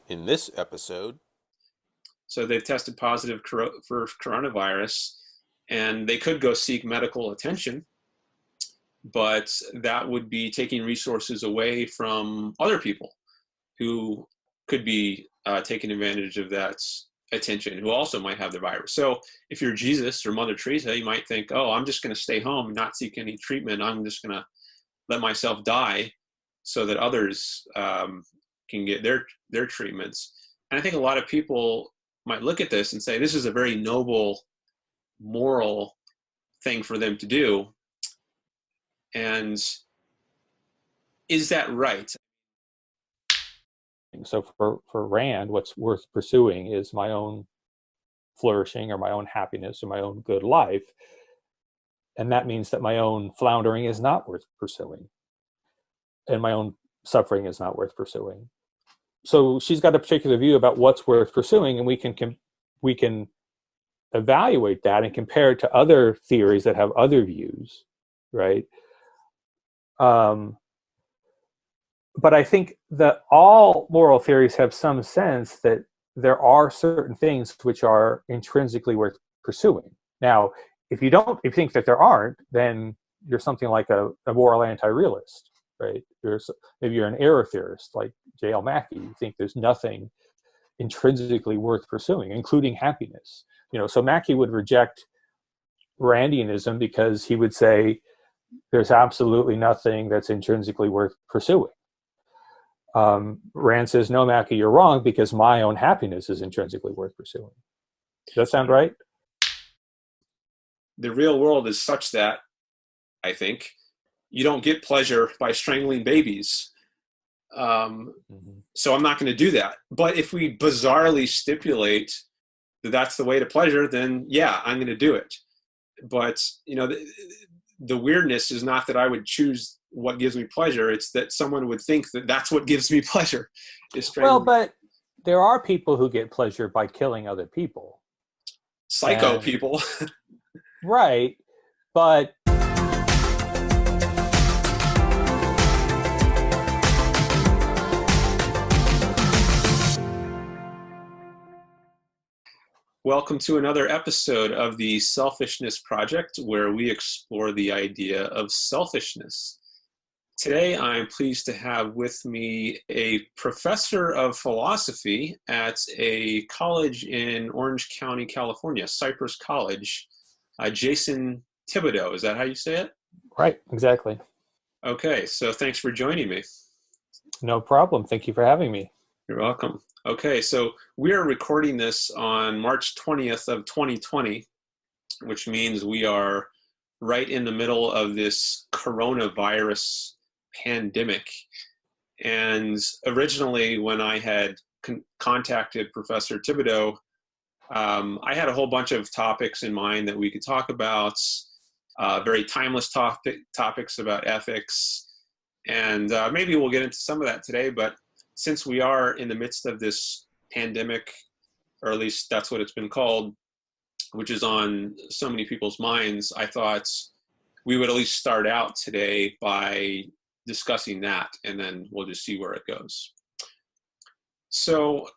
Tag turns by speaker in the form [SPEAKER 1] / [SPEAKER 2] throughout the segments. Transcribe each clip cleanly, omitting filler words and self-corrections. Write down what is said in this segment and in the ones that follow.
[SPEAKER 1] In this episode,
[SPEAKER 2] So they've tested positive for coronavirus, and they could go seek medical attention, but that would be taking resources away from other people who could be taking advantage of that attention, who also might have the virus. So if you're Jesus or Mother Teresa, you might think, oh, I'm just going to stay home and not seek any treatment. I'm just going to let myself die so that others can get their treatments. And I think a lot of people might look at this and say, this is a very noble, moral thing for them to do. And is that right?
[SPEAKER 3] So for Rand, what's worth pursuing is my own flourishing or my own happiness or my own good life. And that means that my own floundering is not worth pursuing. And my own suffering is not worth pursuing. So she's got a particular view about what's worth pursuing, and we can evaluate that and compare it to other theories that have other views, right? But I think that all moral theories have some sense that there are certain things which are intrinsically worth pursuing. Now, if you think that there aren't, then you're something like a moral anti-realist, right? Maybe you're an error theorist like J.L. Mackie. You think there's nothing intrinsically worth pursuing, including happiness. So Mackie would reject Randianism because he would say there's absolutely nothing that's intrinsically worth pursuing. Rand says, no, Mackie, you're wrong, because my own happiness is intrinsically worth pursuing. Does that sound right?
[SPEAKER 2] The real world is such that, I think, you don't get pleasure by strangling babies. So I'm not going to do that. But if we bizarrely stipulate that that's the way to pleasure, then yeah, I'm going to do it. But, the weirdness is not that I would choose what gives me pleasure. It's that someone would think that that's what gives me pleasure.
[SPEAKER 3] Well, but there are people who get pleasure by killing other people.
[SPEAKER 2] Psycho people.
[SPEAKER 3] Right. But
[SPEAKER 2] welcome to another episode of the Selfishness Project, where we explore the idea of selfishness. Today, I'm pleased to have with me a professor of philosophy at a college in Orange County, California, Cypress College, Jason Thibodeau. Is that how you say it?
[SPEAKER 3] Right, exactly.
[SPEAKER 2] Okay, so thanks for joining me.
[SPEAKER 3] No problem. Thank you for having me.
[SPEAKER 2] You're welcome. Okay, so we are recording this on March 20th of 2020, which means we are right in the middle of this coronavirus pandemic. And originally, when I had contacted Professor Thibodeau, I had a whole bunch of topics in mind that we could talk about, very timeless topics about ethics. And maybe we'll get into some of that today, but since we are in the midst of this pandemic, or at least that's what it's been called, which is on so many people's minds, I thought we would at least start out today by discussing that, and then we'll just see where it goes. So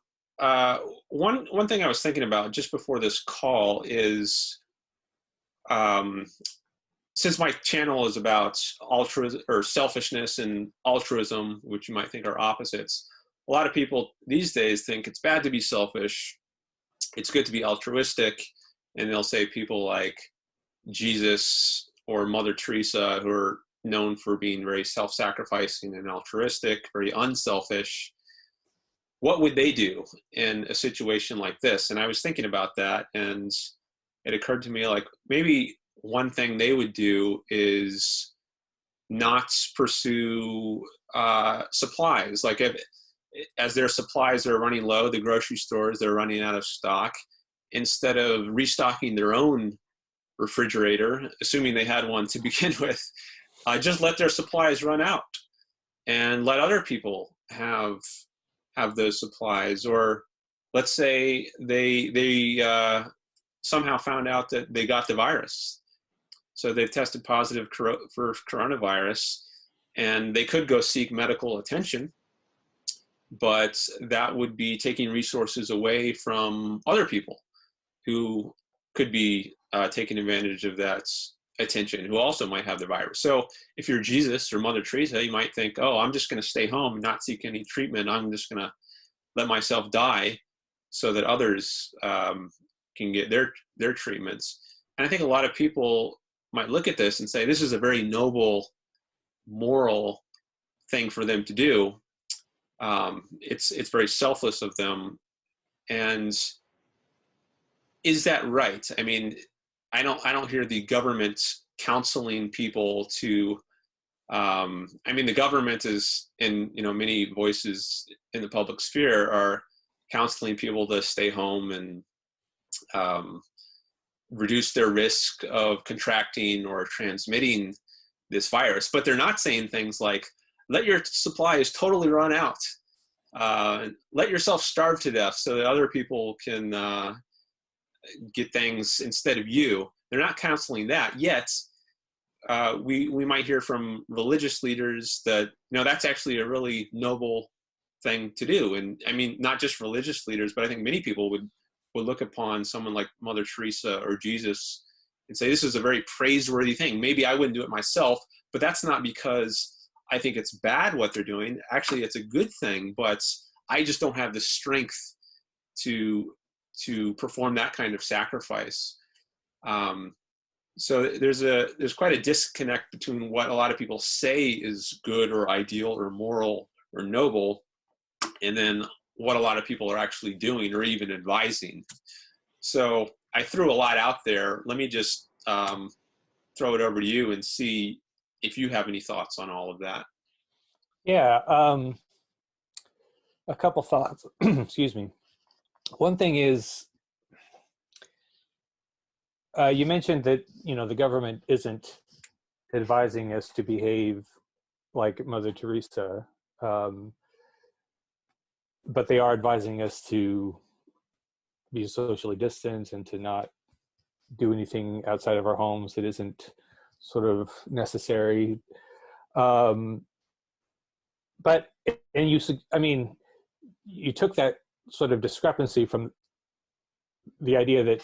[SPEAKER 2] one thing I was thinking about just before this call is, since my channel is about altruism or selfishness and altruism, which you might think are opposites, a lot of people these days think it's bad to be selfish, it's good to be altruistic, and they'll say people like Jesus or Mother Teresa, who are known for being very self-sacrificing and altruistic, very unselfish, what would they do in a situation like this? And I was thinking about that, and it occurred to me, like, maybe one thing they would do is not pursue supplies. Like, as their supplies are running low, the grocery stores, they're running out of stock, instead of restocking their own refrigerator, assuming they had one to begin with, just let their supplies run out and let other people have those supplies. Or let's say they somehow found out that they got the virus, so they've tested positive for coronavirus, and they could go seek medical attention, but that would be taking resources away from other people who could be taking advantage of that attention, who also might have the virus. So if you're Jesus or Mother Teresa, you might think, oh, I'm just going to stay home and not seek any treatment. I'm just going to let myself die so that others can get their treatments. And I think a lot of people might look at this and say, this is a very noble, moral thing for them to do. It's very selfless of them. And is that right? I mean, I don't hear the government counseling people to. I mean, the government is, in many voices in the public sphere are counseling people to stay home and reduce their risk of contracting or transmitting this virus. But they're not saying things like, let your supplies totally run out. Let yourself starve to death so that other people can get things instead of you. They're not counseling that yet. We might hear from religious leaders that that's actually a really noble thing to do. And I mean, not just religious leaders, but I think many people would look upon someone like Mother Teresa or Jesus and say, this is a very praiseworthy thing. Maybe I wouldn't do it myself, but that's not because I think it's bad what they're doing. Actually, it's a good thing, but I just don't have the strength to perform that kind of sacrifice. So there's quite a disconnect between what a lot of people say is good or ideal or moral or noble, and then what a lot of people are actually doing or even advising. So I threw a lot out there. Let me just throw it over to you and see if you have any thoughts on all of that.
[SPEAKER 3] Yeah, a couple thoughts. Excuse me. One thing is, you mentioned that the government isn't advising us to behave like Mother Teresa, but they are advising us to be socially distant and to not do anything outside of our homes that isn't sort of necessary. But you took that sort of discrepancy from the idea that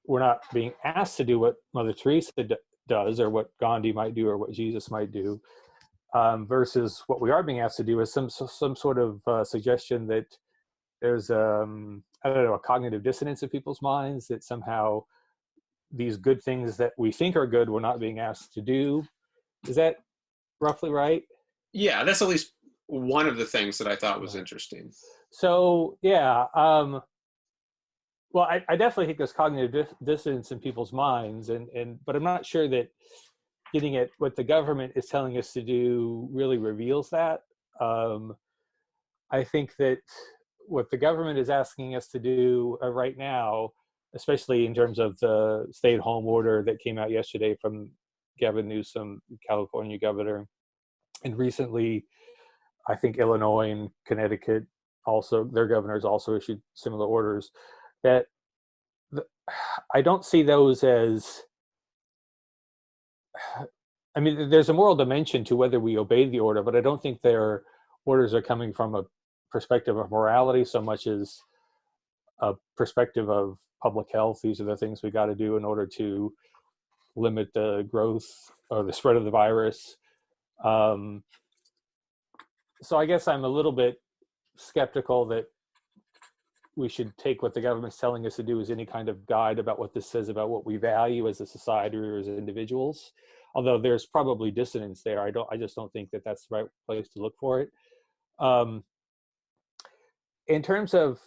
[SPEAKER 3] we're not being asked to do what Mother Teresa does, or what Gandhi might do, or what Jesus might do, versus what we are being asked to do is some sort of suggestion that there's a cognitive dissonance in people's minds, that somehow these good things that we think are good we're not being asked to do. Is that roughly right?
[SPEAKER 2] Yeah, that's at least one of the things that I thought was interesting.
[SPEAKER 3] So yeah, well, I definitely think there's cognitive dissonance in people's minds, but I'm not sure that getting at what the government is telling us to do really reveals that. I think that what the government is asking us to do right now, especially in terms of the stay-at-home order that came out yesterday from Gavin Newsom, California governor, and recently, I think Illinois and Connecticut also, their governors also issued similar orders, that I don't see those as, I mean, there's a moral dimension to whether we obey the order, but I don't think their orders are coming from a perspective of morality so much as a perspective of public health. These are the things we got to do in order to limit the growth or the spread of the virus. So I guess I'm a little bit skeptical that we should take what the government's telling us to do as any kind of guide about what this says about what we value as a society or as individuals. Although there's probably dissonance there. I just don't think that that's the right place to look for it. In terms of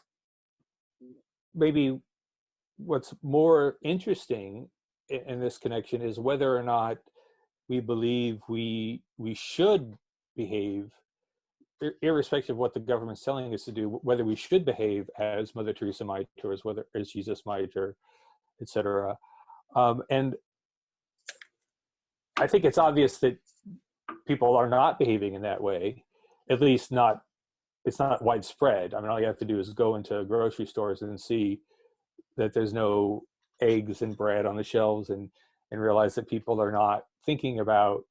[SPEAKER 3] maybe what's more interesting in this connection is whether or not we believe we should behave, irrespective of what the government's telling us to do, whether we should behave as Mother Teresa might, or as Jesus might, or etc. And I think it's obvious that people are not behaving in that way, at least not, it's not widespread. I mean, all you have to do is go into grocery stores and see that there's no eggs and bread on the shelves, and realize that people are not thinking about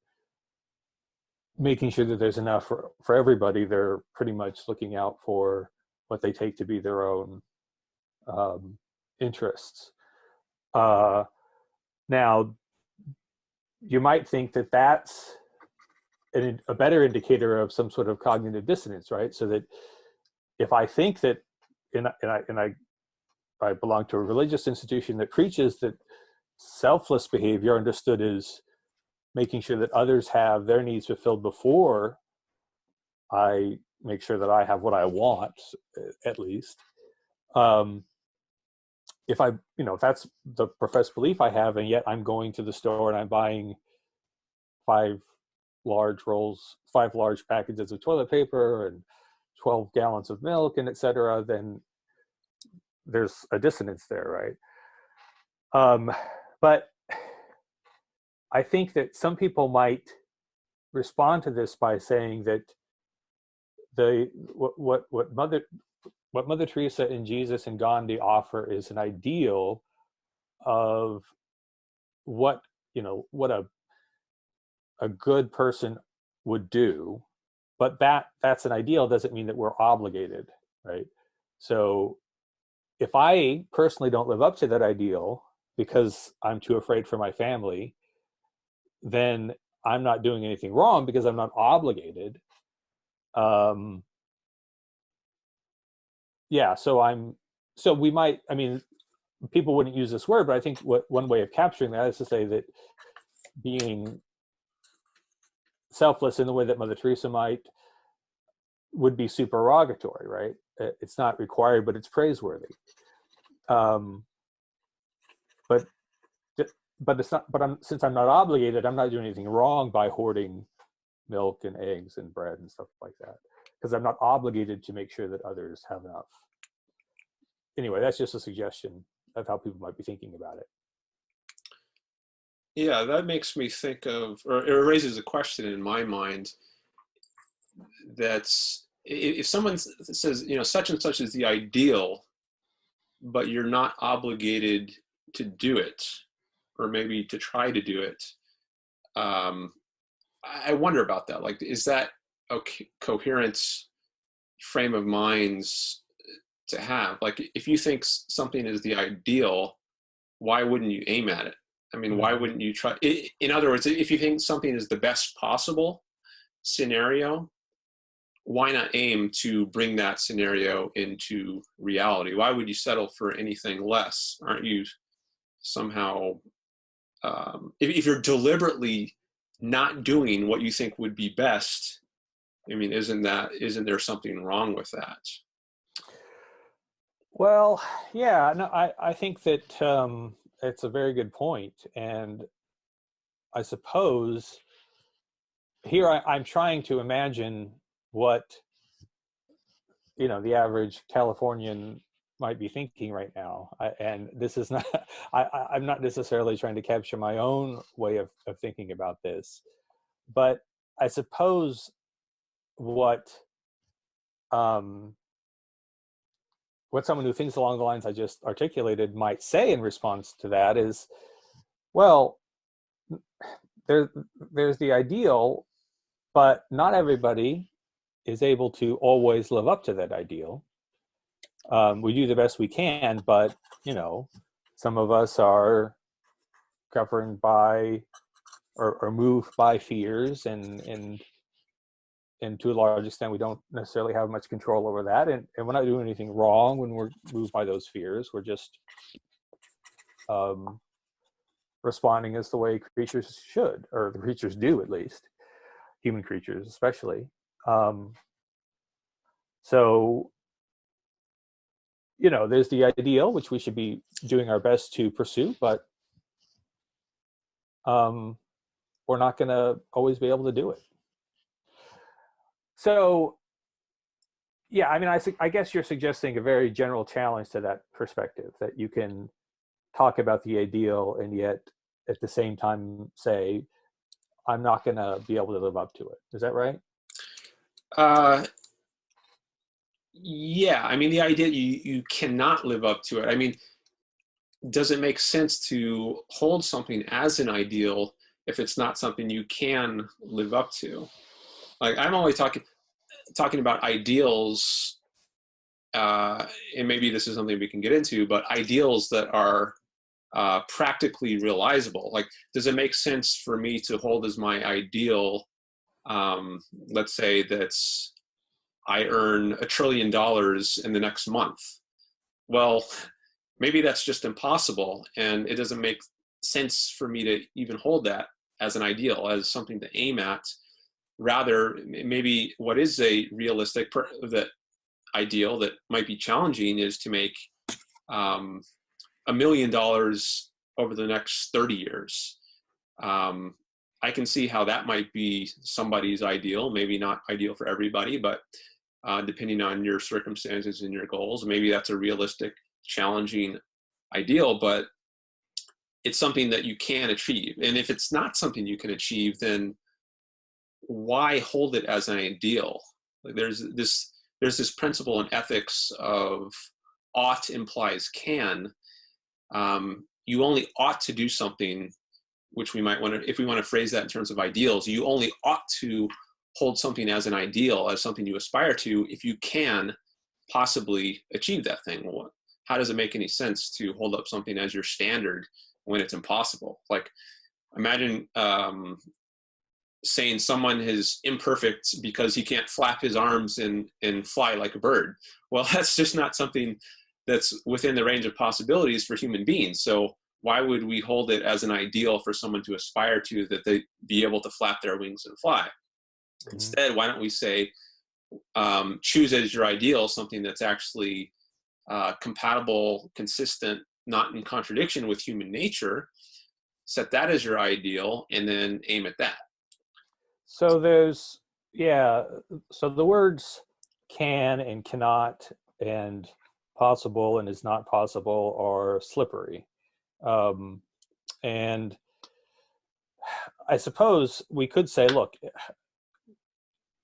[SPEAKER 3] making sure that there's enough for everybody. They're pretty much looking out for what they take to be their own interests. Now, you might think that that's a better indicator of some sort of cognitive dissonance, right? So that if I think that, and I belong to a religious institution that preaches that selfless behavior, understood as making sure that others have their needs fulfilled before I make sure that I have what I want, at least. If if that's the professed belief I have, and yet I'm going to the store and I'm buying 5 large packages of toilet paper and 12 gallons of milk and et cetera, then there's a dissonance there, right? But I think that some people might respond to this by saying that what Mother Teresa and Jesus and Gandhi offer is an ideal of what a good person would do, but that's an ideal doesn't mean that we're obligated, right? So if I personally don't live up to that ideal because I'm too afraid for my family, then I'm not doing anything wrong because I'm not obligated. So we might, people wouldn't use this word, but I think one way of capturing that is to say that being selfless in the way that Mother Teresa would be supererogatory, right? It's not required, but it's praiseworthy. But it's not. But since I'm not obligated, I'm not doing anything wrong by hoarding milk and eggs and bread and stuff like that, because I'm not obligated to make sure that others have enough. Anyway, that's just a suggestion of how people might be thinking about it.
[SPEAKER 2] Yeah, that makes me think of, or it raises a question in my mind. That's if someone says, such and such is the ideal, but you're not obligated to do it, or maybe to try to do it. I wonder about that. Like, is that a coherent frame of minds to have? Like, if you think something is the ideal, why wouldn't you aim at it? Why wouldn't you try? In other words, if you think something is the best possible scenario, why not aim to bring that scenario into reality? Why would you settle for anything less? Aren't you somehow, if you're deliberately not doing what you think would be best, isn't there something wrong with that?
[SPEAKER 3] Well, yeah, no, I think that it's a very good point. And I suppose here I'm trying to imagine what, the average Californian might be thinking right now. And this is not, I'm not necessarily trying to capture my own way of thinking about this, but I suppose what someone who thinks along the lines I just articulated might say in response to that is, well, there's the ideal, but not everybody is able to always live up to that ideal. We do the best we can, but some of us are governed by or moved by fears, and to a large extent we don't necessarily have much control over that, and we're not doing anything wrong when we're moved by those fears. We're just responding as the way creatures should, or the creatures do, at least human creatures especially. So there's the ideal, which we should be doing our best to pursue, but we're not going to always be able to do it. So yeah, I guess you're suggesting a very general challenge to that perspective, that you can talk about the ideal and yet at the same time say, I'm not going to be able to live up to it. Is that right?
[SPEAKER 2] Yeah, the idea you cannot live up to it. Does it make sense to hold something as an ideal if it's not something you can live up to? Like I'm only talking about ideals, and maybe this is something we can get into, but ideals that are practically realizable. Like, does it make sense for me to hold as my ideal, let's say that's I earn $1 trillion in the next month? Well, maybe that's just impossible, and it doesn't make sense for me to even hold that as an ideal, as something to aim at. Rather, maybe what is a realistic that ideal that might be challenging is to make $1 million over the next 30 years. I can see how that might be somebody's ideal, maybe not ideal for everybody, but depending on your circumstances and your goals, maybe that's a realistic, challenging ideal, but it's something that you can achieve. And if it's not something you can achieve, then why hold it as an ideal? Like there's this principle in ethics of ought implies can. You only ought to do something, which we might want to, if we want to phrase that in terms of ideals, you only ought to hold something as an ideal, as something you aspire to, if you can possibly achieve that thing. Well, how does it make any sense to hold up something as your standard when it's impossible? Like, imagine saying someone is imperfect because he can't flap his arms and fly like a bird. Well, that's just not something that's within the range of possibilities for human beings. So why would we hold it as an ideal for someone to aspire to, that they be able to flap their wings and fly? Mm-hmm. Instead, why don't we say, choose as your ideal something that's actually compatible, consistent, not in contradiction with human nature, set that as your ideal, and then aim at that.
[SPEAKER 3] So so the words can and cannot and possible and is not possible are slippery. And I suppose we could say, look,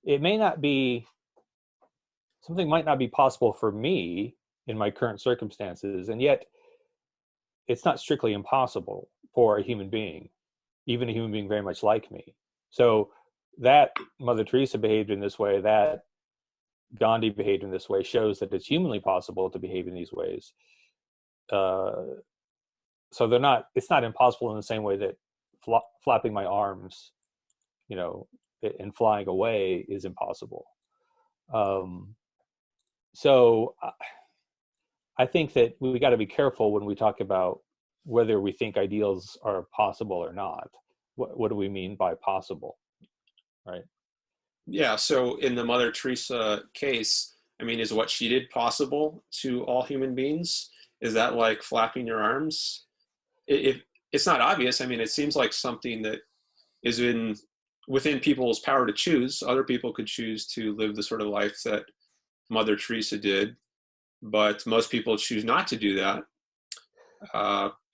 [SPEAKER 3] it may not be, something might not be possible for me in my current circumstances, and yet it's not strictly impossible for a human being, even a human being very much like me. So that Mother Teresa behaved in this way, that Gandhi behaved in this way, shows that it's humanly possible to behave in these ways. So it's not impossible in the same way that flapping my arms, and flying away is impossible. So I think that we got to be careful when we talk about whether we think ideals are possible or not. What do we mean by possible, right?
[SPEAKER 2] Yeah, so in the Mother Teresa case, I mean, is what she did possible to all human beings? Is that like flapping your arms? It's not obvious. I mean, it seems like something that is within people's power to choose. Other people could choose to live the sort of life that Mother Teresa did, but most people choose not to do that.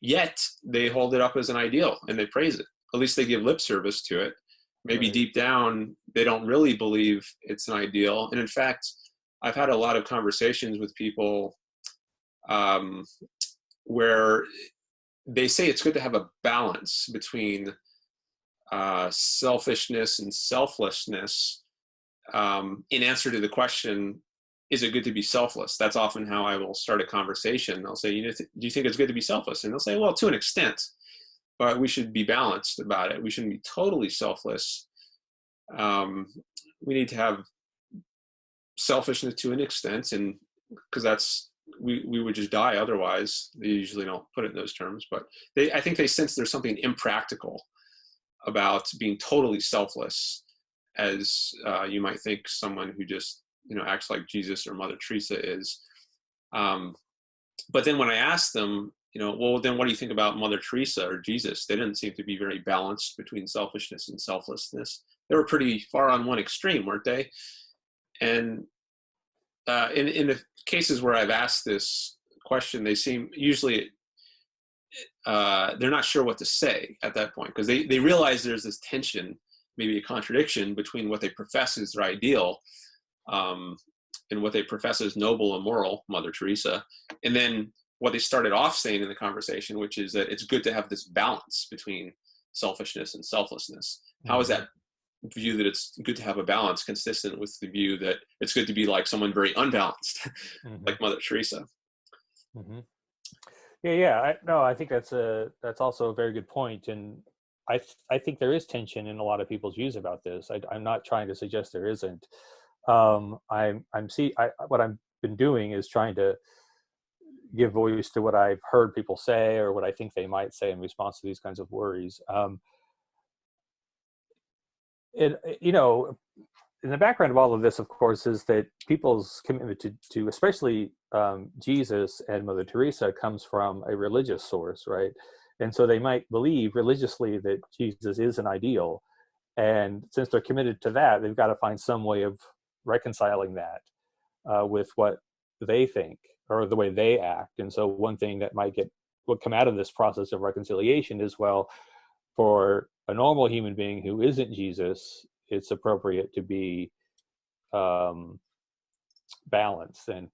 [SPEAKER 2] Yet they hold it up as an ideal and they praise it. At least they give lip service to it. Maybe deep down, they don't really believe it's an ideal. And in fact, I've had a lot of conversations with people where they say it's good to have a balance between selfishness and selflessness in answer to the question, is it good to be selfless? That's often how I will start a conversation. I'll say, do you think it's good to be selfless? And they'll say, well, to an extent, but we should be balanced about it. We shouldn't be totally selfless. We need to have selfishness to an extent, and because we would just die otherwise. They usually don't put it in those terms, but I think they sense there's something impractical about being totally selfless, as you might think someone who just acts like Jesus or Mother Teresa is. But then when I asked them, well, then what do you think about Mother Teresa or Jesus? They didn't seem to be very balanced between selfishness and selflessness. They were pretty far on one extreme, weren't they? And in the cases where I've asked this question, they seem usually they're not sure what to say at that point, because they realize there's this tension, maybe a contradiction between what they profess is their ideal and what they profess as noble and moral, Mother Teresa, and then what they started off saying in the conversation, which is that it's good to have this balance between selfishness and selflessness. How is that view that it's good to have a balance, consistent with the view that it's good to be like someone very unbalanced,
[SPEAKER 3] Mm-hmm.
[SPEAKER 2] like Mother Teresa.
[SPEAKER 3] Mm-hmm. Yeah. No, I think that's also a very good point, and I think there is tension in a lot of people's views about this. I'm not trying to suggest there isn't. What I've been doing is trying to give voice to what I've heard people say or what I think they might say in response to these kinds of worries. You know, in the background of all of this, of course, is that people's commitment to especially Jesus and Mother Teresa comes from a religious source, right? And so they might believe religiously that Jesus is an ideal. And since they're committed to that, they've got to find some way of reconciling that with what they think or the way they act. And so one thing that would come out of this process of reconciliation is, well, for a normal human being who isn't Jesus, it's appropriate to be balanced and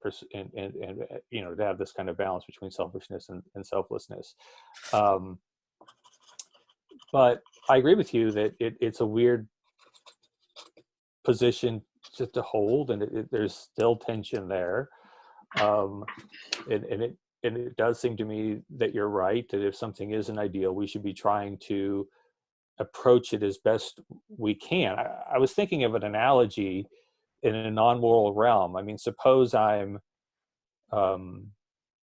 [SPEAKER 3] you know, to have this kind of balance between selfishness and selflessness. But I agree with you that it's a weird position just to hold, and there's still tension there. And it does seem to me that you're right, that if something is an ideal, we should be trying to approach it as best we can. I was thinking of an analogy in a non-moral realm. I mean, suppose I'm an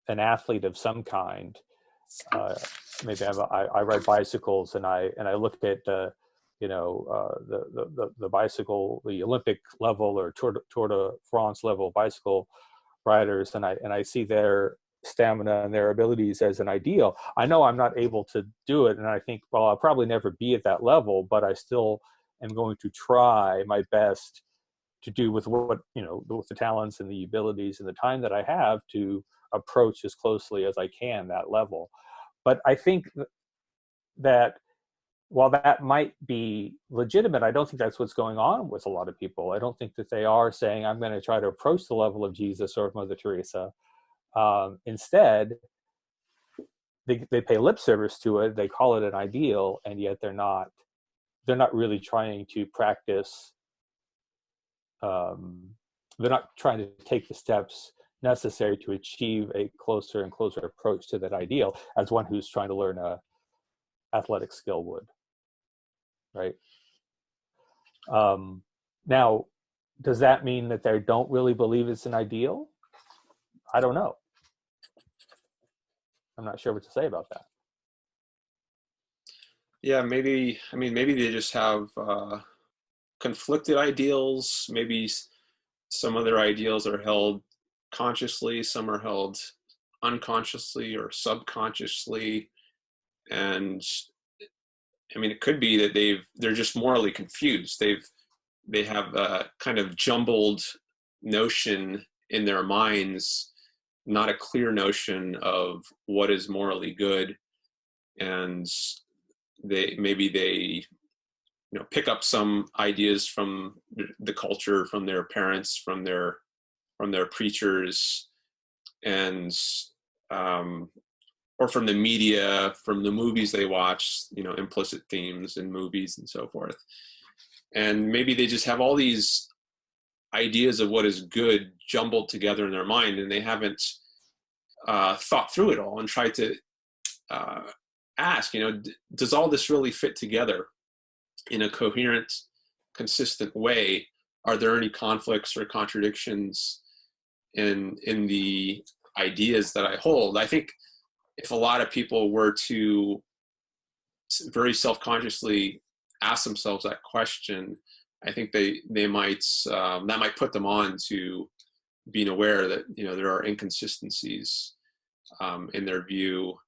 [SPEAKER 3] athlete of some kind. Maybe I ride bicycles, and I looked at the bicycle, the Olympic level or Tour de France level bicycle riders, and I see their stamina and their abilities as an ideal. I know I'm not able to do it, and I think, well, I'll probably never be at that level, but I still am going to try my best to do with with the talents and the abilities and the time that I have to approach as closely as I can that level. But I think that while that might be legitimate, I don't think that's what's going on with a lot of people. I don't think that they are saying, I'm going to try to approach the level of Jesus or of Mother Teresa. Instead, they pay lip service to it. They call it an ideal, and yet they're not really trying to practice. They're not trying to take the steps necessary to achieve a closer and closer approach to that ideal as one who's trying to learn a athletic skill would, right? Now, does that mean that they don't really believe it's an ideal? I don't know. I'm not sure what to say about that.
[SPEAKER 2] Yeah, maybe they just have conflicted ideals. Maybe some of their ideals are held consciously, some are held unconsciously or subconsciously. And I mean, it could be that they're just morally confused. They have a kind of jumbled notion in their minds, not a clear notion of what is morally good. And they pick up some ideas from the culture, from their parents, from their preachers, and or from the media, from the movies they watch, implicit themes in movies and so forth. And maybe they just have all these ideas of what is good jumbled together in their mind, and they haven't thought through it all and tried to ask, does all this really fit together in a coherent, consistent way? Are there any conflicts or contradictions in the ideas that I hold? I think if a lot of people were to very self-consciously ask themselves that question, I think they might that might put them on to being aware that there are inconsistencies in their view.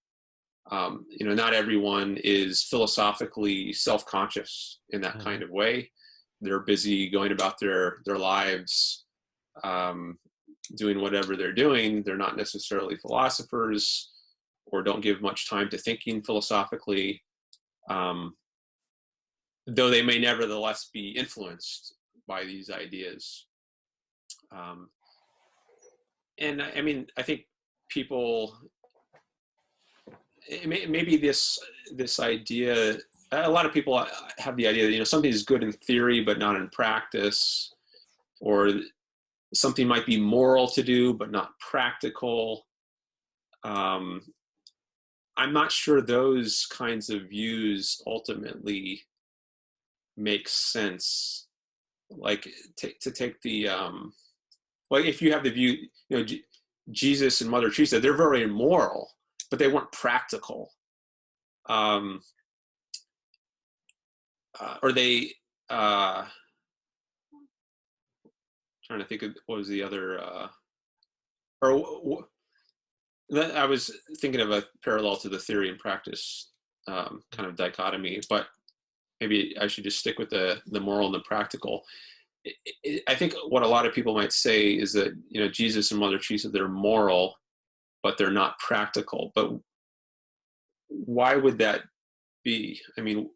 [SPEAKER 2] Not everyone is philosophically self-conscious in that kind of way. They're busy going about their lives, doing whatever they're doing. They're not necessarily philosophers, or don't give much time to thinking philosophically, though they may nevertheless be influenced by these ideas. And I mean, I think people, maybe this idea a lot of people have the idea that, you know, something is good in theory but not in practice, or something might be moral to do but not practical. I'm not sure those kinds of views ultimately make sense. Like to take the well, if you have the view, you know, Jesus and Mother Teresa, they're very moral, but they weren't practical. Or they trying to think of what was the other I was thinking of a parallel to the theory and practice kind of dichotomy, but maybe I should just stick with the moral and the practical. I think what a lot of people might say is that, you know, Jesus and Mother Teresa, they're moral, but they're not practical. But why would that be? I mean,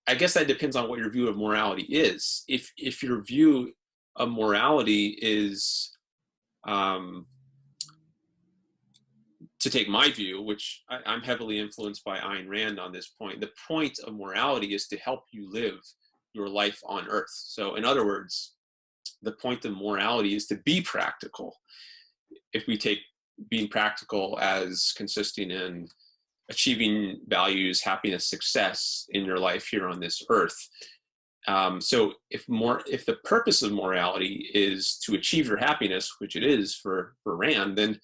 [SPEAKER 2] I guess that depends on what your view of morality is. If your view of morality is, to take my view, which I'm heavily influenced by Ayn Rand on this point, the point of morality is to help you live your life on earth. So in other words, the point of morality is to be practical. If we take being practical as consisting in achieving values, happiness, success in your life here on this earth. So if the purpose of morality is to achieve your happiness, which it is for Rand, then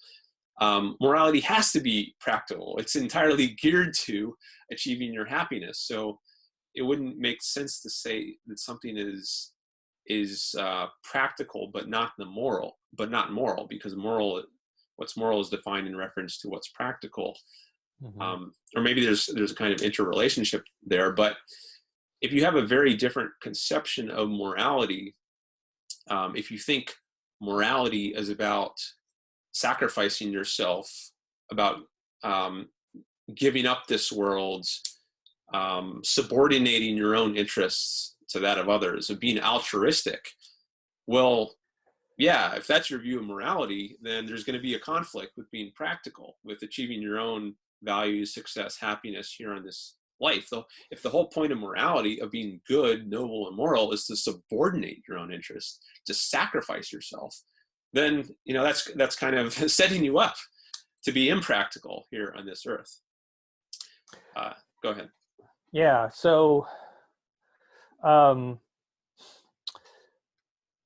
[SPEAKER 2] morality has to be practical. It's entirely geared to achieving your happiness. So it wouldn't make sense to say that something is practical but not moral, because what's moral is defined in reference to what's practical. Mm-hmm. Or maybe there's a kind of interrelationship there. But if you have a very different conception of morality, if you think morality is about sacrificing yourself, about giving up this world, subordinating your own interests to that of others, of being altruistic, well, yeah, if that's your view of morality, then there's going to be a conflict with being practical, with achieving your own values, success, happiness here on this life. Though, if the whole point of morality, of being good, noble, and moral, is to subordinate your own interests, to sacrifice yourself, then, you know, that's kind of setting you up to be impractical here on this earth. Go ahead.
[SPEAKER 3] Yeah. So,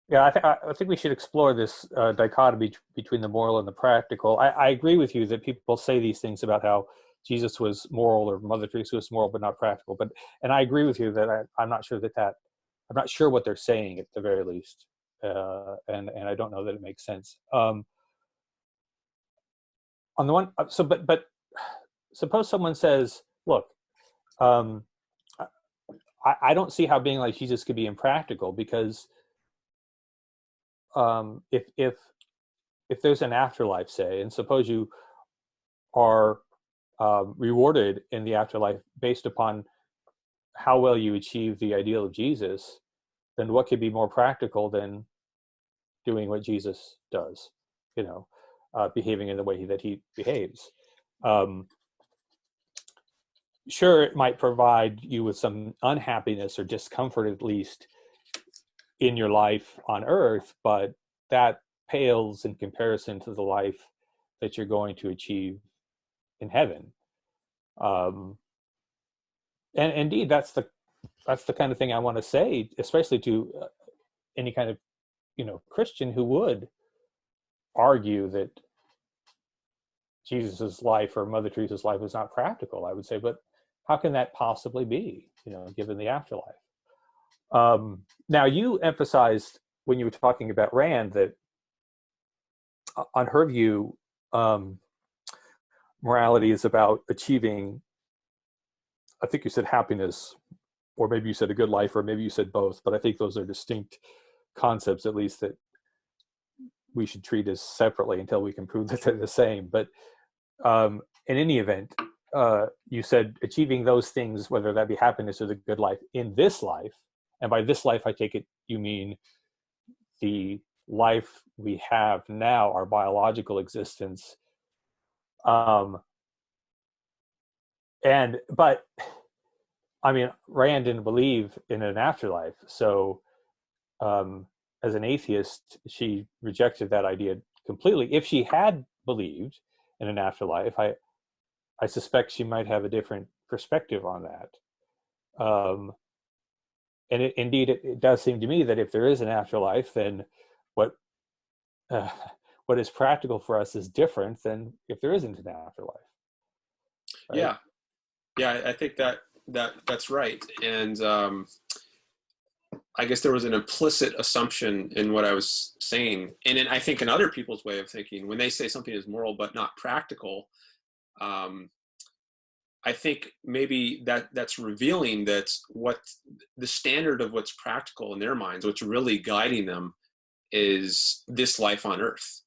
[SPEAKER 3] yeah, I think we should explore this dichotomy between the moral and the practical. I agree with you that people say these things about how Jesus was moral or Mother Teresa was moral but not practical. And I agree with you that I'm not sure I'm not sure what they're saying at the very least, and I don't know that it makes sense. On the one, but suppose someone says, "Look, I don't see how being like Jesus could be impractical, because if there's an afterlife, say, and suppose you are rewarded in the afterlife based upon how well you achieve the ideal of Jesus, then what could be more practical than doing what Jesus does, you know, behaving in the way that he behaves? Sure, it might provide you with some unhappiness or discomfort, at least in your life on earth, but that pales in comparison to the life that you're going to achieve in heaven. And indeed, that's the kind of thing I want to say, especially to any kind of, you know, Christian who would argue that Jesus's life or Mother Teresa's life was not practical. I would say, but how can that possibly be, you know, given the afterlife? Now, you emphasized when you were talking about Rand that on her view, morality is about achieving, I think you said happiness, or maybe you said a good life, or maybe you said both, but I think those are distinct concepts, at least, that we should treat as separately until we can prove that they're the same. But in any event, you said achieving those things, whether that be happiness or the good life, in this life, and by this life, I take it you mean the life we have now, our biological existence. But I mean, Rand didn't believe in an afterlife, so as an atheist, she rejected that idea completely. If she had believed in an afterlife, I suspect she might have a different perspective on that. And it does seem to me that if there is an afterlife, then what uh, what is practical for us is different than if there isn't an afterlife, right?
[SPEAKER 2] Yeah, yeah, I think that's right. And I guess there was an implicit assumption in what I was saying, and I think in other people's way of thinking, when they say something is moral but not practical, um, I think maybe that's revealing that what the standard of what's practical in their minds, what's really guiding them, is this life on Earth.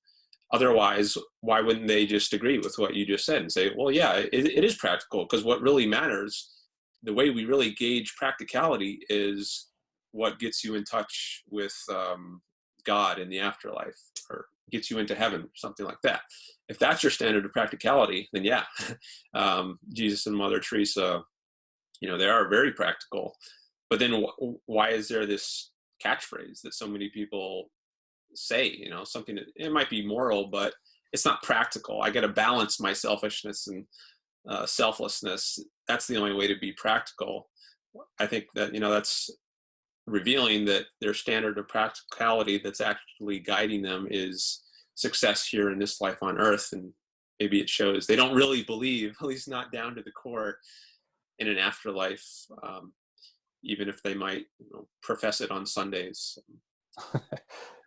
[SPEAKER 2] Otherwise, why wouldn't they just agree with what you just said and say, well, yeah, it is practical, because what really matters, the way we really gauge practicality, is what gets you in touch with God in the afterlife, or gets you into heaven, something like that. If that's your standard of practicality, then yeah, Jesus and Mother Teresa, they are very practical. But then why is there this catchphrase that so many people say, something that it might be moral, but it's not practical. I got to balance my selfishness and selflessness. That's the only way to be practical. I think that, that's revealing that their standard of practicality that's actually guiding them is success here in this life on Earth. And maybe it shows they don't really believe, at least not down to the core, in an afterlife, even if they might profess it on Sundays.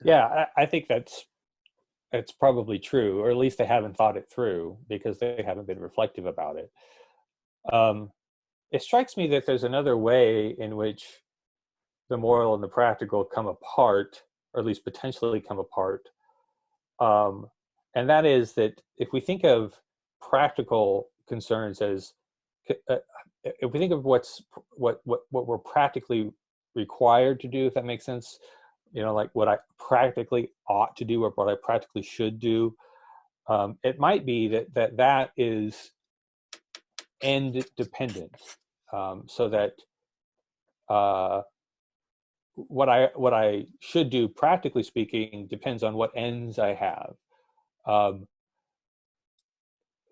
[SPEAKER 3] Yeah, I think that's probably true, or at least they haven't thought it through because they haven't been reflective about it. It strikes me that there's another way in which the moral and the practical come apart, or at least potentially come apart. And that is that if we think of practical concerns as, if we think of what we're practically required to do, if that makes sense, like what I practically ought to do or what I practically should do, it might be that is end dependent, so that what I should do, practically speaking, depends on what ends I have.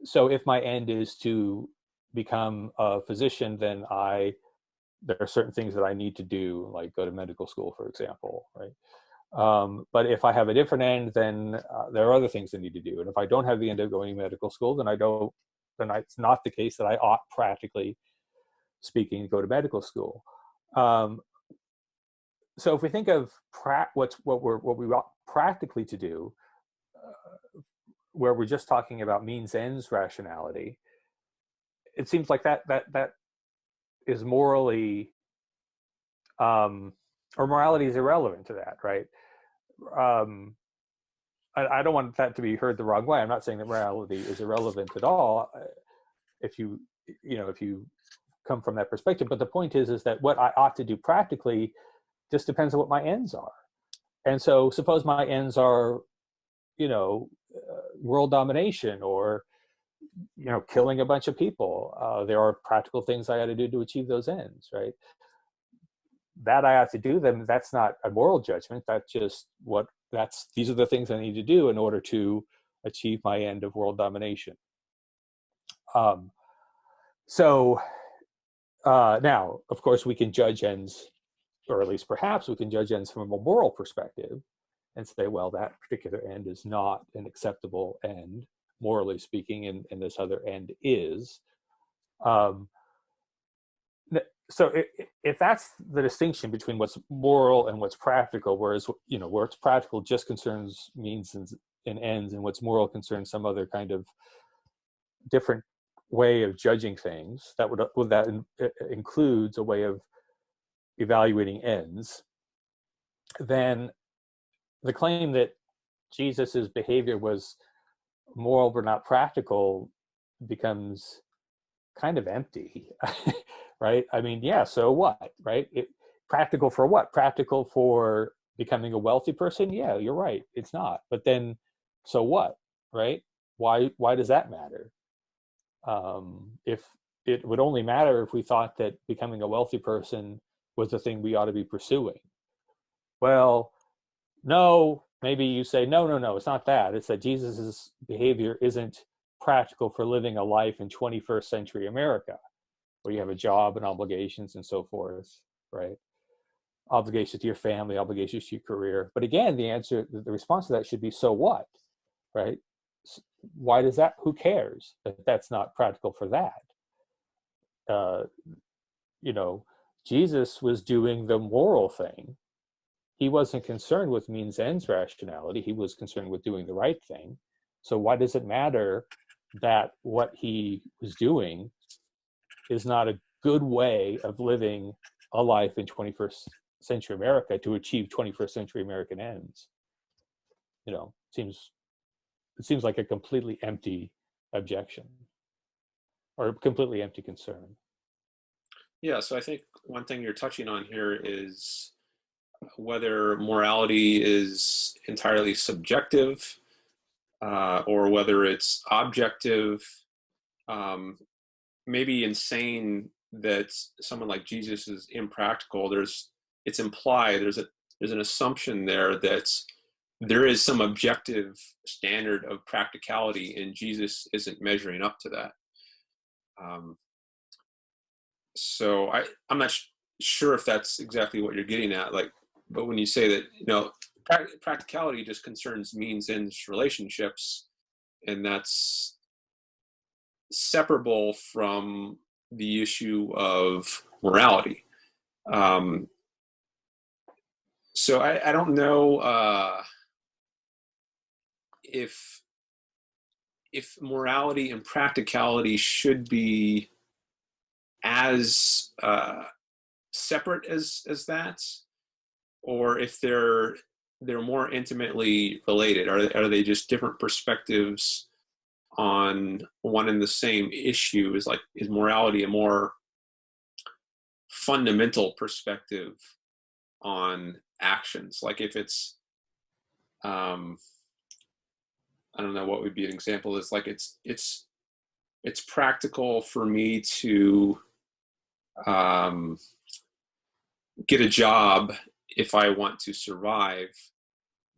[SPEAKER 3] So if my end is to become a physician, then there are certain things that I need to do, like go to medical school, for example, right? But if I have a different end, then there are other things I need to do. And if I don't have the end of going to medical school, then it's not the case that I ought, practically speaking, to go to medical school. So if we think of what we ought practically to do, where we're just talking about means ends rationality, it seems like that is morally, or morality is irrelevant to that, right? I don't want that to be heard the wrong way. I'm not saying that morality is irrelevant at all, if you come from that perspective. But the point is that what I ought to do practically just depends on what my ends are. And so suppose my ends are, world domination, or, killing a bunch of people. There are practical things I ought to do to achieve those ends, right? That I have to do them. That's not a moral judgment. That's just these are the things I need to do in order to achieve my end of world domination. So now, of course, we can judge ends, or at least perhaps we can judge ends from a moral perspective and say, well, that particular end is not an acceptable end, morally speaking, and this other end is. So if that's the distinction between what's moral and what's practical, whereas, where it's practical just concerns means and ends, and what's moral concerns some other kind of different way of judging things, that includes a way of evaluating ends, then the claim that Jesus's behavior was moral but not practical becomes kind of empty. Right? I mean, yeah, so what, right? Practical for what? Practical for becoming a wealthy person? Yeah, you're right. It's not. But then, so what, right? Why does that matter? If it would only matter if we thought that becoming a wealthy person was the thing we ought to be pursuing. Well, no, maybe you say, no, it's not that. It's that Jesus's behavior isn't practical for living a life in 21st century America, where you have a job and obligations and so forth, right? Obligations to your family, obligations to your career. But again, the response to that should be, so what, right? Why does that, who cares if that's not practical for that? You know, Jesus was doing the moral thing. He wasn't concerned with means ends rationality. He was concerned with doing the right thing. So why does it matter that what he was doing is not a good way of living a life in 21st century America to achieve 21st century American ends? You know, it seems like a completely empty objection or a completely empty concern.
[SPEAKER 2] Yeah, so I think one thing you're touching on here is whether morality is entirely subjective or whether it's objective. Maybe in saying that someone like Jesus is impractical, it's implied there's an assumption there that there is some objective standard of practicality, and Jesus isn't measuring up to that. So I'm not sure if that's exactly what you're getting at. Like, but when you say that, you know, practicality just concerns means ends relationships, and that's separable from the issue of morality. So I don't know if morality and practicality should be as separate as that, or if they're more intimately related. Are they just different perspectives on one and the same issue? Is morality a more fundamental perspective on actions? Like if it's I don't know what would be an example. It's like it's practical for me to get a job if I want to survive,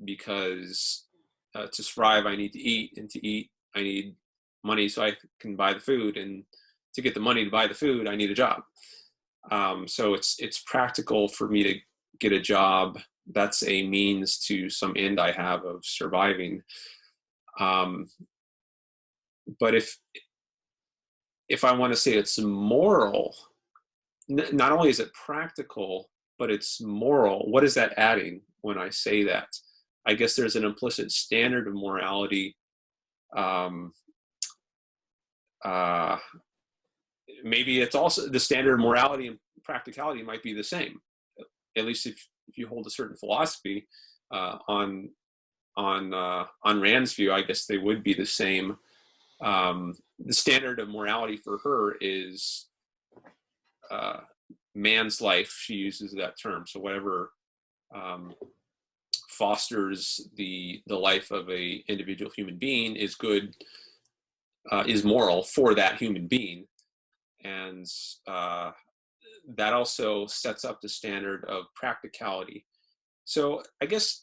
[SPEAKER 2] because to survive I need to eat, and to eat I need money so I can buy the food, and to get the money to buy the food I need a job. So it's practical for me to get a job. That's a means to some end I have of surviving. But if I want to say it's moral, not only is it practical, but it's moral. What is that adding when I say that? I guess there's an implicit standard of morality. Maybe it's also the standard of morality and practicality might be the same. At least if you hold a certain philosophy on Rand's view, I guess they would be the same. The standard of morality for her is man's life. She uses that term. So whatever fosters the life of a individual human being is good, is moral for that human being. And that also sets up the standard of practicality. So I guess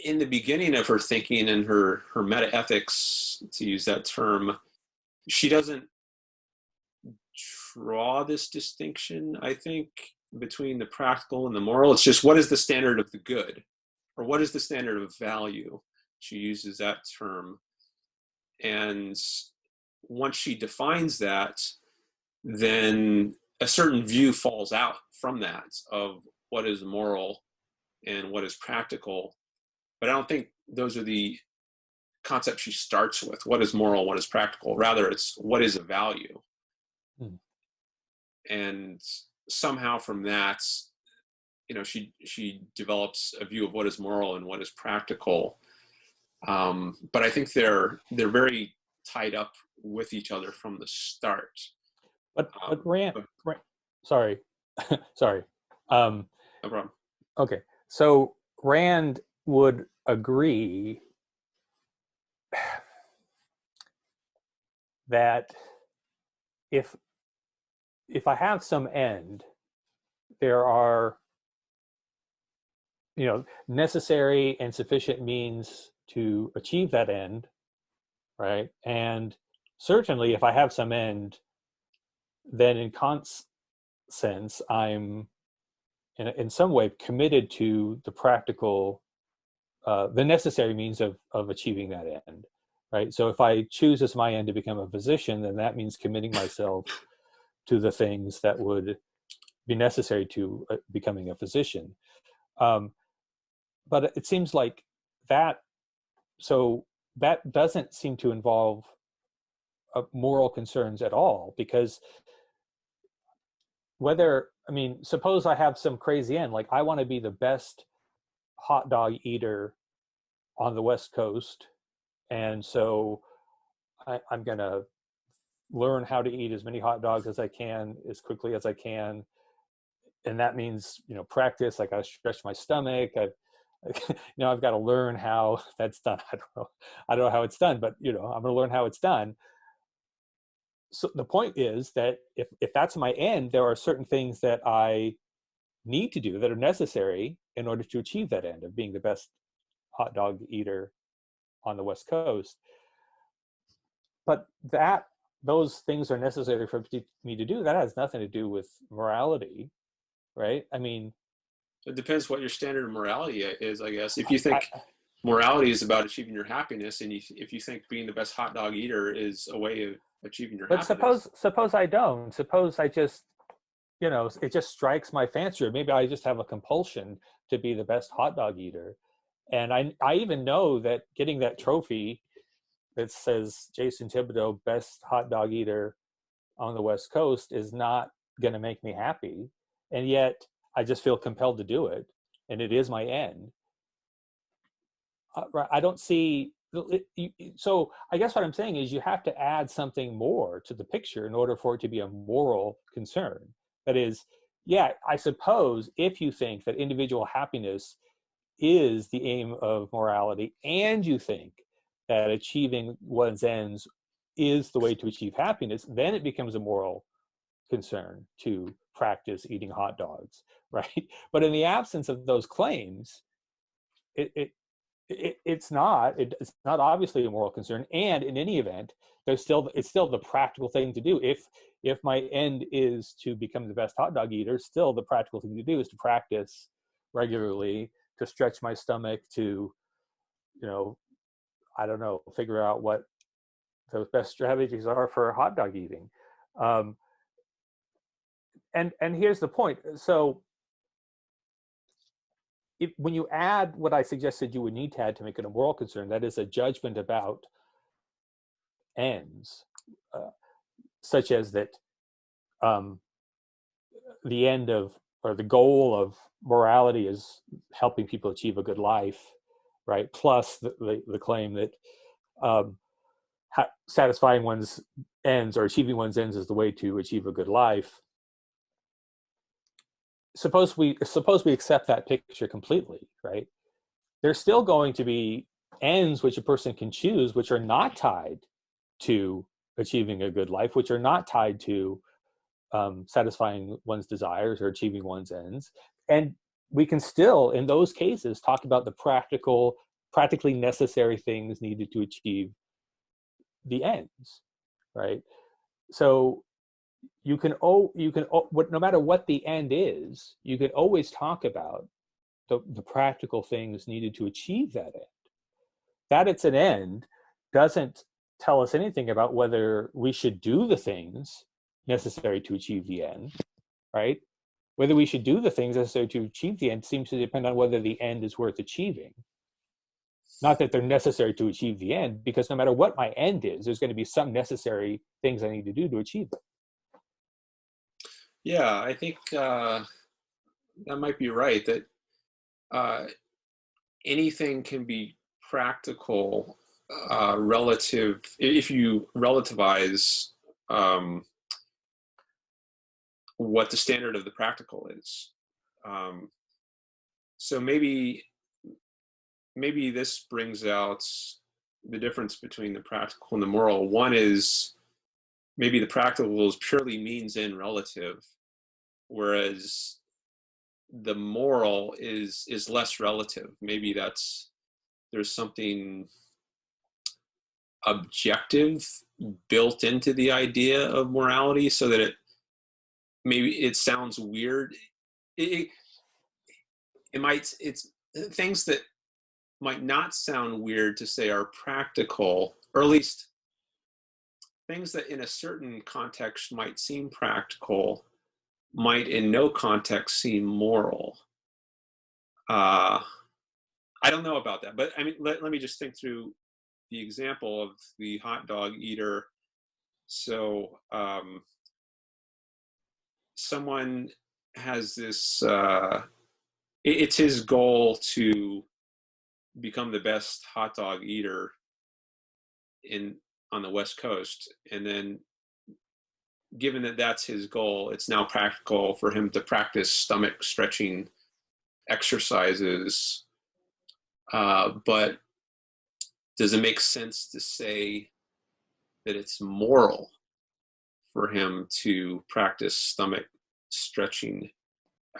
[SPEAKER 2] in the beginning of her thinking and her meta-ethics, to use that term, she doesn't draw this distinction, I think, between the practical and the moral. It's just, what is the standard of the good? Or what is the standard of value? She uses that term. And once she defines that, then a certain view falls out from that of what is moral and what is practical. But I don't think those are the concepts she starts with. What is moral, what is practical? Rather, it's what is a value. And somehow from that, you know, she develops a view of what is moral and what is practical. But I think they're very tied up with each other from the start.
[SPEAKER 3] But Rand, sorry.
[SPEAKER 2] No problem.
[SPEAKER 3] Okay, so Rand would agree that if I have some end, there are, you know, necessary and sufficient means to achieve that end, right? And certainly if I have some end, then in Kant's sense, I'm in some way committed to the practical, the necessary means of achieving that end, right? So if I choose as my end to become a physician, then that means committing myself to the things that would be necessary to becoming a physician. But it seems like that, so that doesn't seem to involve moral concerns at all, because whether, I mean, suppose I have some crazy end, like I want to be the best hot dog eater on the West Coast. And so I'm going to learn how to eat as many hot dogs as I can, as quickly as I can. And that means, you know, practice. I got to stretch my stomach. You know, I've got to learn how that's done. I don't know how it's done, but, you know, I'm going to learn how it's done. So the point is that if that's my end, there are certain things that I need to do that are necessary in order to achieve that end of being the best hot dog eater on the West Coast. But those things are necessary for me to do. That has nothing to do with morality, right? I mean,
[SPEAKER 2] It depends what your standard of morality is, I guess. If you think morality is about achieving your happiness, and if you think being the best hot dog eater is a way of achieving your
[SPEAKER 3] but
[SPEAKER 2] happiness.
[SPEAKER 3] suppose I don't. Suppose I just, you know, it just strikes my fancy, or maybe I just have a compulsion to be the best hot dog eater. And I even know that getting that trophy that says Jason Thibodeau, best hot dog eater on the West Coast, is not going to make me happy. And yet I just feel compelled to do it. And it is my end. I don't see. So I guess what I'm saying is you have to add something more to the picture in order for it to be a moral concern. That is, yeah, I suppose if you think that individual happiness is the aim of morality, and you think that achieving one's ends is the way to achieve happiness, then it becomes a moral concern to practice eating hot dogs, right? But in the absence of those claims, it's not obviously a moral concern. And in any event, it's still the practical thing to do. If my end is to become the best hot dog eater, still the practical thing to do is to practice regularly, to stretch my stomach, to, you know, I don't know, figure out what the best strategies are for hot dog eating. And here's the point. So when you add what I suggested you would need to add to make it a moral concern, that is a judgment about ends, such as that the end of, or the goal of morality is helping people achieve a good life, right? Plus the claim that satisfying one's ends or achieving one's ends is the way to achieve a good life. Suppose we accept that picture completely, right? There's still going to be ends which a person can choose, which are not tied to achieving a good life, which are not tied to satisfying one's desires or achieving one's ends. And we can still, in those cases, talk about the practically necessary things needed to achieve the ends, right? So you can no matter what the end is, you can always talk about the practical things needed to achieve that end. That it's an end doesn't tell us anything about whether we should do the things necessary to achieve the end, right? Whether we should do the things necessary to achieve the end seems to depend on whether the end is worth achieving. Not that they're necessary to achieve the end, because no matter what my end is, there's going to be some necessary things I need to do to achieve it.
[SPEAKER 2] Yeah, I think that might be right, that anything can be practical relative, if you relativize what the standard of the practical is. So maybe this brings out the difference between the practical and the moral. One is maybe the practical is purely means and relative, whereas the moral is less relative. Maybe there's something objective built into the idea of morality, so that it sounds weird. It it's things that might not sound weird to say are practical, or at least things that in a certain context might seem practical might in no context seem moral. I don't know about that, but I mean, let me just think through the example of the hot dog eater. So someone has this, it's his goal to become the best hot dog eater on the West Coast. And then given that that's his goal, it's now practical for him to practice stomach stretching exercises. But does it make sense to say that it's moral for him to practice stomach stretching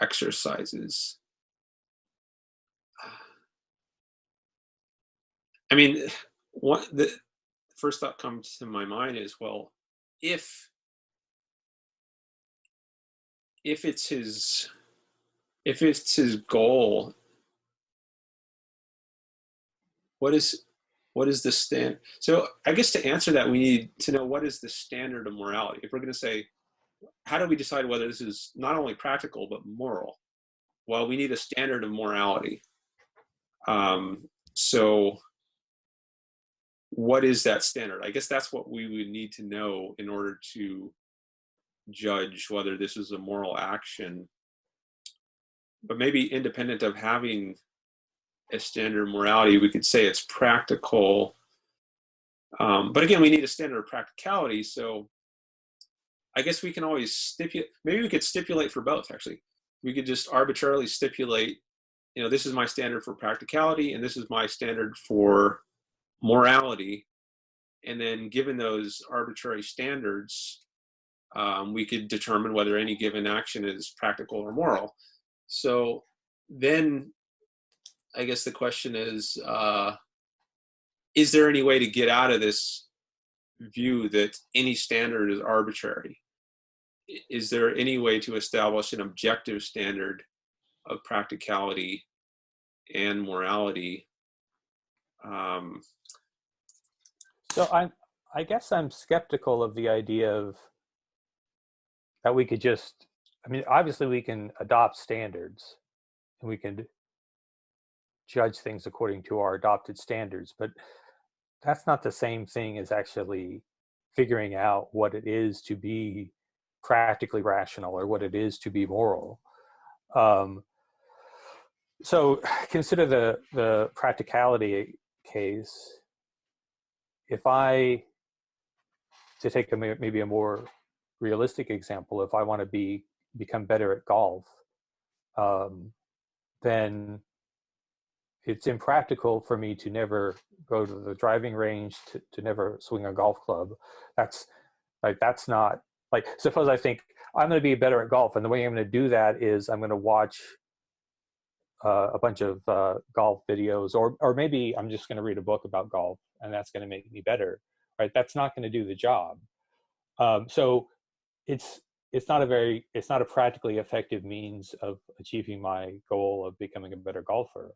[SPEAKER 2] exercises? I mean, the first thought comes to my mind is, well, if it's his goal, what is the stand? So I guess to answer that, we need to know what is the standard of morality. If we're going to say, how do we decide whether this is not only practical but moral? Well, we need a standard of morality. So what is that standard? I guess that's what we would need to know in order to judge whether this is a moral action. But maybe independent of having a standard of morality, we could say it's practical. But again, we need a standard of practicality. So I guess we can always stipulate, maybe we could stipulate for both, actually. We could just arbitrarily stipulate, this is my standard for practicality and this is my standard for morality. And then given those arbitrary standards, we could determine whether any given action is practical or moral. So then I guess the question is there any way to get out of this view that any standard is arbitrary? Is there any way to establish an objective standard of practicality and morality?
[SPEAKER 3] So I guess I'm skeptical of the idea of that we could just, obviously we can adopt standards and we can judge things according to our adopted standards, but that's not the same thing as actually figuring out what it is to be practically rational or what it is to be moral. So consider the practicality case. To take maybe a more realistic example, if I want to become better at golf, then it's impractical for me to never go to the driving range, to never swing a golf club. That's not like, suppose I think I'm going to be better at golf, and the way I'm going to do that is I'm going to watch a bunch of golf videos, or maybe I'm just going to read a book about golf, and that's going to make me better, right? That's not going to do the job. So it's not a practically effective means of achieving my goal of becoming a better golfer.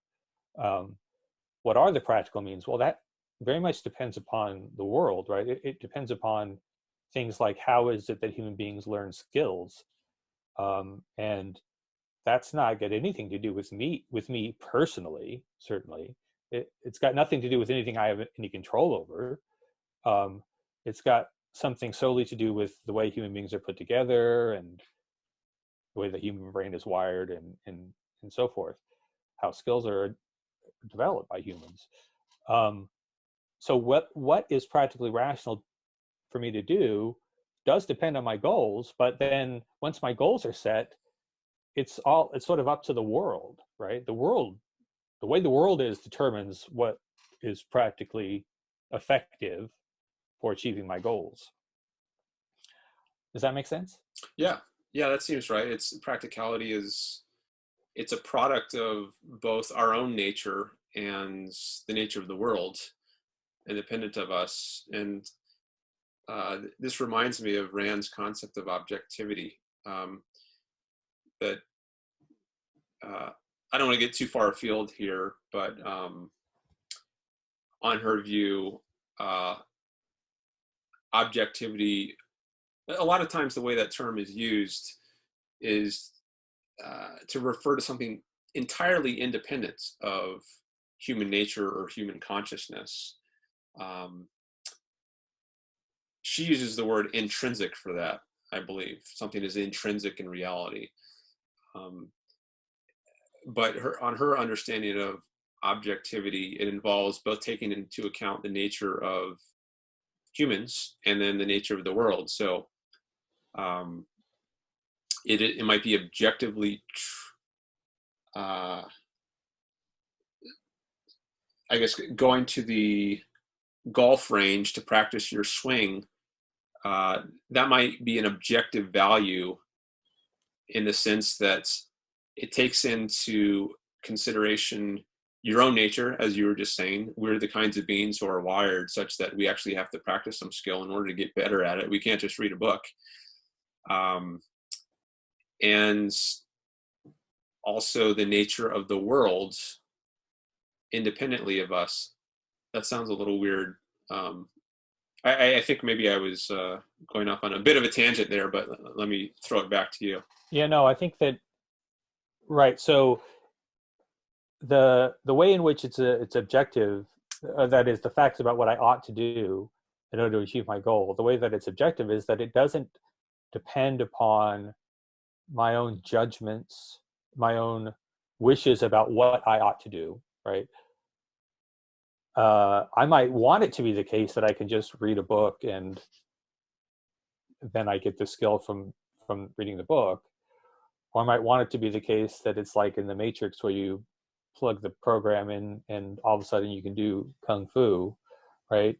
[SPEAKER 3] What are the practical means? Well, that very much depends upon the world, right? It depends upon things like, how is it that human beings learn skills? And that's not got anything to do with me personally, certainly. It's got nothing to do with anything I have any control over. It's got something solely to do with the way human beings are put together and the way the human brain is wired and so forth, how skills are developed by humans. So what is practically rational for me to do does depend on my goals, but then once my goals are set, it's sort of up to the world, right? The way the world is determines what is practically effective for achieving my goals. Does that make sense?
[SPEAKER 2] Yeah, yeah, that seems right. It's practicality is it's a product of both our own nature and the nature of the world, independent of us. And this reminds me of Rand's concept of objectivity. That I don't want to get too far afield here, but on her view, uh, objectivity, a lot of times the way that term is used is to refer to something entirely independent of human nature or human consciousness. Um, she uses the word intrinsic for that, I believe. Something is intrinsic in reality. Um, but on her understanding of objectivity, it involves both taking into account the nature of humans and then the nature of the world. So um, it might be objectively, I guess, going to the golf range to practice your swing, that might be an objective value in the sense that it takes into consideration your own nature, as you were just saying. We're the kinds of beings who are wired such that we actually have to practice some skill in order to get better at it. We can't just read a book. And also the nature of the world independently of us. That sounds a little weird. I think maybe I was going off on a bit of a tangent there, but let me throw it back to you.
[SPEAKER 3] Yeah, no, I think that, right. So the way in which it's objective, that is the facts about what I ought to do in order to achieve my goal. The way that it's objective is that it doesn't depend upon my own judgments, my own wishes about what I ought to do, right? I might want it to be the case that I can just read a book and then I get the skill from reading the book. Or I might want it to be the case that it's like in the Matrix where you plug the program in and all of a sudden you can do kung fu, right?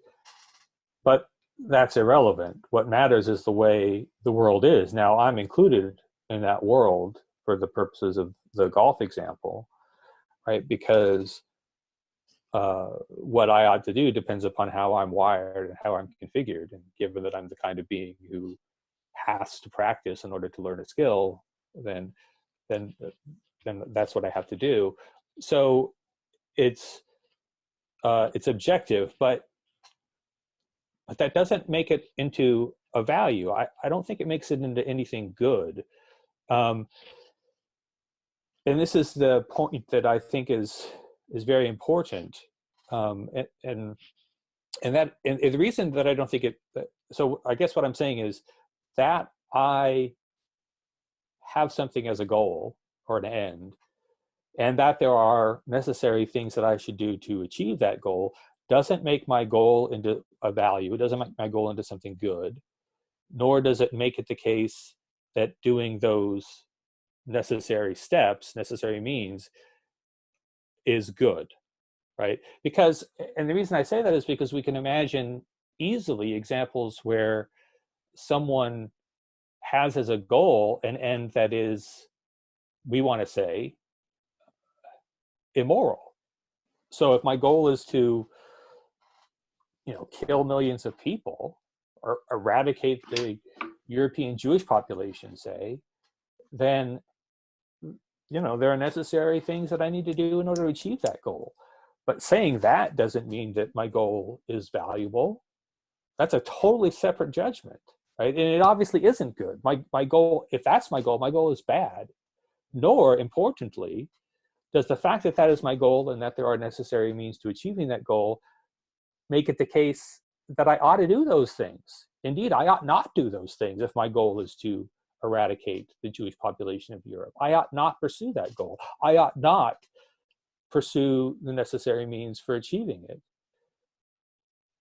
[SPEAKER 3] But that's irrelevant. What matters is the way the world is. Now, I'm included in that world for the purposes of the golf example, right? Because what I ought to do depends upon how I'm wired and how I'm configured. And given that I'm the kind of being who has to practice in order to learn a skill, then that's what I have to do. So it's objective, but that doesn't make it into a value. I don't think it makes it into anything good. And this is the point that I think is very important. And the reason that I don't think it, so I guess what I'm saying is that I have something as a goal or an end, and that there are necessary things that I should do to achieve that goal doesn't make my goal into a value. It doesn't make my goal into something good, nor does it make it the case that doing those necessary steps, necessary means, is good, right? Because, and the reason I say that is because we can imagine easily examples where someone has as a goal an end that is, we want to say, immoral. So if my goal is to, kill millions of people or eradicate the European Jewish population, say, then, there are necessary things that I need to do in order to achieve that goal. But saying that doesn't mean that my goal is valuable. That's a totally separate judgment, right? And it obviously isn't good. My goal, if that's my goal is bad. Nor, importantly, does the fact that that is my goal and that there are necessary means to achieving that goal make it the case that I ought to do those things. Indeed, I ought not do those things if my goal is to eradicate the Jewish population of Europe. I ought not pursue that goal. I ought not pursue the necessary means for achieving it.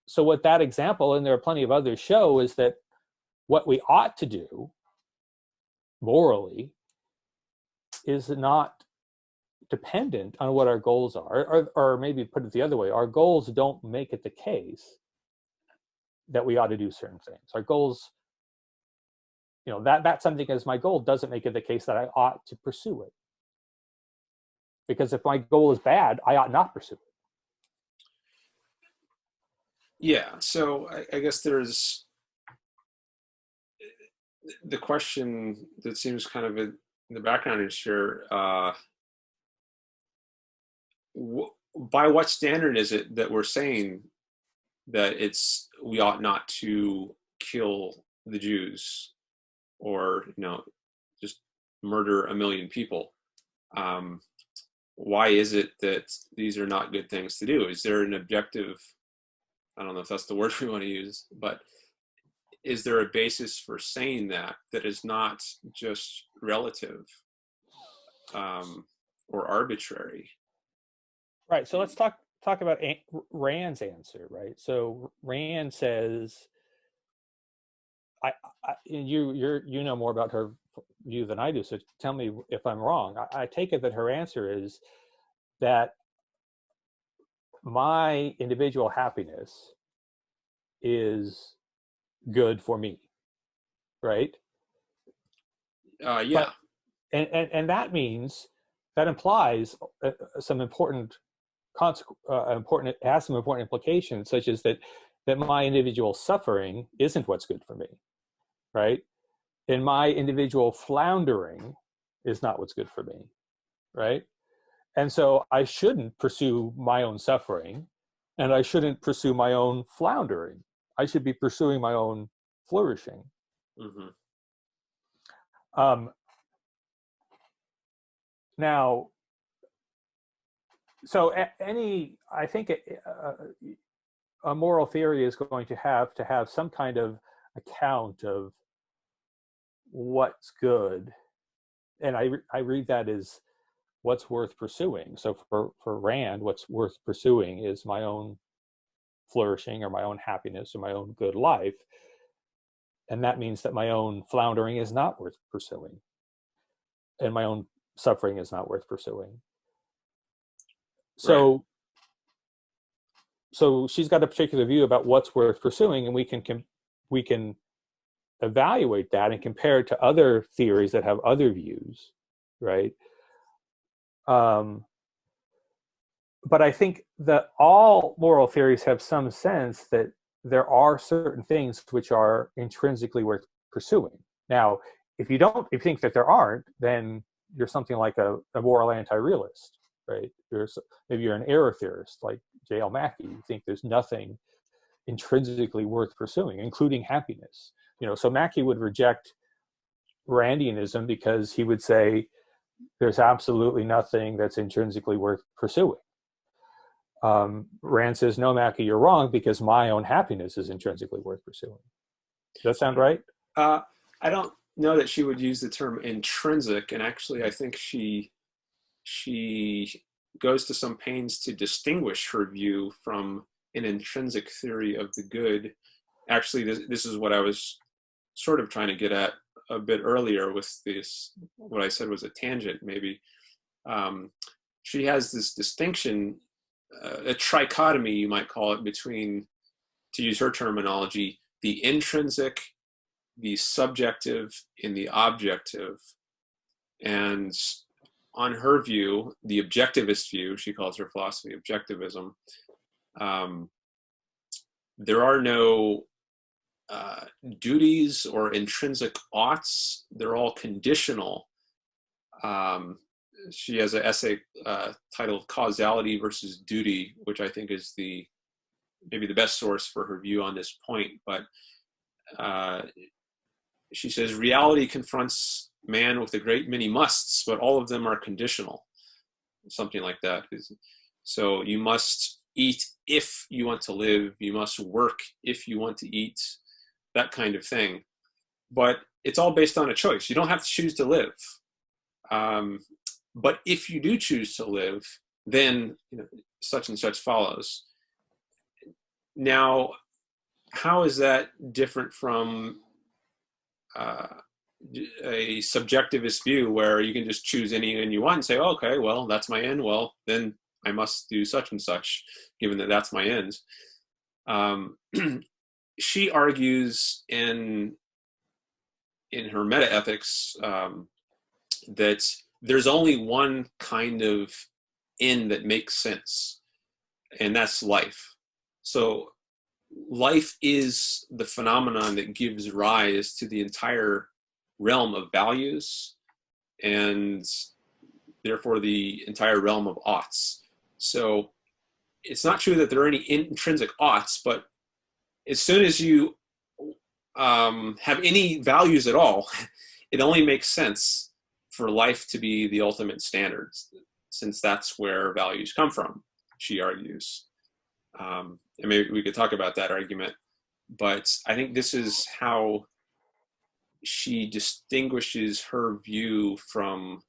[SPEAKER 3] So what that example, and there are plenty of others, show is that what we ought to do morally is not dependent on what our goals are, or maybe put it the other way, our goals don't make it the case that we ought to do certain things. Our goals that something as my goal doesn't make it the case that I ought to pursue it. Because if my goal is bad, I ought not pursue it.
[SPEAKER 2] Yeah. So I guess there's the question that seems kind of in the background is here. By what standard is it that we're saying that we ought not to kill the Jews or just murder a million people? Why is it that these are not good things to do? Is there an objective? I don't know if that's the word we want to use, but is there a basis for saying that is not just relative or arbitrary?
[SPEAKER 3] Right. So let's talk about Rand's answer. Right. So Rand says, you know more about her view than I do. So tell me if I'm wrong. I take it that her answer is that my individual happiness is good for me, right?
[SPEAKER 2] Yeah.
[SPEAKER 3] But, and that implies some important has some important implications, such as that my individual suffering isn't what's good for me, right? And my individual floundering is not what's good for me, right? And so I shouldn't pursue my own suffering, and I shouldn't pursue my own floundering. I should be pursuing my own flourishing.
[SPEAKER 2] Mm-hmm.
[SPEAKER 3] Now, so I think a moral theory is going to have some kind of account of what's good, and I read that as what's worth pursuing. So for Rand, what's worth pursuing is my own flourishing or my own happiness or my own good life. And that means that my own floundering is not worth pursuing. And my own suffering is not worth pursuing. So, right. So she's got a particular view about what's worth pursuing, and we can evaluate that and compare it to other theories that have other views, right? But I think that all moral theories have some sense that there are certain things which are intrinsically worth pursuing. Now, if you think that there aren't, then you're something like a moral anti-realist, right? Maybe you're an error theorist like J.L. Mackie. You think there's nothing intrinsically worth pursuing, including happiness. So Mackie would reject Randianism because he would say there's absolutely nothing that's intrinsically worth pursuing. Rand says, no, Mackie, you're wrong, because my own happiness is intrinsically worth pursuing. Does that sound right?
[SPEAKER 2] I don't know that she would use the term intrinsic, and actually I think she goes to some pains to distinguish her view from an intrinsic theory of the good. Actually, this is what I was sort of trying to get at a bit earlier with this, what I said was a tangent maybe. She has this distinction, a trichotomy you might call it, between, to use her terminology, the intrinsic, the subjective, and the objective. And on her view, the objectivist view, she calls her philosophy objectivism, there are no duties or intrinsic oughts. They're all conditional. She has an essay titled Causality versus Duty, which I think is maybe the best source for her view on this point. But she says reality confronts man with a great many musts, but all of them are conditional. Something like that. So you must eat if you want to live. You must work if you want to eat. That kind of thing. But it's all based on a choice. You don't have to choose to live. But if you do choose to live, then such and such follows. Now, how is that different from a subjectivist view where you can just choose any end you want and say, oh, okay, well, that's my end. Well, then I must do such and such, given that that's my end. She argues in in her meta ethics, that there's only one kind of end that makes sense, and that's life. So life is the phenomenon that gives rise to the entire realm of values, and therefore the entire realm of oughts. So it's not true that there are any intrinsic oughts, but as soon as you have any values at all, it only makes sense for life to be the ultimate standards, since that's where values come from, she argues. And maybe we could talk about that argument, but I think this is how she distinguishes her view from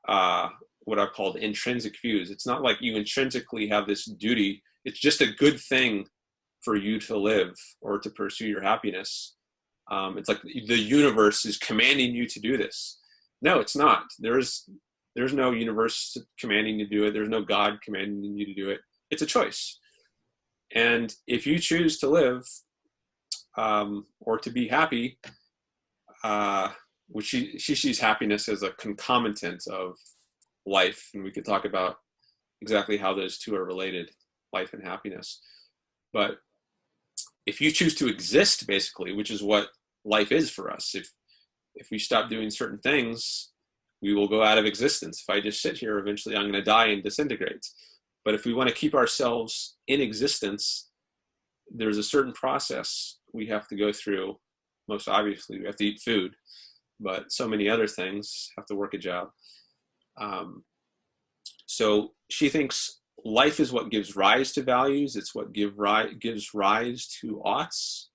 [SPEAKER 2] what I've called intrinsic views. It's not like you intrinsically have this duty. It's just a good thing for you to live or to pursue your happiness. It's like the universe is commanding you to do this. No, it's not. There's no universe commanding you to do it. There's no God commanding you to do it. It's a choice. And if you choose to live or to be happy, which she sees happiness as a concomitant of life, and we could talk about exactly how those two are related, life and happiness. But if you choose to exist, basically, which is what life is for us, if we stop doing certain things, we will go out of existence. If I just sit here, eventually I'm going to die and disintegrate. But if we want to keep ourselves in existence, there's a certain process we have to go through. Most obviously, we have to eat food, but so many other things, have to work a job. So she thinks life is what gives rise to values. It's what gives rise to oughts.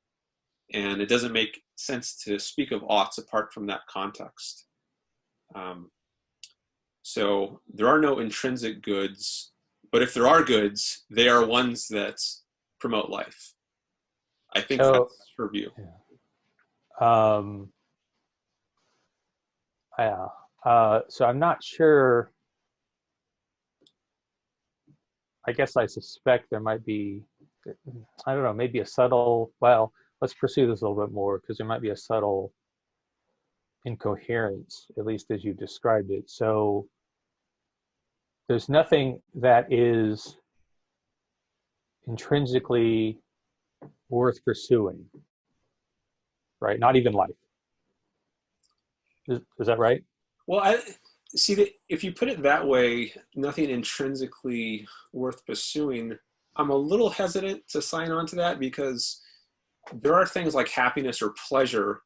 [SPEAKER 2] And it doesn't make sense to speak of oughts apart from that context. So there are no intrinsic goods, but if there are goods, they are ones that promote life. I think that's her view.
[SPEAKER 3] So I'm not sure. I guess I suspect there might be, I don't know, maybe a subtle, well, let's pursue this a little bit more, because there might be a subtle incoherence, at least as you described it. So there's nothing that is intrinsically worth pursuing, right? Not even life. Is that right?
[SPEAKER 2] Well, I see that if you put it that way, nothing intrinsically worth pursuing, I'm a little hesitant to sign on to that, because there are things like happiness or pleasure,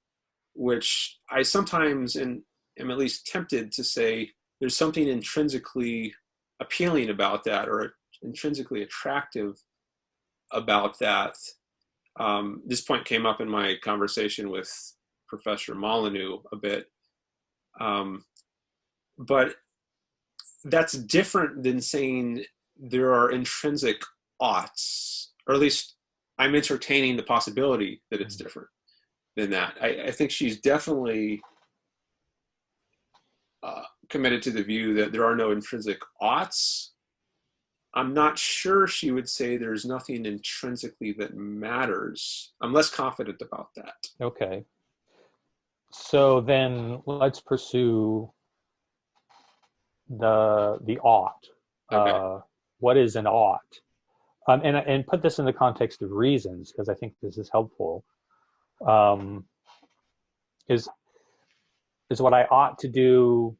[SPEAKER 2] which I sometimes am at least tempted to say there's something intrinsically appealing about that, or intrinsically attractive about that. This point came up in my conversation with Professor Molyneux a bit. But that's different than saying there are intrinsic oughts, or at least I'm entertaining the possibility that it's different than that. I think she's definitely committed to the view that there are no intrinsic oughts. I'm not sure she would say there's nothing intrinsically that matters. I'm less confident about that.
[SPEAKER 3] Okay. So then let's pursue the ought.
[SPEAKER 2] Okay.
[SPEAKER 3] What is an ought? And put this in the context of reasons, because I think this is helpful. Is what I ought to do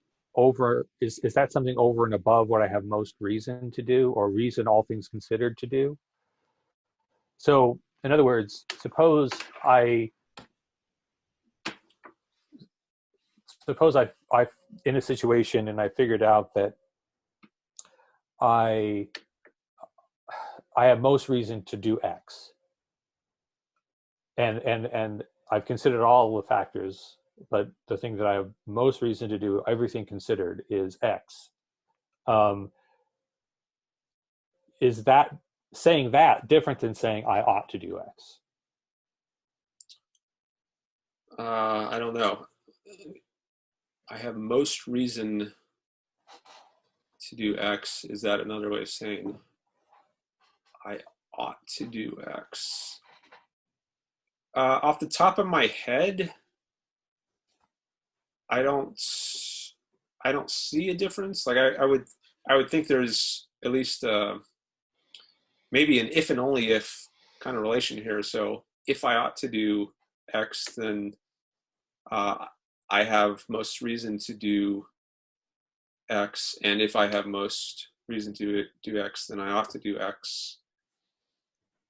[SPEAKER 3] is that something over and above what I have most reason to do, or reason all things considered to do? So in other words, suppose I in a situation and I figured out that I have most reason to do X, and I've considered all the factors, but the thing that I have most reason to do, everything considered, is X. Is that saying that different than saying I ought to do X?
[SPEAKER 2] I don't know. I have most reason to do X. Is that another way of saying I ought to do X? Off the top of my head, I don't I don't see a difference. Like I would think there's at least maybe an if and only if kind of relation here. So if I ought to do X, then uh, I have most reason to do X, and if I have most reason to do X, then I ought to do X.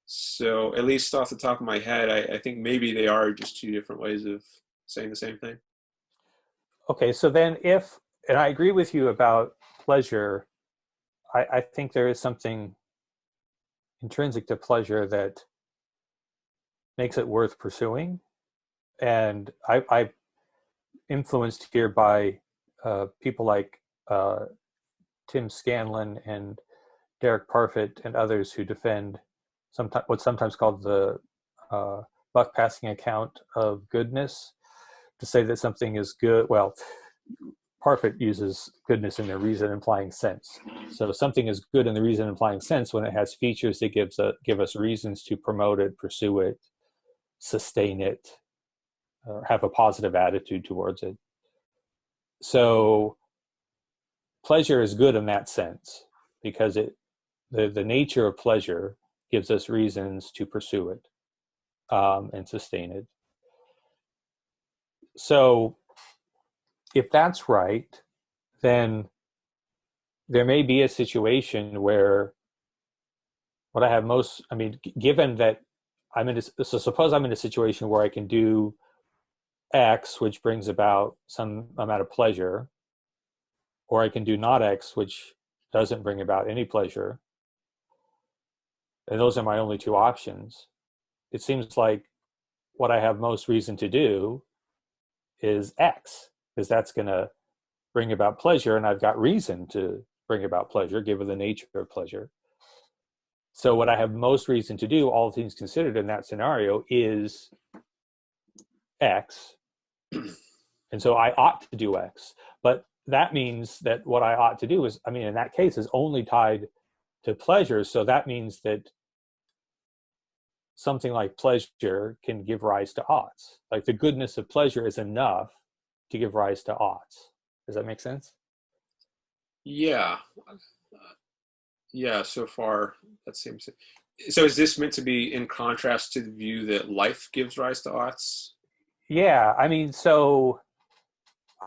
[SPEAKER 2] So at least off the top of my head, I think maybe they are just two different ways of saying the same thing.
[SPEAKER 3] Okay, so then and I agree with you about pleasure, I think there is something intrinsic to pleasure that makes it worth pursuing. And I influenced here by people like Tim Scanlon and Derek Parfit and others who defend what's sometimes called the buck passing account of goodness, to say that something is good. Well, Parfit uses goodness in the reason implying sense. So something is good in the reason implying sense when it has features that give us reasons to promote it, pursue it, sustain it, or have a positive attitude towards it. So pleasure is good in that sense because the nature of pleasure gives us reasons to pursue it and sustain it. So if that's right, then there may be a situation where what I have most, I mean, given that so suppose I'm in a situation where I can do X, which brings about some amount of pleasure, or I can do not X, which doesn't bring about any pleasure. And those are my only two options. It seems like what I have most reason to do is X, because that's going to bring about pleasure, and I've got reason to bring about pleasure given the nature of pleasure. So what I have most reason to do, all things considered in that scenario, is X. And so I ought to do X. But that means that what I ought to do is, I mean, in that case, is only tied to pleasure. So that means that something like pleasure can give rise to oughts. Like the goodness of pleasure is enough to give rise to oughts. Does that make sense?
[SPEAKER 2] Yeah, yeah. So far, that seems. So is this meant to be in contrast to the view that life gives rise to oughts?
[SPEAKER 3] Yeah, I mean, so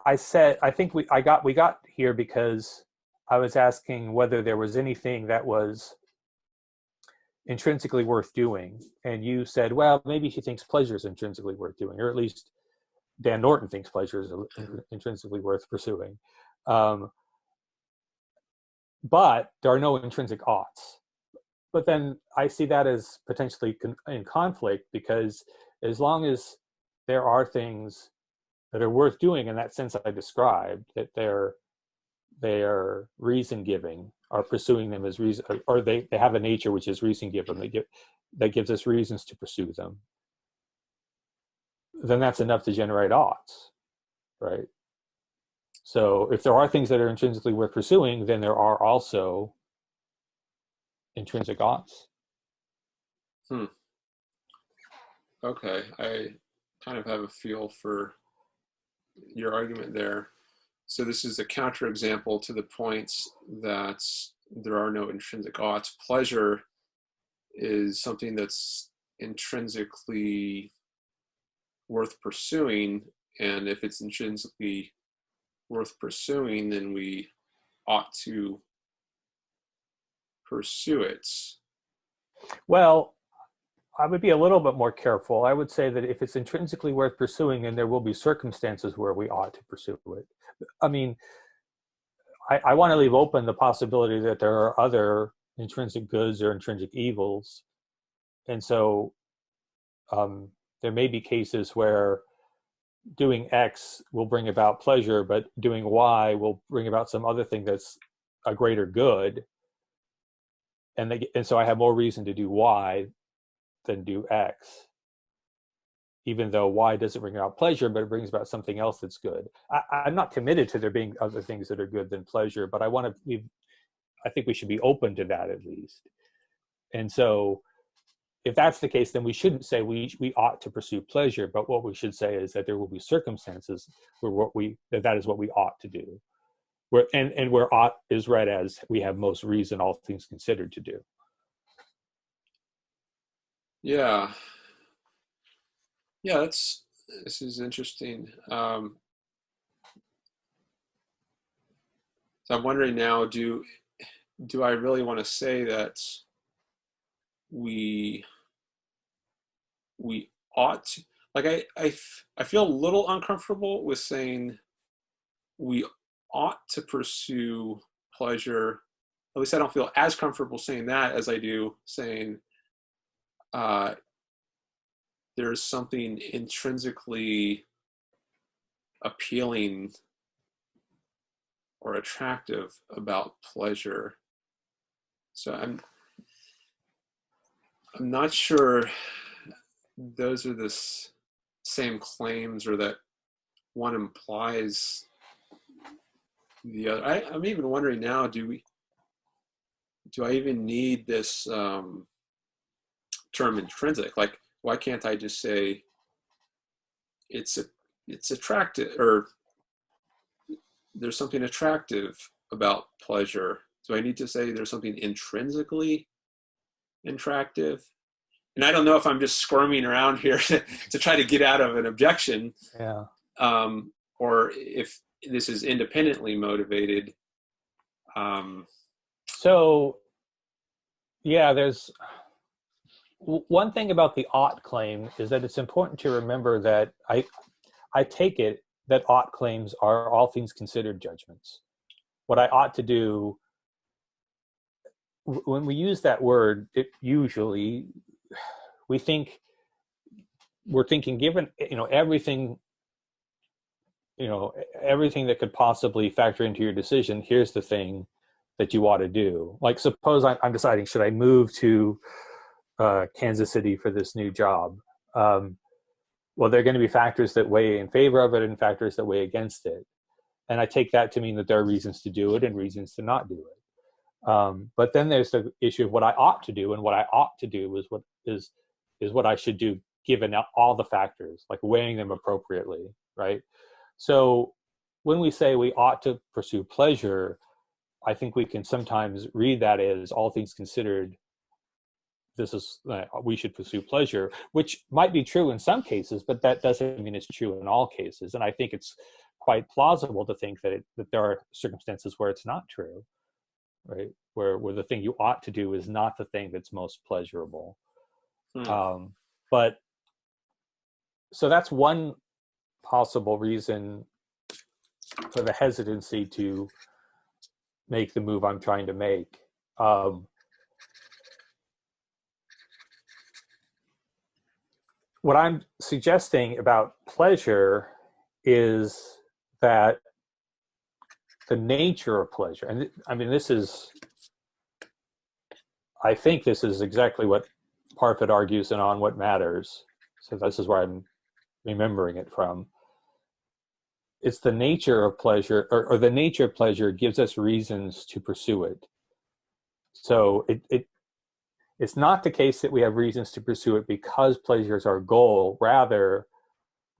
[SPEAKER 3] I think we got here because I was asking whether there was anything that was intrinsically worth doing, and you said, well, maybe she thinks pleasure is intrinsically worth doing, or at least Dan Norton thinks pleasure is intrinsically worth pursuing. But there are no intrinsic oughts. But then I see that as potentially in conflict, because as long as there are things that are worth doing in that sense I described, that they're reason giving, are pursuing them as reason, or they have a nature which is reason given, that gives us reasons to pursue them, then that's enough to generate oughts, right? So if there are things that are intrinsically worth pursuing, then there are also intrinsic oughts.
[SPEAKER 2] Okay, I kind of have a feel for your argument there. So this is a counterexample to the points that there are no intrinsic oughts. Pleasure is something that's intrinsically worth pursuing, and if it's intrinsically worth pursuing, then we ought to pursue it.
[SPEAKER 3] Well, I would be a little bit more careful. I would say that if it's intrinsically worth pursuing, then there will be circumstances where we ought to pursue it. I mean, I want to leave open the possibility that there are other intrinsic goods or intrinsic evils. And so there may be cases where doing X will bring about pleasure, but doing Y will bring about some other thing that's a greater good. And so I have more reason to do Y than do X, even though Y doesn't bring about pleasure, but it brings about something else that's good. I'm not committed to there being other things that are good than pleasure, but I think we should be open to that at least. And so if that's the case, then we shouldn't say we ought to pursue pleasure, but what we should say is that there will be circumstances where that is what we ought to do. Where ought is read as we have most reason, all things considered, to do.
[SPEAKER 2] Yeah. Yeah, this is interesting. So I'm wondering now, do I really want to say that we ought to, like, I feel a little uncomfortable with saying we ought to pursue pleasure. At least I don't feel as comfortable saying that as I do saying there's something intrinsically appealing or attractive about pleasure. So I'm not sure those are the same claims, or that one implies the other. I'm even wondering now, do I even need this term intrinsic? Like, why can't I just say it's attractive, or there's something attractive about pleasure? Do I need to say there's something intrinsically attractive? And I don't know if I'm just squirming around here to try to get out of an objection,
[SPEAKER 3] Yeah.
[SPEAKER 2] Or if this is independently motivated.
[SPEAKER 3] So, yeah, there's one thing about the ought claim is that it's important to remember that I take it that ought claims are all things considered judgments. What I ought to do, when we use that word, it usually we're thinking, given everything that could possibly factor into your decision, here's the thing that you ought to do. Like, suppose I'm deciding, should I move to Kansas City for this new job? Well, there are going to be factors that weigh in favor of it and factors that weigh against it. And I take that to mean that there are reasons to do it and reasons to not do it. But then there's the issue of what I ought to do, and what I ought to do is what I should do given all the factors, like weighing them appropriately, right? So when we say we ought to pursue pleasure, I think we can sometimes read that as all things considered, we should pursue pleasure, which might be true in some cases, but that doesn't mean it's true in all cases. And I think it's quite plausible to think that there are circumstances where it's not true, right? Where the thing you ought to do is not the thing that's most pleasurable. But so that's one possible reason for the hesitancy to make the move I'm trying to make. What I'm suggesting about pleasure is that the nature of pleasure, and I mean, I think this is exactly what Parfit argues in On What Matters. So this is where I'm remembering it from. It's the nature of pleasure, or the nature of pleasure gives us reasons to pursue it. So it's not the case that we have reasons to pursue it because pleasure is our goal. Rather,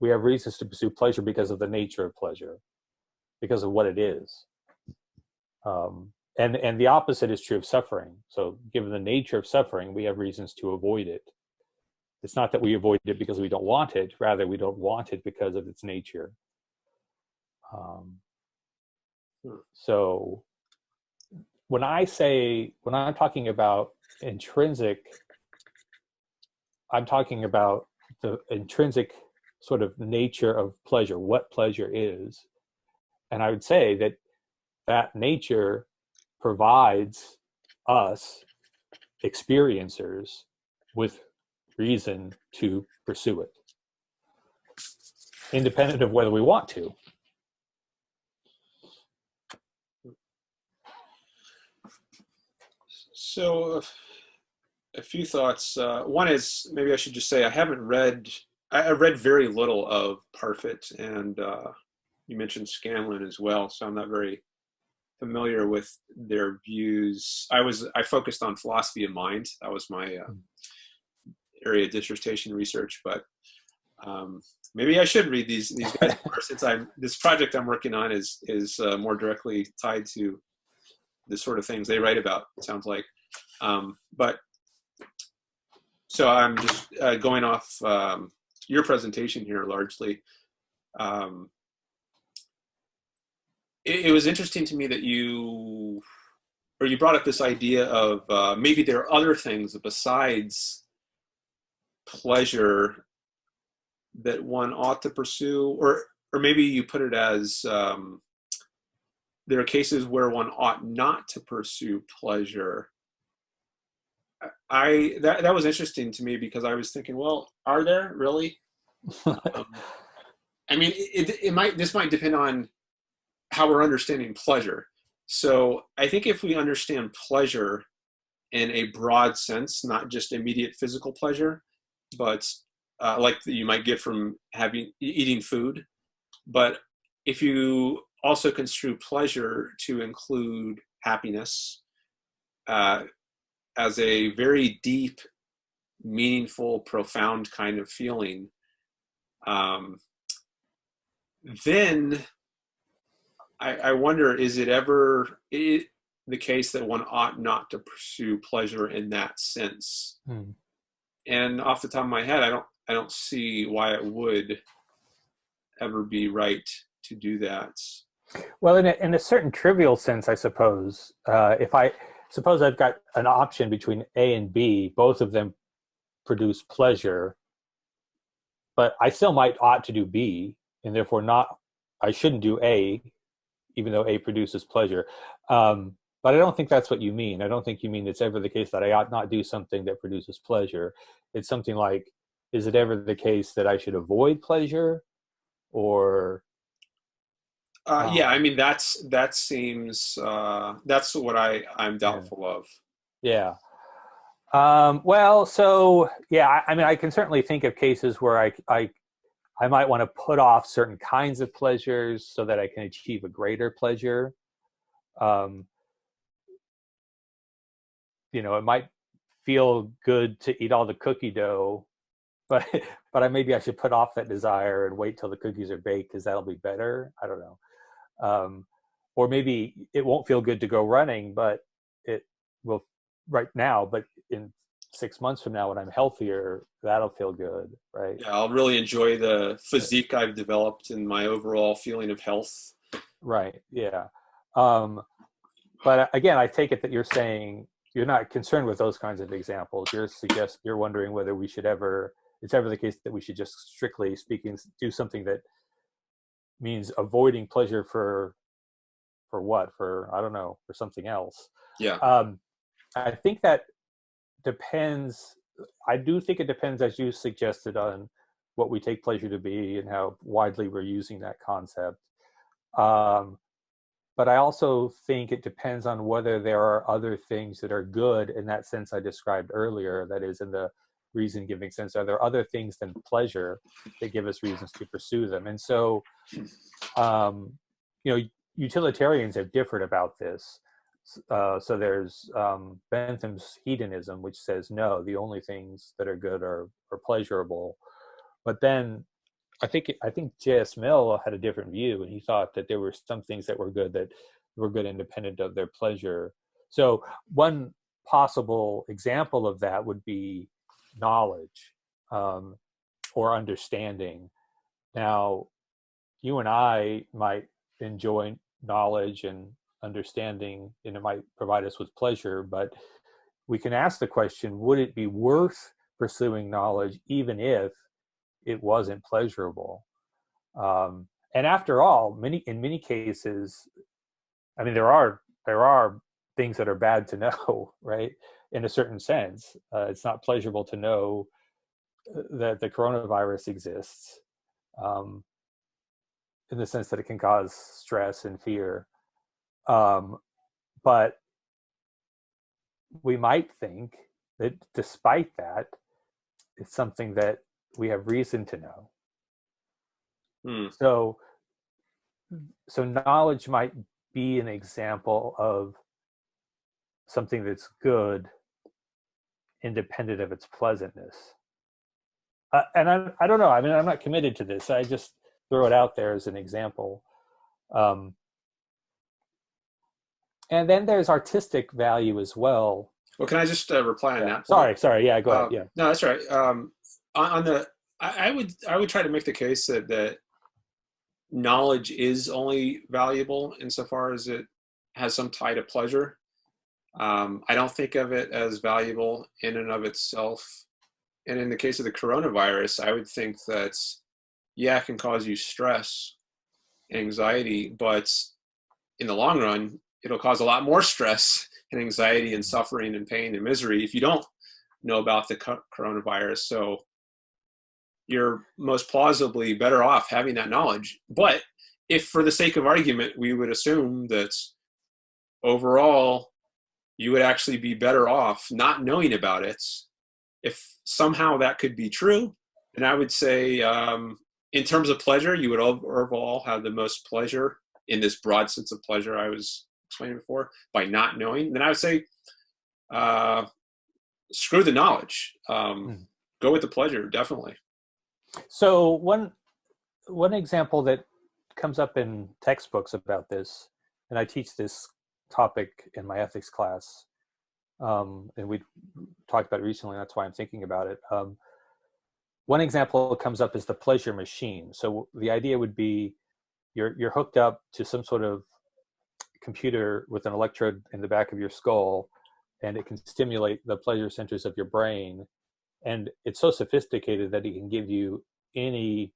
[SPEAKER 3] we have reasons to pursue pleasure because of the nature of pleasure, because of what it is. And the opposite is true of suffering. So given the nature of suffering, we have reasons to avoid it. It's not that we avoid it because we don't want it. Rather, we don't want it because of its nature. So when I'm talking about intrinsic, I'm talking about the intrinsic sort of nature of pleasure, what pleasure is. And I would say that nature provides us experiencers with reason to pursue it, independent of whether we want to.
[SPEAKER 2] So a few thoughts. One is, maybe I should just say I read very little of Parfit, and you mentioned Scanlon as well, so I'm not very familiar with their views. I focused on philosophy of mind. That was my area of dissertation research, but maybe I should read these guys more, since this project I'm working on is more directly tied to the sort of things they write about, it sounds like. But so I'm just going off your presentation here largely. It was interesting to me that you brought up this idea of maybe there are other things besides pleasure that one ought to pursue, or maybe you put it as there are cases where one ought not to pursue pleasure. That was interesting to me, because I was thinking, well, are there really? I mean, this might depend on how we're understanding pleasure. So I think if we understand pleasure in a broad sense, not just immediate physical pleasure, but like you might get from eating food, but if you also construe pleasure to include happiness as a very deep, meaningful, profound kind of feeling, then I wonder, is it ever the case that one ought not to pursue pleasure in that sense? And off the top of my head, I don't see why it would ever be right to do that.
[SPEAKER 3] Well, in a certain trivial sense, I suppose, if I suppose I've got an option between A and B, both of them produce pleasure, but I still ought to do B, and therefore I shouldn't do A, even though A produces pleasure. But I don't think that's what you mean. I don't think you mean it's ever the case that I ought not do something that produces pleasure. It's something like, is it ever the case that I should avoid pleasure? Or
[SPEAKER 2] yeah, I mean, that seems that's what I'm doubtful of.
[SPEAKER 3] Yeah. Well, so yeah, I mean, I can certainly think of cases where I might want to put off certain kinds of pleasures so that I can achieve a greater pleasure. It might feel good to eat all the cookie dough, but maybe I should put off that desire and wait till the cookies are baked, because that'll be better. I don't know. Or maybe it won't feel good to go running, but it will right now, but in 6 months from now, when I'm healthier, that'll feel good, right?
[SPEAKER 2] Yeah, I'll really enjoy the physique I've developed and my overall feeling of health.
[SPEAKER 3] Right, yeah. But again, I take it that you're saying you're not concerned with those kinds of examples. You're wondering whether it's ever the case that we should just, strictly speaking, do something that means avoiding pleasure for what? I don't know, for something else.
[SPEAKER 2] Yeah.
[SPEAKER 3] I think that depends. I do think it depends, as you suggested, on what we take pleasure to be and how widely we're using that concept. But I also think it depends on whether there are other things that are good in that sense I described earlier, that is, in the reason-giving sense. Are there other things than pleasure that give us reasons to pursue them? And so, utilitarians have differed about this. So there's Bentham's hedonism, which says, no, the only things that are good are pleasurable. But then I think J.S. Mill had a different view, and he thought that there were some things that were good independent of their pleasure. So one possible example of that would be knowledge or understanding. Now, you and I might enjoy knowledge and understanding, and it might provide us with pleasure, but we can ask the question, would it be worth pursuing knowledge even if it wasn't pleasurable? And after all, in many cases, I mean, there are things that are bad to know, right? In a certain sense, it's not pleasurable to know that the coronavirus exists, in the sense that it can cause stress and fear. But we might think that despite that, it's something that we have reason to know. So knowledge might be an example of something that's good, independent of its pleasantness. I don't know. I mean, I'm not committed to this. I just throw it out there as an example. And then there's artistic value as well.
[SPEAKER 2] Well, can I just reply on
[SPEAKER 3] Yeah.
[SPEAKER 2] that point?
[SPEAKER 3] Sorry. Yeah, go ahead. Yeah.
[SPEAKER 2] No, that's right. On the, I would try to make the case that knowledge is only valuable insofar as it has some tie to pleasure. I don't think of it as valuable in and of itself. And in the case of the coronavirus, I would think that, yeah, it can cause you stress, anxiety, but in the long run, it'll cause a lot more stress and anxiety and suffering and pain and misery if you don't know about the coronavirus. So you're most plausibly better off having that knowledge. But if, for the sake of argument, we would assume that overall you would actually be better off not knowing about it, if somehow that could be true, then I would say, in terms of pleasure, you would overall have the most pleasure in this broad sense of pleasure I was explaining before by not knowing. Then I would say, screw the knowledge. Go with the pleasure, definitely.
[SPEAKER 3] So one example that comes up in textbooks about this, and I teach this topic in my ethics class, and we talked about it recently, that's why I'm thinking about it. One example that comes up is the pleasure machine. So the idea would be you're hooked up to some sort of computer with an electrode in the back of your skull, and it can stimulate the pleasure centers of your brain. And it's so sophisticated that it can give you any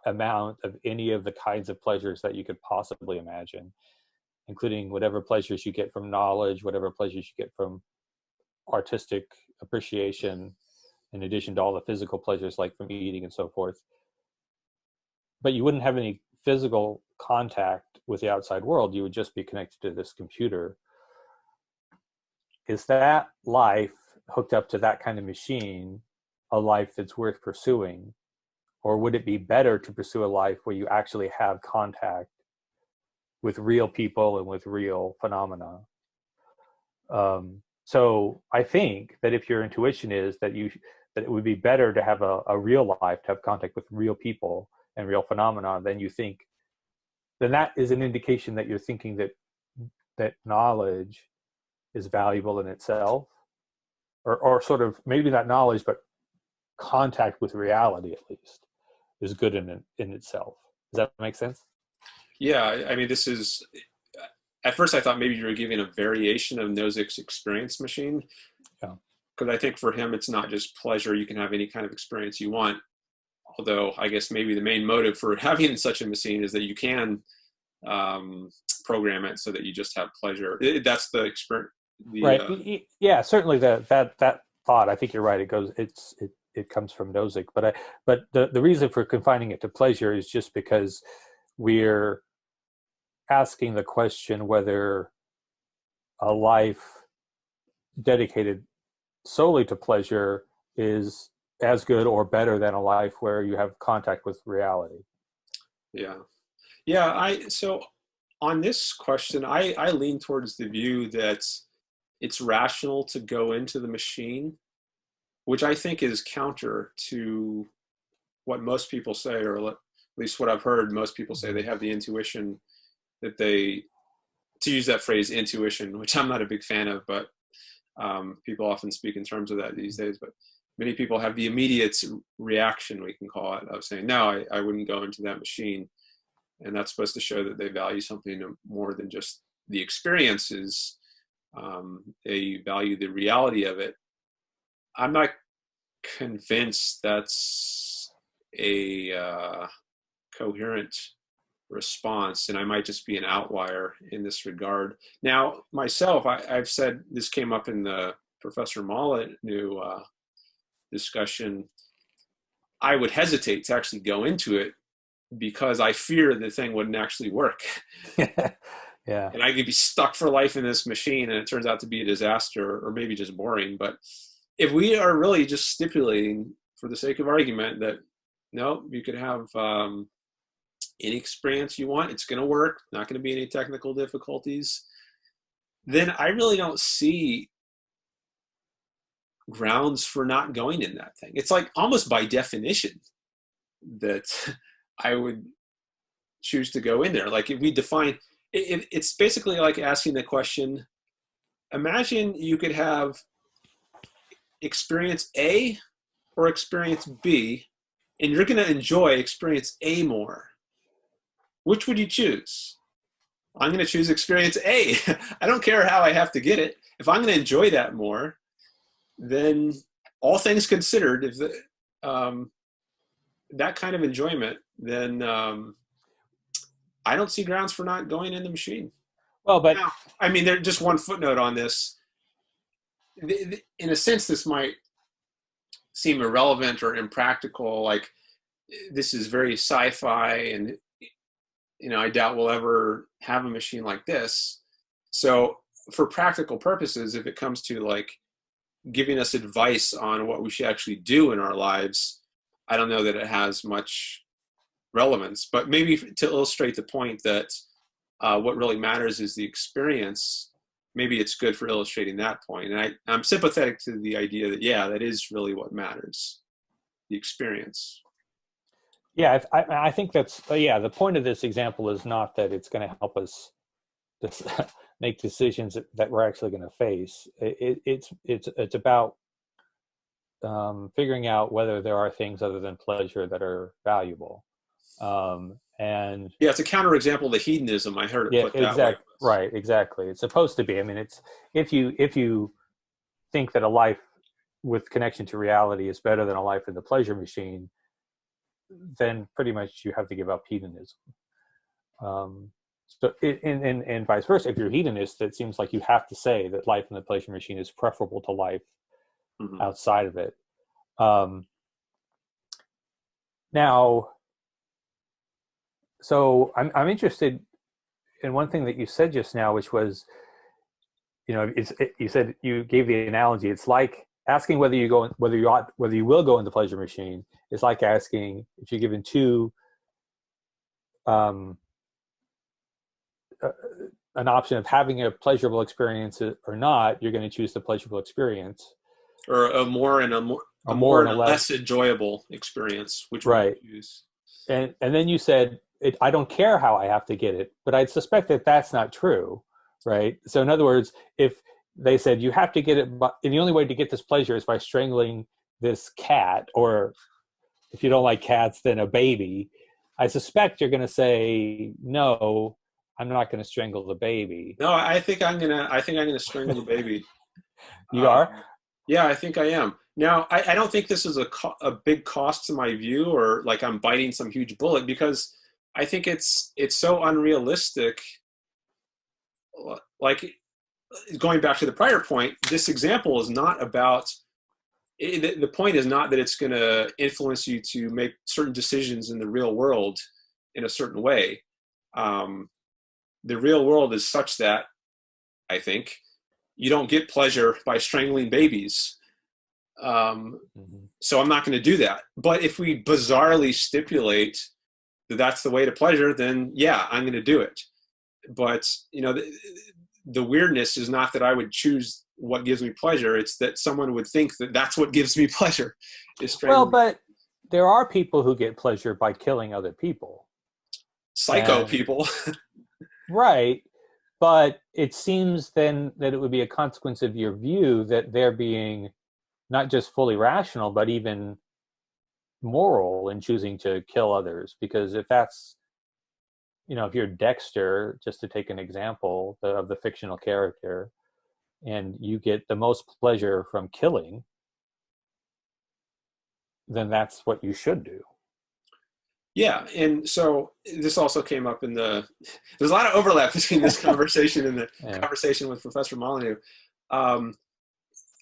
[SPEAKER 3] amount of any of the kinds of pleasures that you could possibly imagine, including whatever pleasures you get from knowledge, whatever pleasures you get from artistic appreciation, in addition to all the physical pleasures like from eating and so forth. But you wouldn't have any physical contact with the outside world. You would just be connected to this computer. Is that life hooked up to that kind of machine a life that's worth pursuing? Or would it be better to pursue a life where you actually have contact with real people and with real phenomena? So I think that if your intuition is that it would be better to have a real life, to have contact with real people and real phenomena, then that is an indication that you're thinking that knowledge is valuable in itself, or sort of maybe not knowledge, but contact with reality at least is good in itself. Does that make sense?
[SPEAKER 2] Yeah, I mean, this is, at first I thought maybe you were giving a variation of Nozick's experience machine.
[SPEAKER 3] Yeah.
[SPEAKER 2] Because I think for him, it's not just pleasure. You can have any kind of experience you want. Although I guess maybe the main motive for having such a machine is that you can program it so that you just have pleasure. That's the experience.
[SPEAKER 3] Right. Yeah, certainly that thought, I think you're right. It comes from Nozick, but the reason for confining it to pleasure is just because we're asking the question whether a life dedicated solely to pleasure is as good or better than a life where you have contact with reality.
[SPEAKER 2] Yeah. So on this question, I lean towards the view that it's rational to go into the machine, which I think is counter to what most people say, or at least what I've heard most people say. They have the intuition that to use that phrase, intuition, which I'm not a big fan of, but people often speak in terms of that these days. But many people have the immediate reaction, we can call it, of saying, no, I wouldn't go into that machine. And that's supposed to show that they value something more than just the experiences. They value the reality of it. I'm not convinced that's a coherent response, and I might just be an outlier in this regard. Now, myself, I've said, this came up in the Professor Molyneux discussion, I would hesitate to actually go into it because I fear the thing wouldn't actually work.
[SPEAKER 3] Yeah.
[SPEAKER 2] And I could be stuck for life in this machine, and it turns out to be a disaster, or maybe just boring. But if we are really just stipulating, for the sake of argument, that no, you could have any experience you want, it's going to work, not going to be any technical difficulties, then I really don't see grounds for not going in that thing. It's like almost by definition that I would choose to go in there. Like if we define, it's basically like asking the question, imagine you could have experience A or experience B, and you're going to enjoy experience A more. Which would you choose? I'm going to choose experience A. I don't care how I have to get it. If I'm going to enjoy that more, then all things considered, if that kind of enjoyment, then I don't see grounds for not going in the machine.
[SPEAKER 3] Well, but
[SPEAKER 2] now, I mean, there's just one footnote on this. In a sense, this might seem irrelevant or impractical. Like this is very sci-fi, and I doubt we'll ever have a machine like this. So, for practical purposes, if it comes to like giving us advice on what we should actually do in our lives, I don't know that it has much relevance. But maybe to illustrate the point that what really matters is the experience, maybe it's good for illustrating that point. And I'm sympathetic to the idea that, yeah, that is really what matters, the experience.
[SPEAKER 3] Yeah, I think that's, the point of this example is not that it's going to help us make decisions that we're actually going to face. It's about figuring out whether there are things other than pleasure that are valuable. And
[SPEAKER 2] yeah, it's a counterexample to hedonism. I heard it put that way.
[SPEAKER 3] Right, exactly. It's supposed to be. I mean, it's if you think that a life with connection to reality is better than a life in the pleasure machine, then pretty much you have to give up hedonism. So and vice versa. If you're a hedonist, it seems like you have to say that life in the pleasure machine is preferable to life outside of it. Now, so I'm interested in one thing that you said just now, which was, you said, you gave the analogy. It's like asking whether you will go in the pleasure machine. It's like asking if you're given two, an option of having a pleasurable experience or not, you're going to choose the pleasurable experience,
[SPEAKER 2] or a more and a less enjoyable experience, which
[SPEAKER 3] right.
[SPEAKER 2] We choose.
[SPEAKER 3] And then you said, I don't care how I have to get it, but I suspect that that's not true, right? So in other words, if they said you have to get it, and the only way to get this pleasure is by strangling this cat, or if you don't like cats, then a baby, I suspect you're going to say, no, I'm not going to strangle the baby.
[SPEAKER 2] No, I think I'm going to strangle the baby.
[SPEAKER 3] You are?
[SPEAKER 2] Yeah, I think I am. Now, I don't think this is a big cost to my view, or like I'm biting some huge bullet, because I think it's so unrealistic. Like, going back to the prior point, this example is not about, the point is not that it's going to influence you to make certain decisions in the real world in a certain way. The real world is such that, I think, you don't get pleasure by strangling babies. So I'm not going to do that. But if we bizarrely stipulate that that's the way to pleasure, then yeah, I'm going to do it. But, the weirdness is not that I would choose what gives me pleasure. It's that someone would think that that's what gives me pleasure.
[SPEAKER 3] Well, but there are people who get pleasure by killing other people.
[SPEAKER 2] People.
[SPEAKER 3] Right. But it seems then that it would be a consequence of your view that they're being not just fully rational, but even moral in choosing to kill others. Because if that's, if you're Dexter, just to take an example of the fictional character, and you get the most pleasure from killing, then that's what you should do.
[SPEAKER 2] Yeah, and so this also came up there's a lot of overlap between this conversation and the conversation with Professor Molyneux.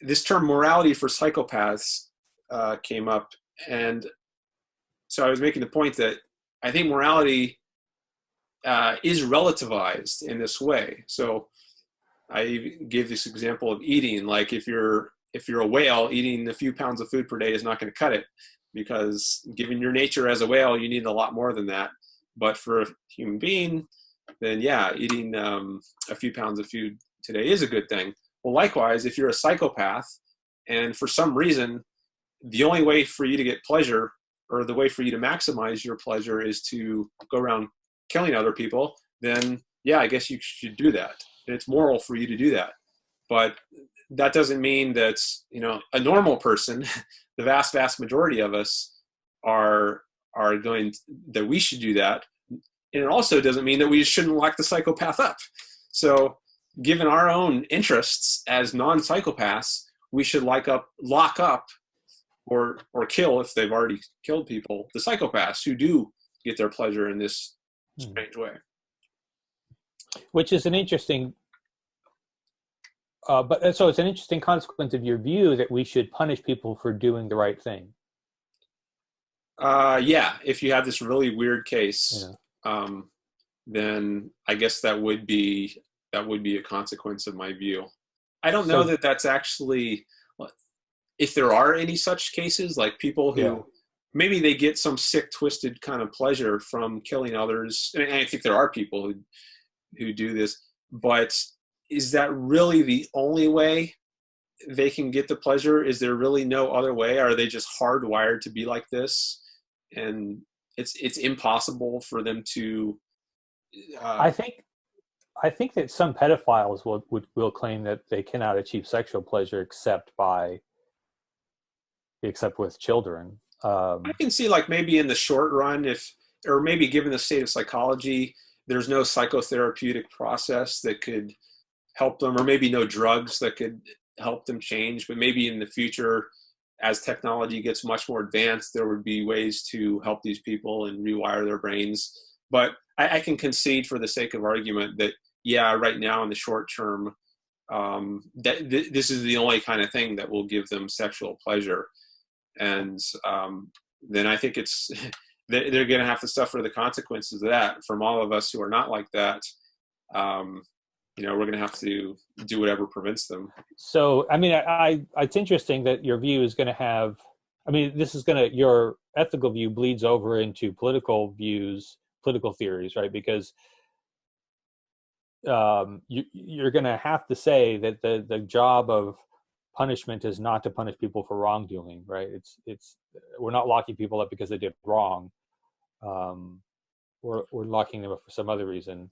[SPEAKER 2] This term morality for psychopaths came up, and so I was making the point that I think morality is relativized in this way. So I gave this example of eating, like if you're a whale, eating a few pounds of food per day is not going to cut it, because given your nature as a whale, you need a lot more than that. But for a human being, then yeah, eating a few pounds of food today is a good thing. Well, likewise, if you're a psychopath, And for some reason, the only way for you to get pleasure, or the way for you to maximize your pleasure, is to go around killing other people, then yeah, I guess you should do that. And it's moral for you to do that. But that doesn't mean that, a normal person, the vast majority of us are that we should do that. And it also doesn't mean that we shouldn't lock the psychopath up. So given our own interests as non-psychopaths, we should lock up or kill, if they've already killed people, the psychopaths who do get their pleasure in this strange way.
[SPEAKER 3] Which is an interesting, so it's an interesting consequence of your view that we should punish people for doing the right thing.
[SPEAKER 2] Yeah, if you have this really weird case, then I guess that would be a consequence of my view. I don't know that that's actually, if there are any such cases, like people who maybe they get some sick, twisted kind of pleasure from killing others. And I think there are people who do this, but is that really the only way they can get the pleasure? Is there really no other way? Are they just hardwired to be like this? And it's impossible for them to.
[SPEAKER 3] I think that some pedophiles will claim that they cannot achieve sexual pleasure except with children.
[SPEAKER 2] I can see, like, maybe in the short run, or maybe given the state of psychology, there's no psychotherapeutic process that could help them, or maybe no drugs that could help them change. But maybe in the future, as technology gets much more advanced, there would be ways to help these people and rewire their brains. But I can concede, for the sake of argument, that yeah, right now in the short term, this is the only kind of thing that will give them sexual pleasure. And then I think they're going to have to suffer the consequences of that. From all of us who are not like that, we're going to have to do whatever prevents them. So,
[SPEAKER 3] I mean, it's interesting that your view is going to have, your ethical view bleeds over into political views, political theories, right? Because you're going to have to say that the job of punishment is not to punish people for wrongdoing, right? It's we're not locking people up because they did wrong. We're locking them up for some other reason.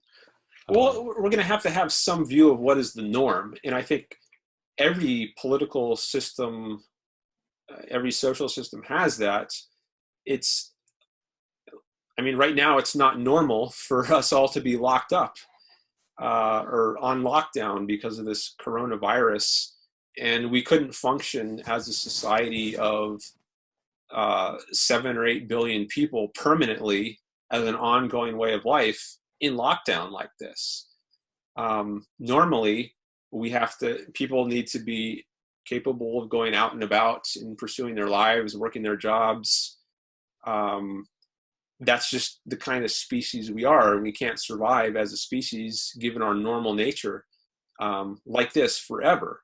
[SPEAKER 2] Well, we're going to have some view of what is the norm, and I think every political system, every social system has that. Right now it's not normal for us all to be locked up or on lockdown because of this coronavirus. And we couldn't function as a society of 7 or 8 billion people permanently as an ongoing way of life in lockdown like this. Normally, people need to be capable of going out and about and pursuing their lives, working their jobs. That's just the kind of species we are. We can't survive as a species, given our normal nature, like this forever.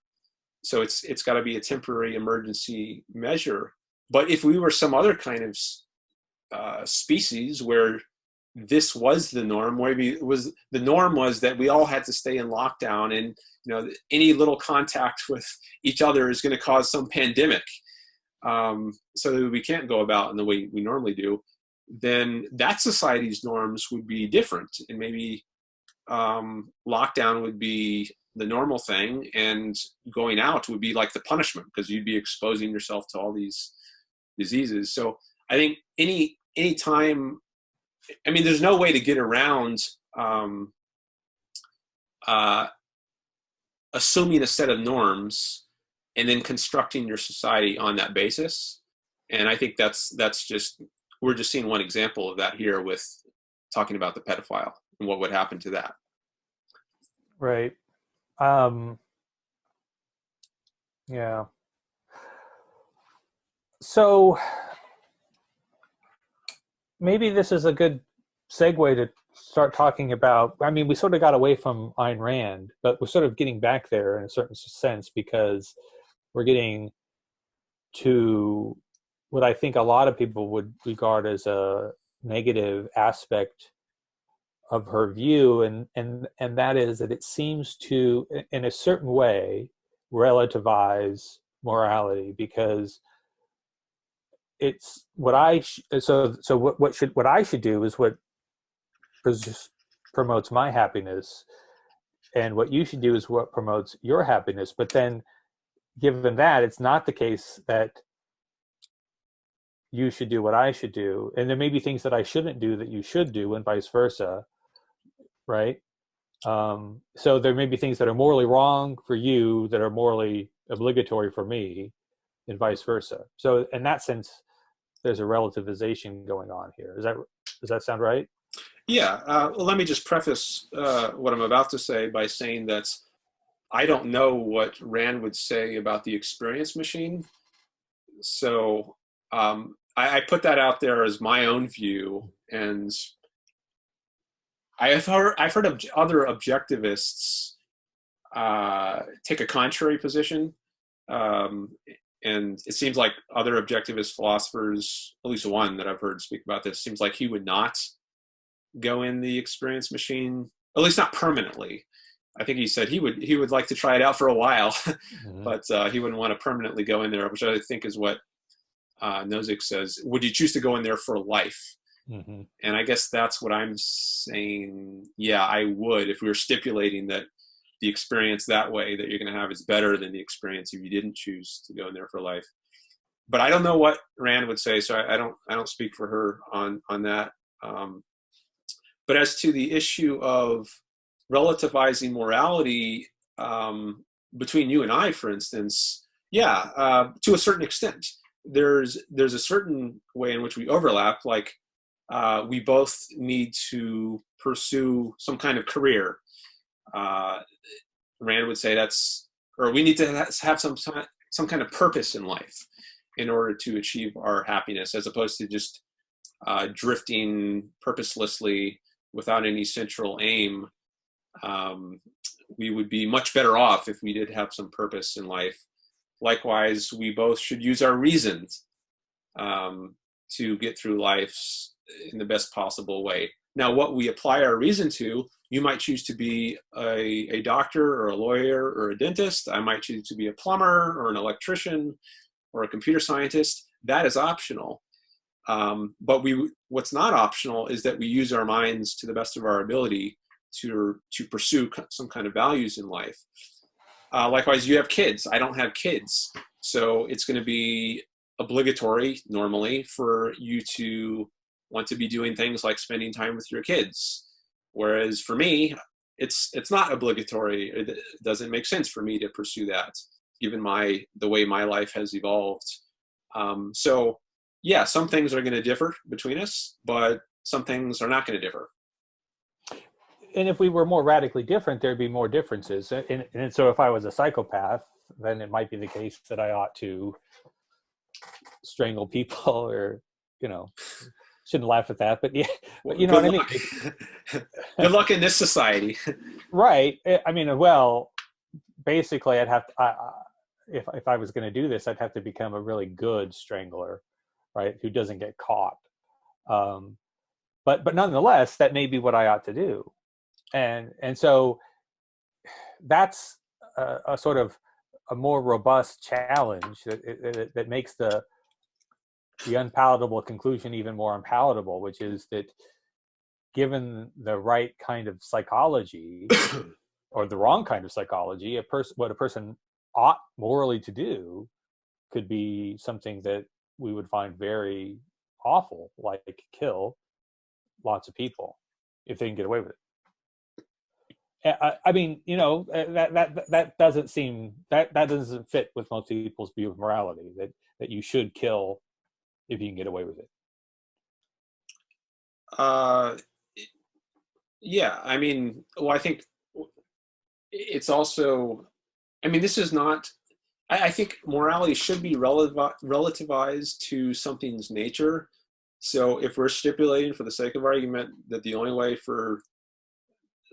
[SPEAKER 2] So it's got to be a temporary emergency measure. But if we were some other kind of species where this was the norm, maybe the norm was that we all had to stay in lockdown, and any little contact with each other is going to cause some pandemic, so that we can't go about in the way we normally do, then that society's norms would be different, and maybe lockdown would be the normal thing, and going out would be like the punishment, because you'd be exposing yourself to all these diseases. So I think any time, there's no way to get around assuming a set of norms and then constructing your society on that basis. And I think we're just seeing one example of that here with talking about the pedophile and what would happen to that.
[SPEAKER 3] Right. Yeah. So maybe this is a good segue to start talking about, we sort of got away from Ayn Rand, but we're sort of getting back there in a certain sense, because we're getting to what I think a lot of people would regard as a negative aspect of her view, and that is that it seems to, in a certain way, relativize morality, because it's what what I should do is what promotes my happiness, and what you should do is what promotes your happiness. But then, given that, it's not the case that you should do what I should do, and there may be things that I shouldn't do that you should do, and vice versa, right? So there may be things that are morally wrong for you that are morally obligatory for me, and vice versa. So in that sense, there's a relativization going on here. Does that sound right?
[SPEAKER 2] Yeah. Well, let me just preface what I'm about to say by saying that I don't know what Rand would say about the experience machine. So I put that out there as my own view, and I've heard other objectivists take a contrary position, and it seems like other objectivist philosophers, at least one that I've heard speak about this, seems like he would not go in the experience machine, at least not permanently. I think he said he would like to try it out for a while, mm-hmm. but he wouldn't want to permanently go in there, which I think is what Nozick says. Would you choose to go in there for life? Mm-hmm. And I guess that's what I'm saying. Yeah, I would, if we were stipulating that the experience that way that you're going to have is better than the experience if you didn't choose to go in there for life. But I don't know what Rand would say, so I don't speak for her on that. But as to the issue of relativizing morality between you and I, for instance, yeah, to a certain extent, there's a certain way in which we overlap. Like we both need to pursue some kind of career. Rand would say we need to have some kind of purpose in life in order to achieve our happiness, as opposed to just drifting purposelessly without any central aim. We would be much better off if we did have some purpose in life. Likewise, we both should use our reasons to get through life in the best possible way. Now, what we apply our reason to, you might choose to be a doctor or a lawyer or a dentist. I might choose to be a plumber or an electrician or a computer scientist. That is optional. But what's not optional is that we use our minds to the best of our ability to pursue some kind of values in life. Likewise, you have kids. I don't have kids. So it's going to be obligatory normally for you to want to be doing things like spending time with your kids. Whereas for me, it's not obligatory. It doesn't make sense for me to pursue that, given the way my life has evolved. So yeah, some things are going to differ between us, but some things are not going to differ.
[SPEAKER 3] And if we were more radically different, there'd be more differences. And so if I was a psychopath, then it might be the case that I ought to strangle people or, shouldn't laugh at that, but yeah, but you know what I mean?
[SPEAKER 2] Good luck in this society.
[SPEAKER 3] Right. I mean, well, basically I'd have to, if I was going to do this, I'd have to become a really good strangler, right? Who doesn't get caught. But nonetheless, that may be what I ought to do. And so that's a sort of a more robust challenge that makes the unpalatable conclusion even more unpalatable, which is that given the right kind of psychology or the wrong kind of psychology, what a person ought morally to do could be something that we would find very awful, like kill lots of people if they can get away with it. I mean, that doesn't fit with most people's view of morality, that you should kill if you can get away with it.
[SPEAKER 2] Yeah, I mean, well, I think it's also, I mean, this is not, I think morality should be relativized to something's nature. So if we're stipulating for the sake of argument that the only way for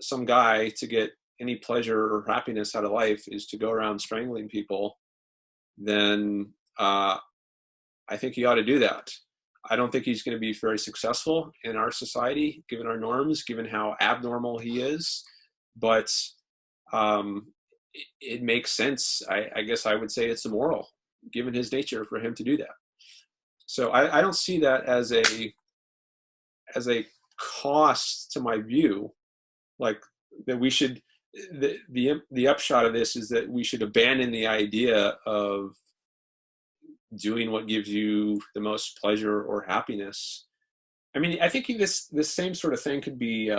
[SPEAKER 2] some guy to get any pleasure or happiness out of life is to go around strangling people, then I think he ought to do that. I don't think he's going to be very successful in our society, given our norms, given how abnormal he is. But it makes sense. I guess I would say it's immoral given his nature, for him to do that. So I don't see that as a cost to my view, like that we should, the upshot of this is that we should abandon the idea of doing what gives you the most pleasure or happiness. I mean, I think this same sort of thing could be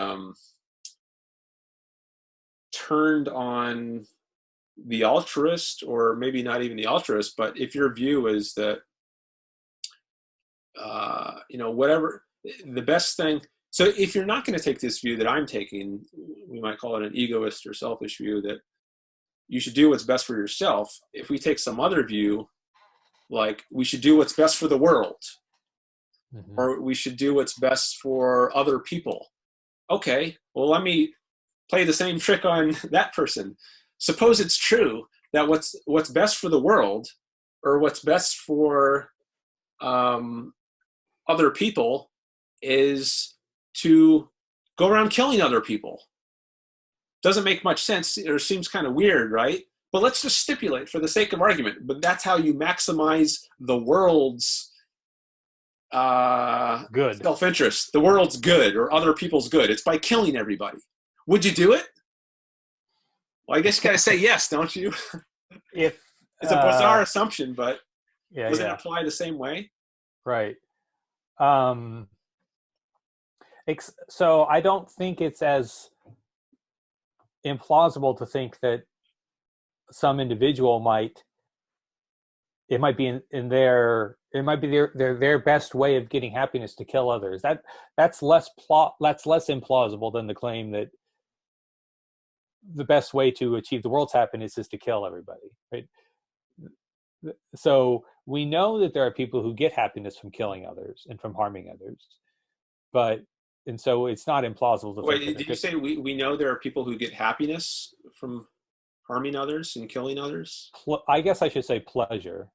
[SPEAKER 2] turned on the altruist, or maybe not even the altruist, but if your view is that, whatever the best thing. So if you're not going to take this view that I'm taking, we might call it an egoist or selfish view, that you should do what's best for yourself. If we take some other view, like we should do what's best for the world, or we should do what's best for other people. Okay, well, let me play the same trick on that person. Suppose it's true that what's best for the world, or what's best for other people, is to go around killing other people. Doesn't make much sense, or seems kind of weird, right? But let's just stipulate for the sake of argument, but that's how you maximize the world's
[SPEAKER 3] good
[SPEAKER 2] self-interest, the world's good, or other people's good. It's by killing everybody. Would you do it? Well, I guess you gotta say yes, don't you?
[SPEAKER 3] If
[SPEAKER 2] it's a bizarre assumption, but
[SPEAKER 3] yeah,
[SPEAKER 2] does it apply the same way?
[SPEAKER 3] Right. So I don't think it's as implausible to think that some individual might be their best way of getting happiness to kill others. That's less implausible than the claim that the best way to achieve the world's happiness is to kill everybody, right? So we know that there are people who get happiness from killing others and from harming others, and so it's not implausible to think.
[SPEAKER 2] Wait, did you say we know there are people who get happiness from harming others and killing others?
[SPEAKER 3] I guess I should say pleasure.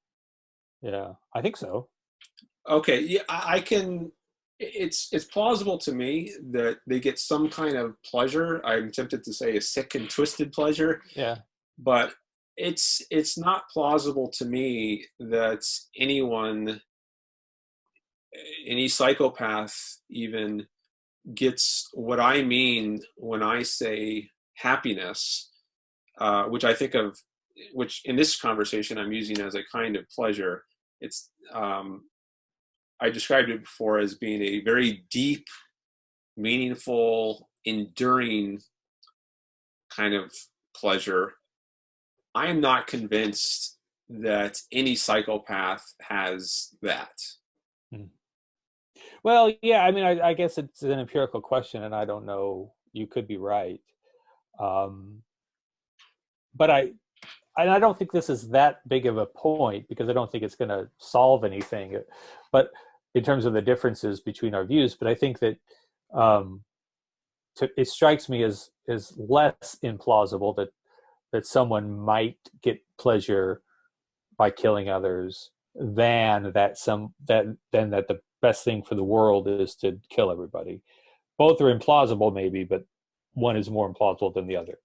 [SPEAKER 3] Yeah, I think so.
[SPEAKER 2] Okay, yeah, I can. It's plausible to me that they get some kind of pleasure. I'm tempted to say a sick and twisted pleasure.
[SPEAKER 3] Yeah,
[SPEAKER 2] but it's not plausible to me that any psychopath even gets what I mean when I say happiness, which I think of, which in this conversation I'm using as a kind of pleasure. It's I described it before as being a very deep, meaningful, enduring kind of pleasure. I am not convinced that any psychopath has that.
[SPEAKER 3] Well, yeah, I mean, I guess it's an empirical question, and I don't know. You could be right, but I don't think this is that big of a point, because I don't think it's going to solve anything. But in terms of the differences between our views, but I think that it strikes me as less implausible that someone might get pleasure by killing others than that the best thing for the world is to kill everybody. Both are implausible, maybe, but one is more implausible than the other.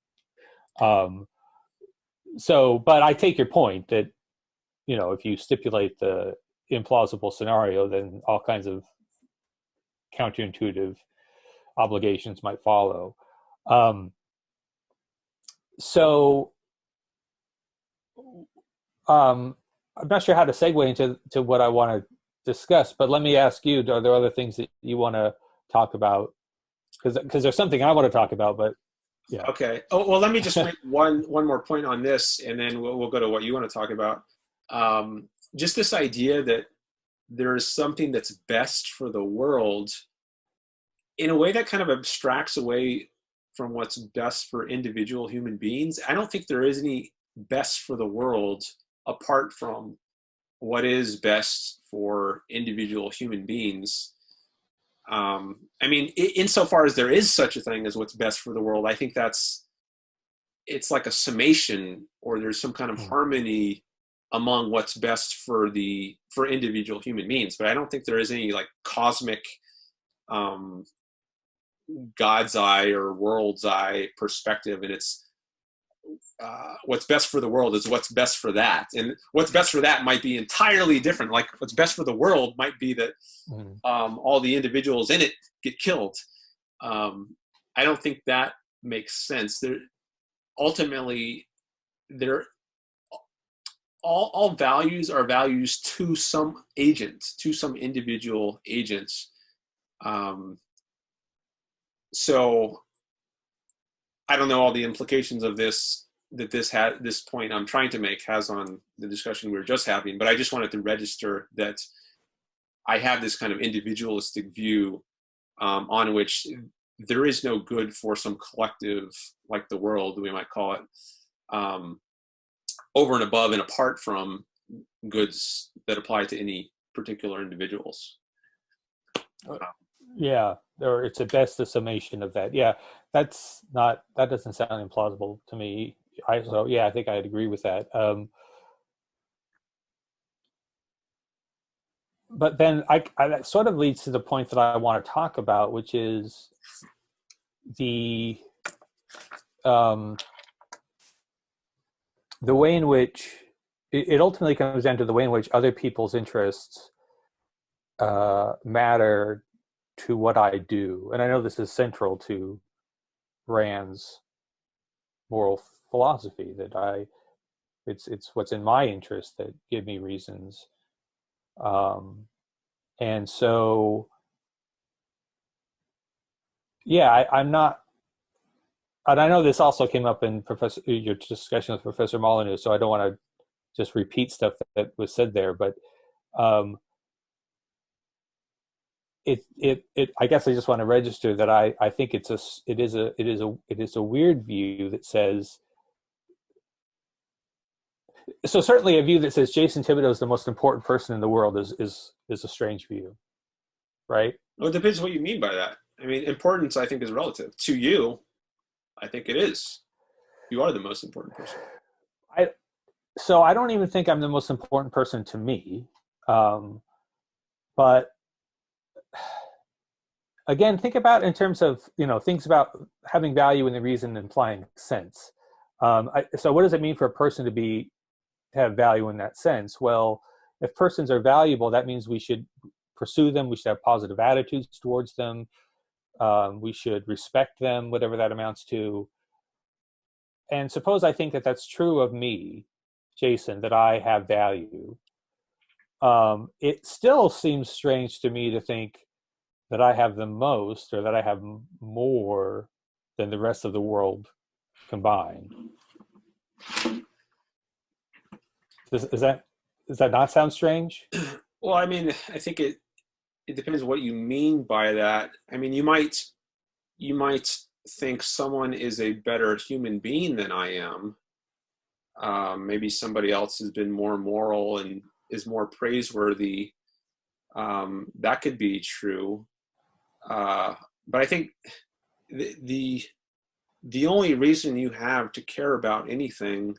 [SPEAKER 3] But I take your point that, if you stipulate the implausible scenario, then all kinds of counterintuitive obligations might follow. I'm not sure how to segue into what I want to discuss, but let me ask you, are there other things that you want to talk about? Because there's something I want to talk about, but yeah.
[SPEAKER 2] Okay. Oh, well, let me just make one more point on this, and then we'll go to what you want to talk about. Just this idea that there is something that's best for the world in a way that kind of abstracts away from what's best for individual human beings. I don't think there is any best for the world apart from what is best for individual human beings. I mean, insofar as there is such a thing as what's best for the world, I think it's like a summation, or there's some kind of harmony among what's best for individual human beings. But I don't think there is any like cosmic God's eye or world's eye perspective, and it's what's best for the world is what's best for that, and what's best for that might be entirely different. Like what's best for the world might be that all the individuals in it get killed. I don't think that makes sense. Ultimately, all values are values to some agent, to some individual agents. So I don't know all the implications of this point I'm trying to make has on the discussion we were just having, but I just wanted to register that I have this kind of individualistic view on which there is no good for some collective like the world, we might call it, over and above and apart from goods that apply to any particular individuals.
[SPEAKER 3] Yeah, or it's at best a summation of that. Yeah, that doesn't sound implausible to me. I think I'd agree with that. But then that sort of leads to the point that I want to talk about, which is the way in which it ultimately comes down to the way in which other people's interests matter to what I do. And I know this is central to Rand's moral philosophy, that it's what's in my interest that give me reasons. And so, yeah, I'm not, and I know this also came up in your discussion with Professor Molyneux, so I don't want to just repeat stuff that was said there, but I guess I just want to register that I think it is a weird view that says, so certainly a view that says Jason Thibodeau is the most important person in the world is a strange view, right?
[SPEAKER 2] Well, it depends what you mean by that. I mean, importance I think is relative. To you, I think it is. You are the most important person.
[SPEAKER 3] So I don't even think I'm the most important person to me, but again, think about in terms of, things about having value and the reason implying sense. So what does it mean for a person to have value in that sense? Well, if persons are valuable, that means we should pursue them. We should have positive attitudes towards them. We should respect them, whatever that amounts to. And suppose I think that that's true of me, Jason, that I have value. It still seems strange to me to think that I have the most, or that I have more than the rest of the world combined. Does that not sound strange?
[SPEAKER 2] Well, I mean, I think it depends what you mean by that. I mean, you might think someone is a better human being than I am. Maybe somebody else has been more moral and is more praiseworthy. That could be true. But I think the only reason you have to care about anything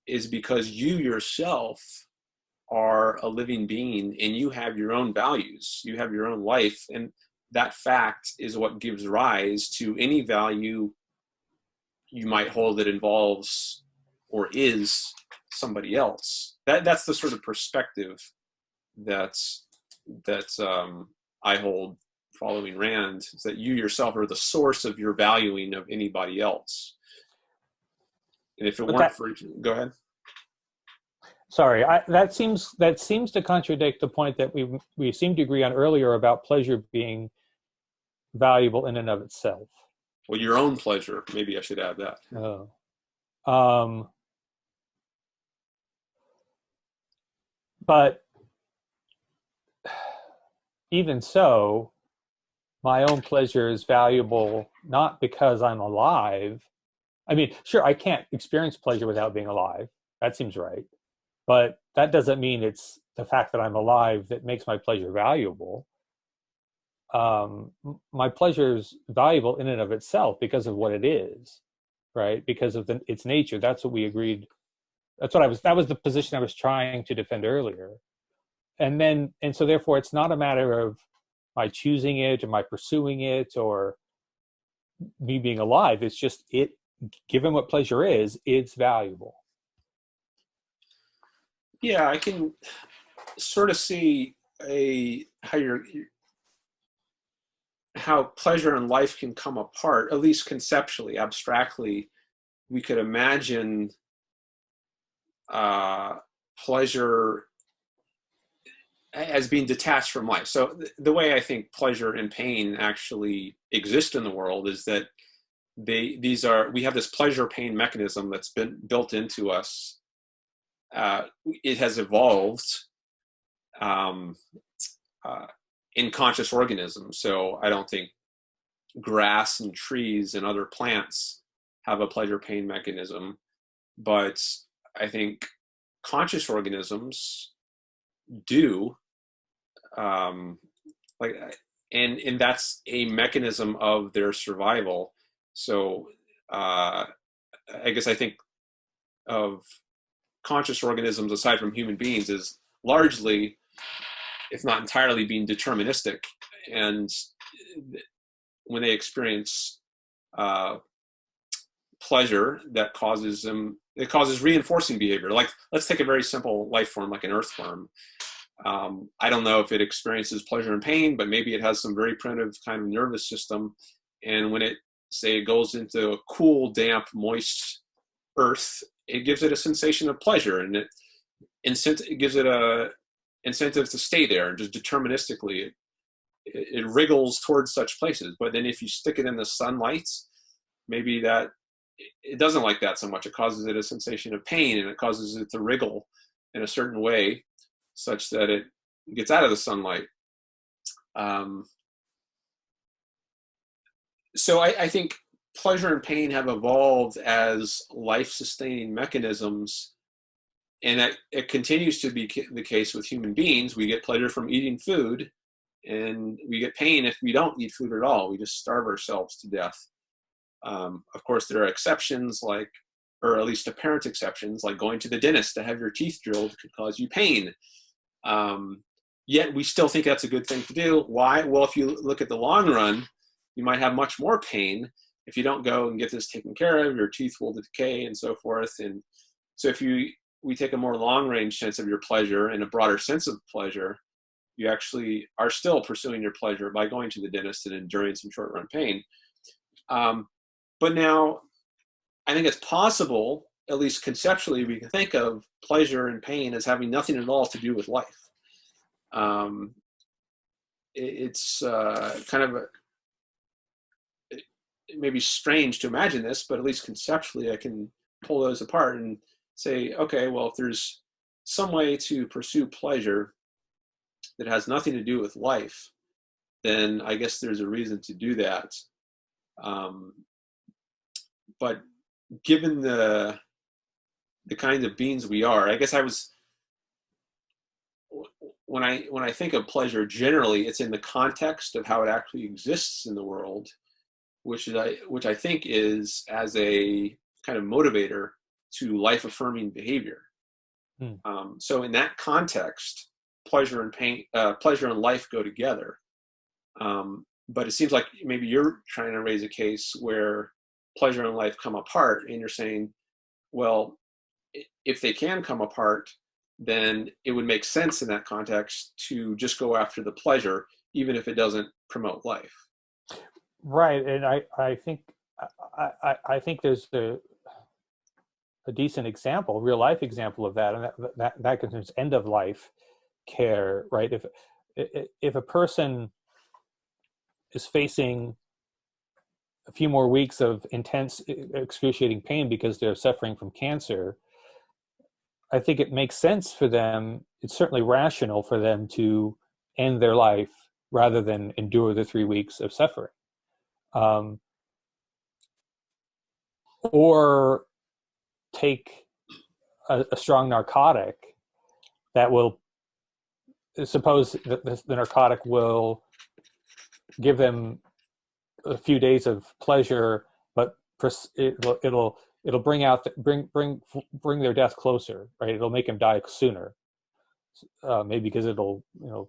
[SPEAKER 2] is because you yourself are a living being and you have your own values, you have your own life, and that fact is what gives rise to any value you might hold that involves or is somebody else. That's the sort of perspective that I hold following Rand, is that you yourself are the source of your valuing of anybody else. And if it weren't for, go ahead.
[SPEAKER 3] Sorry, that seems to contradict the point that we seemed to agree on earlier about pleasure being valuable in and of itself.
[SPEAKER 2] Well, your own pleasure, maybe I should add that.
[SPEAKER 3] But even so, my own pleasure is valuable not because I'm alive. I mean, sure, I can't experience pleasure without being alive. That seems right. But that doesn't mean it's the fact that I'm alive that makes my pleasure valuable. My pleasure is valuable in and of itself because of what it is, right? Because of its nature. That's what we agreed. That was the position I was trying to defend earlier. And so therefore it's not a matter of my choosing it or my pursuing it or me being alive. It's just it given what pleasure is, it's valuable.
[SPEAKER 2] Yeah, I can sort of see how pleasure and life can come apart, at least conceptually, abstractly. We could imagine pleasure as being detached from life. So the way I think pleasure and pain actually exist in the world is that we have this pleasure pain mechanism that's been built into us. It has evolved in conscious organisms. So I don't think grass and trees and other plants have a pleasure pain mechanism, but I think conscious organisms do, like, and that's a mechanism of their survival. So I guess I think of conscious organisms aside from human beings is largely, if not entirely, being deterministic. And when they experience pleasure, that causes them, it causes reinforcing behavior. Like, let's take a very simple life form like an earthworm. I don't know if it experiences pleasure and pain, but maybe it has some very primitive kind of nervous system. And when it, say, it goes into a cool, damp, moist earth, it gives it a sensation of pleasure, and it gives it a incentive to stay there, and just deterministically it wriggles towards such places. But then if you stick it in the sunlight, maybe that it doesn't like that so much. It causes it a sensation of pain, and it causes it to wriggle in a certain way such that it gets out of the sunlight. So I think pleasure and pain have evolved as life-sustaining mechanisms, and that it continues to be the case with human beings. We get pleasure from eating food, and we get pain if we don't eat food at all. We just starve ourselves to death. Of course, there are exceptions, like, or at least apparent exceptions, like going to the dentist to have your teeth drilled could cause you pain. Yet we still think that's a good thing to do. Why? Well, if you look at the long run, you might have much more pain if you don't go and get this taken care of. Your teeth will decay and so forth. And so if we take a more long-range sense of your pleasure and a broader sense of pleasure, you actually are still pursuing your pleasure by going to the dentist and enduring some short-run pain. But now, I think it's possible, at least conceptually, we can think of pleasure and pain as having nothing at all to do with life. It's kind of it may be strange to imagine this, but at least conceptually, I can pull those apart and say, okay, well, if there's some way to pursue pleasure that has nothing to do with life, then I guess there's a reason to do that. But given the kind of beings we are, I guess when I think of pleasure generally, it's in the context of how it actually exists in the world, which I think is as a kind of motivator to life-affirming behavior. So in that context, pleasure and pain, pleasure and life go together. But it seems like maybe you're trying to raise a case where pleasure and life come apart, and you're saying, well, if they can come apart, then it would make sense in that context to just go after the pleasure, even if it doesn't promote life.
[SPEAKER 3] Right, and I think there's a decent example, real life example of that, and that concerns end of life care. Right, if a person is facing a few more weeks of intense, excruciating pain because they're suffering from cancer, I think it makes sense for them, it's certainly rational for them to end their life rather than endure the 3 weeks of suffering. Or take a strong narcotic that will, suppose that the narcotic will give them a few days of pleasure, but it'll bring their death closer, right? It'll make them die sooner, maybe because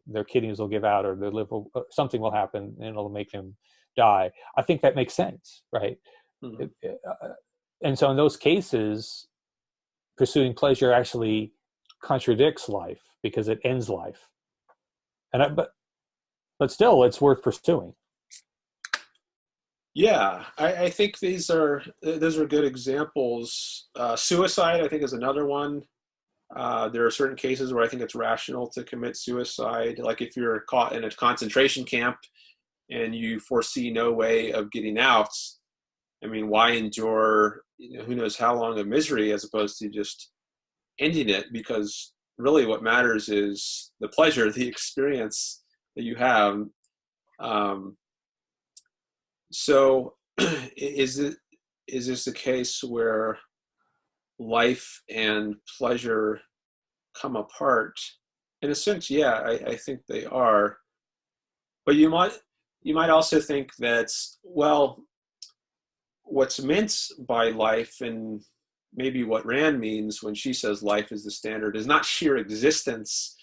[SPEAKER 3] their kidneys will give out, or their liver, something will happen, and it'll make them die. I think that makes sense, right? Mm-hmm. And so in those cases, pursuing pleasure actually contradicts life because it ends life. But still, it's worth pursuing.
[SPEAKER 2] Yeah, I think those are good examples. Suicide, I think, is another one. There are certain cases where I think it's rational to commit suicide. Like if you're caught in a concentration camp and you foresee no way of getting out, I mean, why endure, who knows how long of misery as opposed to just ending it? Because really what matters is the pleasure, the experience that you have. So is this a case where life and pleasure come apart? In a sense, yeah, I think they are. But you might also think that, well, what's meant by life, and maybe what Rand means when she says life is the standard, is not sheer existence,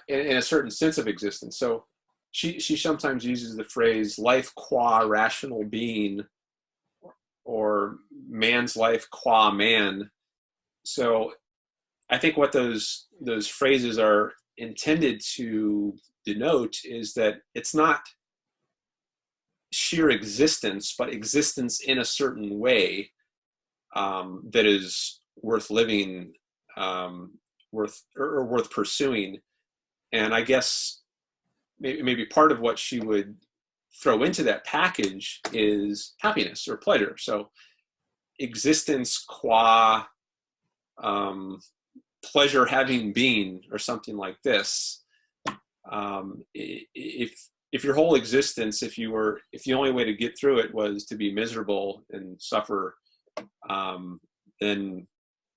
[SPEAKER 2] in a certain sense of existence. So she sometimes uses the phrase life qua rational being, or man's life qua man. So I think what those phrases are intended to denote is that it's not sheer existence, but existence in a certain way that is worth living, worth pursuing. And I guess maybe part of what she would throw into that package is happiness or pleasure. So existence qua pleasure having been, or something like this. If your whole existence, if the only way to get through it was to be miserable and suffer, then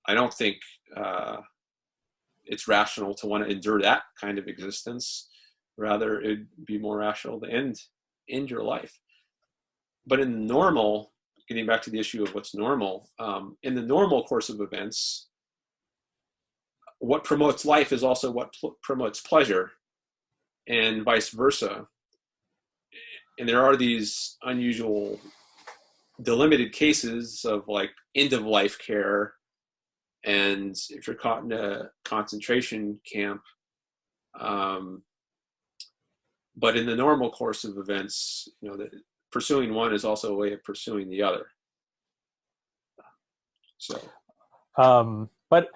[SPEAKER 2] I don't think it's rational to want to endure that kind of existence. Rather, it'd be more rational to end your life. But in the normal, getting back to the issue of what's normal, in the normal course of events, what promotes life is also what promotes pleasure, and vice versa. And there are these unusual delimited cases of like end of life care, and if you're caught in a concentration camp, but in the normal course of events, pursuing one is also a way of pursuing the other. So,
[SPEAKER 3] but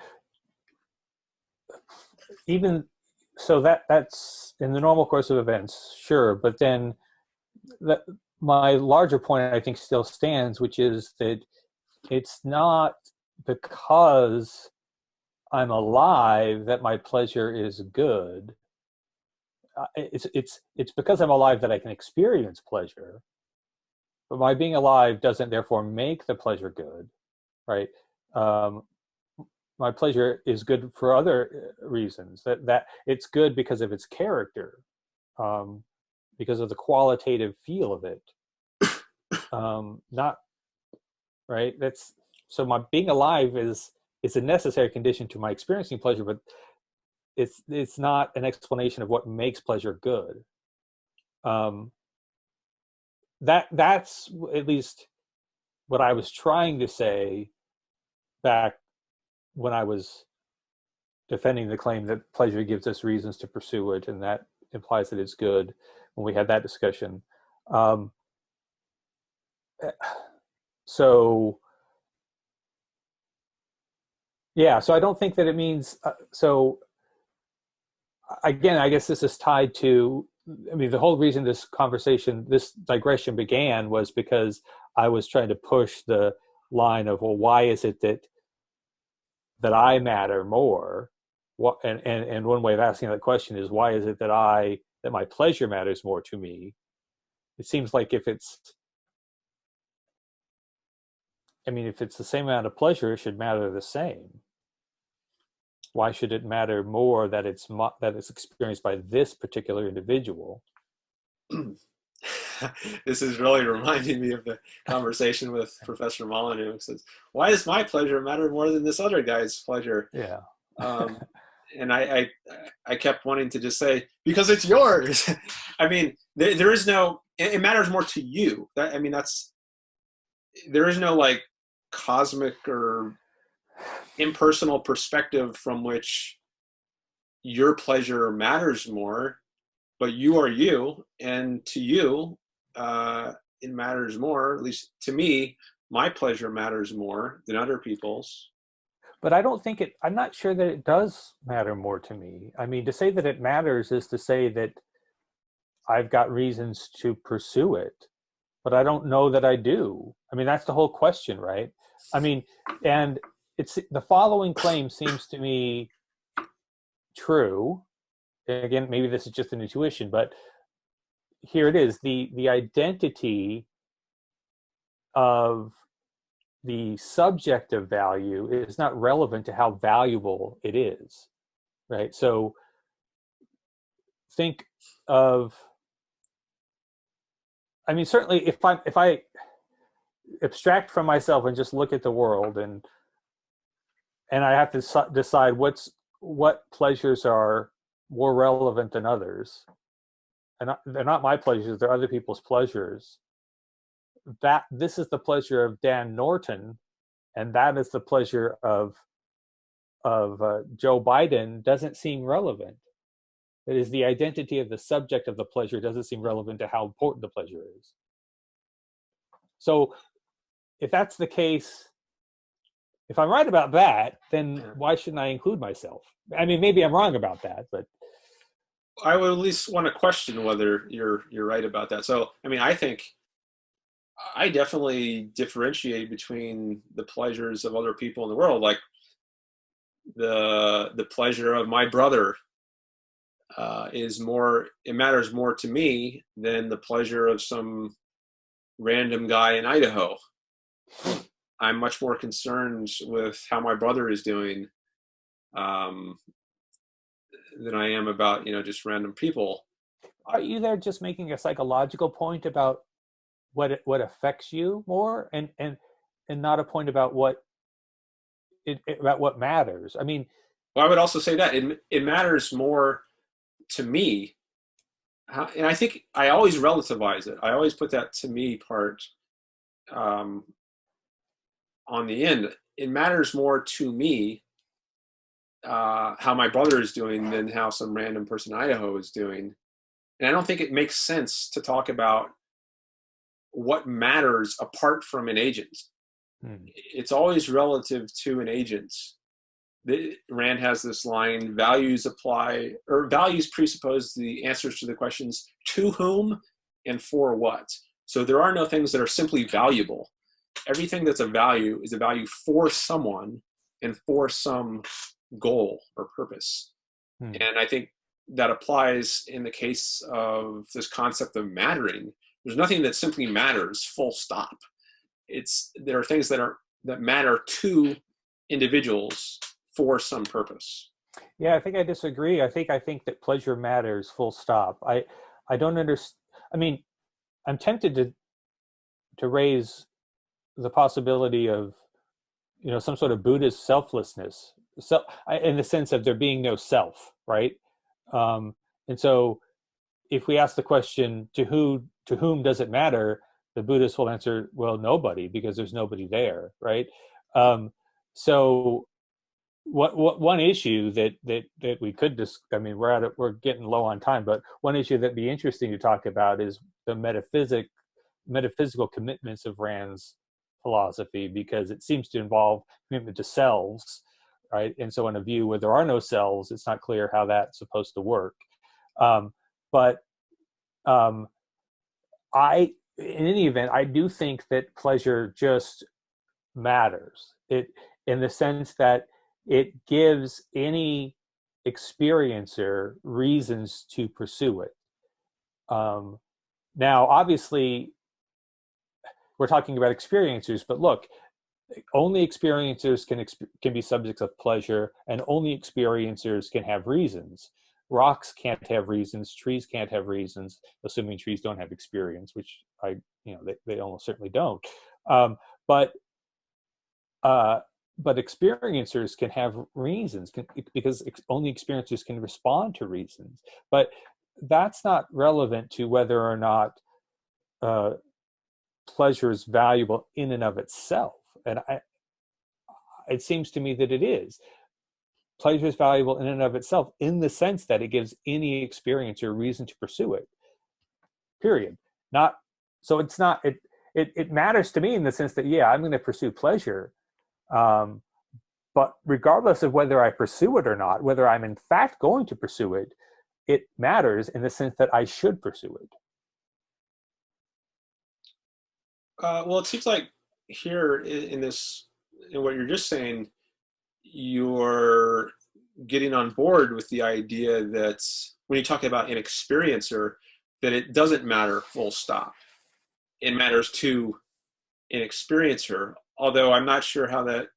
[SPEAKER 3] even so, that's in the normal course of events, sure. But then my larger point, I think, still stands, which is that it's not because I'm alive that my pleasure is good. It's because I'm alive that I can experience pleasure. But my being alive doesn't therefore make the pleasure good, right? My pleasure is good for other reasons. That it's good because of its character, because of the qualitative feel of it. Not right. So my being alive is a necessary condition to my experiencing pleasure, but it's not an explanation of what makes pleasure good. That's at least what I was trying to say back when I was defending the claim that pleasure gives us reasons to pursue it, and that implies that it's good, when we had that discussion. So I don't think that it means, so again, I guess this is tied to, the whole reason this digression began was because I was trying to push the line of, well, why is it that I matter more? And one way of asking that question is, why is it that my pleasure matters more to me? It seems like if it's the same amount of pleasure, it should matter the same. Why should it matter more that it's experienced by this particular individual?
[SPEAKER 2] This is really reminding me of the conversation with Professor Molyneux, who says, why does my pleasure matter more than this other guy's pleasure?
[SPEAKER 3] Yeah.
[SPEAKER 2] And I kept wanting to just say, because it's yours. There is no, it matters more to you. I mean, there is no like cosmic or impersonal perspective from which your pleasure matters more, but you are you, and to you, it matters more. At least to me, my pleasure matters more than other people's.
[SPEAKER 3] But I don't think I'm not sure that it does matter more to me. I mean, to say that it matters is to say that I've got reasons to pursue it, but I don't know that I do. I mean, that's the whole question, right? I mean, and it's the following claim seems to me true. Again, maybe this is just an intuition, but here it is. The identity of the subjective value is not relevant to how valuable it is, right? So think of, I mean, certainly if I abstract from myself and just look at the world, and I have to decide what pleasures are more relevant than others, and they're not my pleasures, they're other people's pleasures. That this is the pleasure of Dan Norton, and that is the pleasure of Joe Biden, doesn't seem relevant. It is the identity of the subject of the pleasure doesn't seem relevant to how important the pleasure is. So if that's the case, if I'm right about that, then why shouldn't I include myself? I mean, maybe I'm wrong about that, but
[SPEAKER 2] I would at least want to question whether you're right about that. So, I mean, I think I definitely differentiate between the pleasures of other people in the world, like the pleasure of my brother it matters more to me than the pleasure of some random guy in Idaho. I'm much more concerned with how my brother is doing than I am about, just random people.
[SPEAKER 3] Are you there just making a psychological point about what affects you more, and not a point about what matters? I mean,
[SPEAKER 2] well, I would also say that it matters more to me, and I think I always relativize it. I always put that to me part on the end. It matters more to me how my brother is doing than how some random person in Idaho is doing. And I don't think it makes sense to talk about what matters apart from an agent. It's always relative to an agent. Rand has this line: values presuppose the answers to the questions to whom and for what. So there are no things that are simply valuable. Everything that's a value is a value for someone and for some goal or purpose. And I think that applies in the case of this concept of mattering. There's nothing that simply matters, full stop. There are things that matter to individuals for some purpose.
[SPEAKER 3] Yeah, I think I disagree. I think that pleasure matters, full stop. I don't understand. I mean, I'm tempted to raise the possibility of, some sort of Buddhist selflessness, in the sense of there being no self, right? And so, if we ask the question, to whom does it matter? The Buddhist will answer, well, nobody, because there's nobody there, right? So, what one issue that we could I mean, we're getting low on time, but one issue that'd be interesting to talk about is the metaphysical commitments of Rand's philosophy, because it seems to involve commitment to selves, right? And so in a view where there are no selves, it's not clear how that's supposed to work. But in any event, I do think that pleasure just matters. In the sense that it gives any experiencer reasons to pursue it. Now, obviously, we're talking about experiencers, but look, only experiencers can be subjects of pleasure, and only experiencers can have reasons. Rocks can't have reasons, trees can't have reasons, assuming trees don't have experience, which they almost certainly don't. But experiencers can have reasons, because only experiencers can respond to reasons. But that's not relevant to whether or not uh, pleasure is valuable in and of itself. And it seems to me that it is. Pleasure is valuable in and of itself in the sense that it gives any experience or reason to pursue it. Period. Not so it's not it matters to me in the sense that, yeah, I'm going to pursue pleasure, but regardless of whether I pursue it or not, whether I'm in fact going to pursue it, it matters in the sense that I should pursue it.
[SPEAKER 2] Well, it seems like here in this, in what you're just saying, you're getting on board with the idea that when you talk about an experiencer, that it doesn't matter full stop. It matters to an experiencer, although I'm not sure how that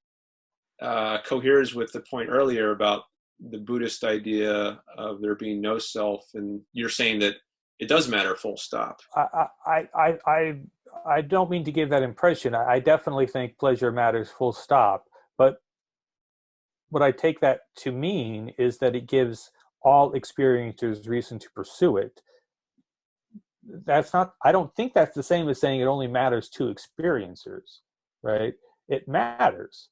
[SPEAKER 2] coheres with the point earlier about the Buddhist idea of there being no self, and you're saying that it does matter full stop.
[SPEAKER 3] I don't mean to give that impression. I definitely think pleasure matters full stop, but what I take that to mean is that it gives all experiencers reason to pursue it. That's not, I don't think that's the same as saying it only matters to experiencers, right? It matters.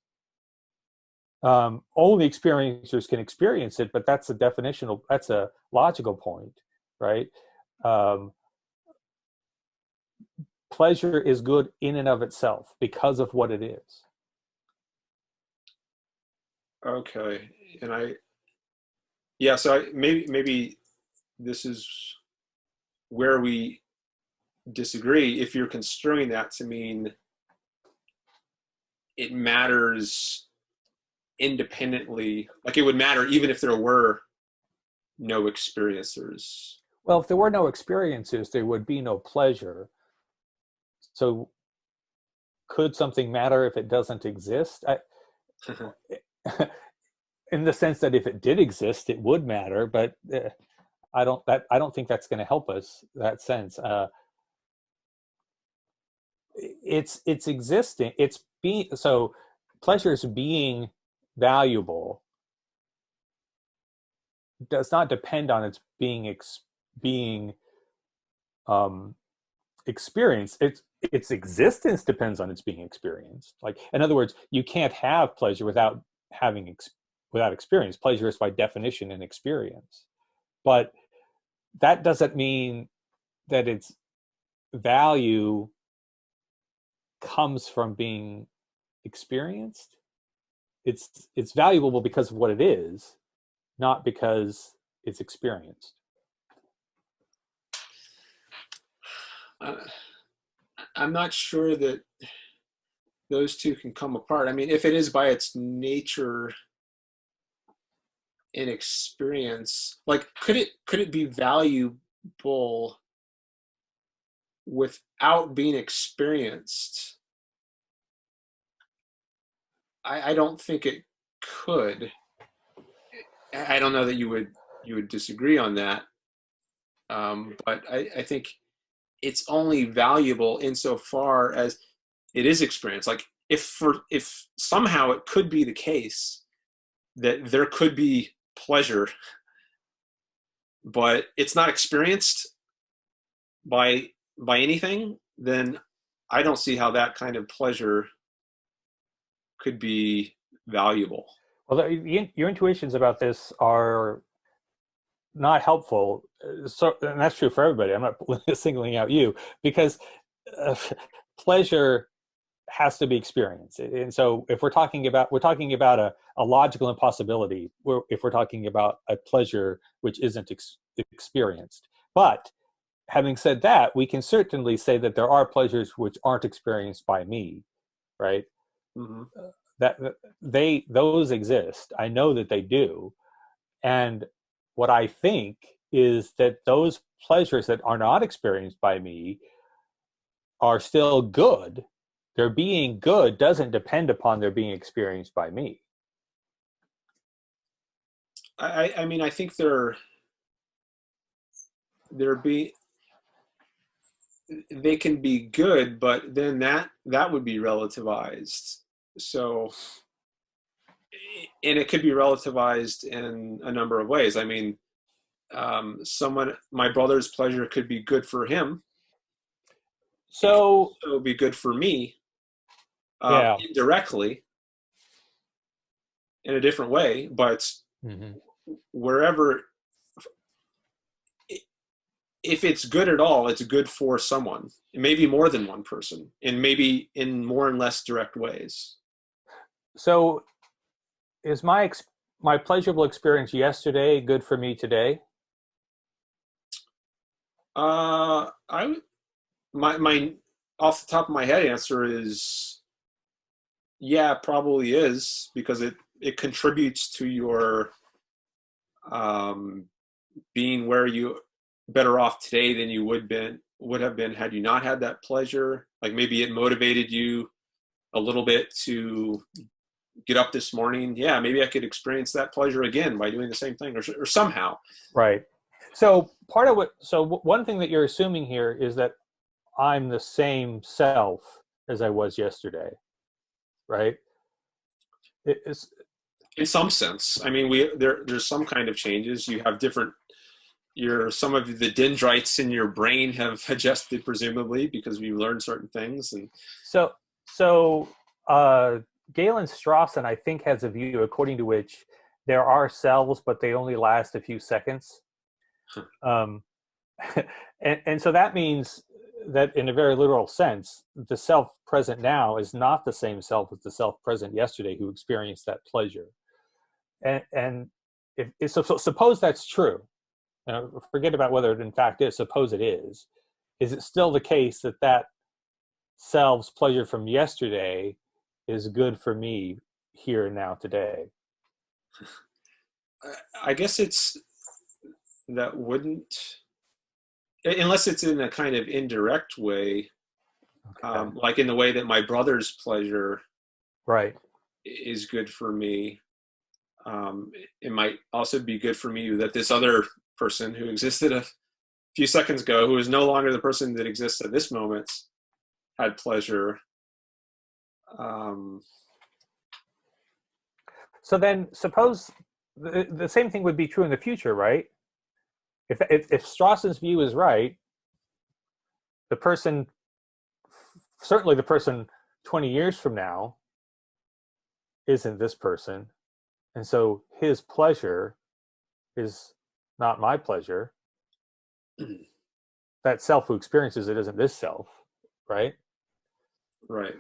[SPEAKER 3] Only experiencers can experience it, but that's that's a logical point, right? Pleasure is good in and of itself because of what it is.
[SPEAKER 2] Okay, and so maybe this is where we disagree. If you're construing that to mean it matters independently, like it would matter even if there were no experiencers.
[SPEAKER 3] Well, if there were no experiences, there would be no pleasure. So could something matter if it doesn't exist? In the sense that if it did exist, it would matter, but I don't think that's going to help us, that sense. It's existing. It's being, so pleasure is being valuable does not depend on its being experienced. Its existence depends on its being experienced. Like, in other words, you can't have pleasure without having without experience. Pleasure is by definition an experience, but that doesn't mean that its value comes from being experienced. It's valuable because of what it is, not because it's experienced.
[SPEAKER 2] I'm not sure that those two can come apart. I mean, if it is by its nature an experience, like could it be valuable without being experienced? I don't think it could. I don't know that you would disagree on that, but I think it's only valuable insofar as it is experience. Like if somehow it could be the case that there could be pleasure, but it's not experienced by anything, then I don't see how that kind of pleasure could be valuable.
[SPEAKER 3] Well, your intuitions about this are not helpful. So, and that's true for everybody. I'm not singling out you, because pleasure has to be experienced. And so if we're talking about a logical impossibility, if we're talking about a pleasure which isn't experienced. But having said that, we can certainly say that there are pleasures which aren't experienced by me, right?
[SPEAKER 2] Mm-hmm.
[SPEAKER 3] That those exist. I know that they do. And what I think is that those pleasures that are not experienced by me are still good. Their being good doesn't depend upon their being experienced by me.
[SPEAKER 2] I mean, I think they can be good, but then that would be relativized. So, and it could be relativized in a number of ways. I mean, my brother's pleasure could be good for him,
[SPEAKER 3] So
[SPEAKER 2] it would be good for me,
[SPEAKER 3] yeah.
[SPEAKER 2] indirectly in a different way, but
[SPEAKER 3] Hmm.
[SPEAKER 2] wherever, if it's good at all, it's good for someone, maybe more than one person, and maybe in more and less direct ways.
[SPEAKER 3] So is my pleasurable experience yesterday good for me today?
[SPEAKER 2] I my off the top of my head answer is yeah, probably is, because it contributes to your um, being where you better off today than you would have been had you not had that pleasure. Like maybe it motivated you a little bit to get up this morning. Yeah, maybe I could experience that pleasure again by doing the same thing, or somehow.
[SPEAKER 3] Right. So one thing that you're assuming here is that I'm the same self as I was yesterday, right? It's
[SPEAKER 2] In some sense, I mean, there's some kind of changes. You have different. Some of the dendrites in your brain have adjusted, presumably, because we learned certain things. And
[SPEAKER 3] so so uh, Galen Strawson, I think, has a view according to which there are selves, but they only last a few seconds. Um, and so that means that in a very literal sense, the self present now is not the same self as the self present yesterday who experienced that pleasure. And so suppose that's true. Forget about whether it in fact is. Suppose it is. Is it still the case that that self's pleasure from yesterday is good for me here and now today?
[SPEAKER 2] I guess that wouldn't, unless it's in a kind of indirect way,
[SPEAKER 3] Okay.
[SPEAKER 2] like in the way that my brother's pleasure
[SPEAKER 3] Right.
[SPEAKER 2] is good for me. It might also be good for me that this other person who existed a few seconds ago, who is no longer the person that exists at this moment, had pleasure. Um,
[SPEAKER 3] So then suppose the same thing would be true in the future, right? If Strawson's view is right, the person, certainly the person 20 years from now, isn't this person. And so his pleasure is not my pleasure. That self who experiences it isn't this self, right?
[SPEAKER 2] right.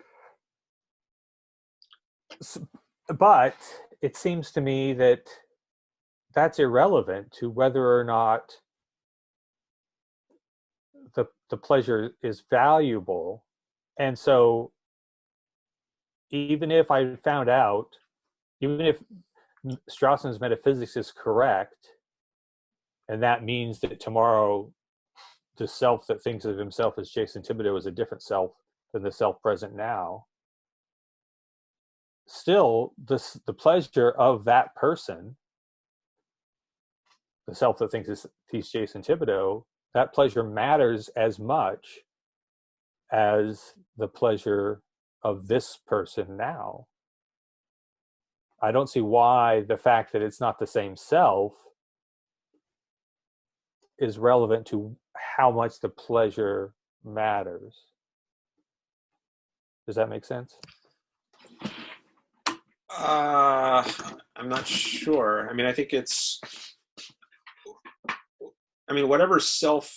[SPEAKER 3] But it seems to me that that's irrelevant to whether or not the pleasure is valuable. And so even if I found out, even if Strawson's metaphysics is correct, and that means that tomorrow the self that thinks of himself as Jason Thibodeau is a different self than the self present now, still the pleasure of that person, the self that thinks he's Jason Thibodeau, that pleasure matters as much as the pleasure of this person now. I don't see why the fact that it's not the same self is relevant to how much the pleasure matters. Does that make sense?
[SPEAKER 2] I'm not sure. I mean, whatever self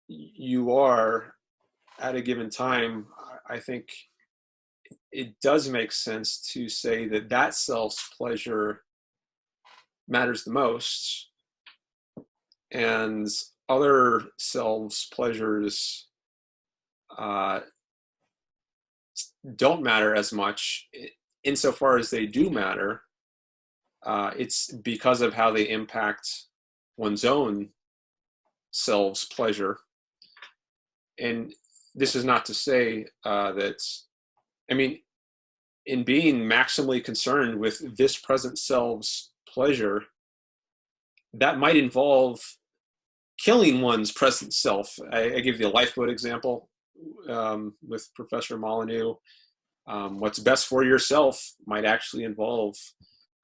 [SPEAKER 2] you are at a given time, I think it does make sense to say that that self's pleasure matters the most, and other selves' pleasures uh, don't matter as much. Insofar as they do matter, it's because of how they impact one's own self's pleasure. And this is not to say that, I mean, in being maximally concerned with this present self's pleasure, that might involve killing one's present self. I give you a lifeboat example with Professor Molyneux. What's best for yourself might actually involve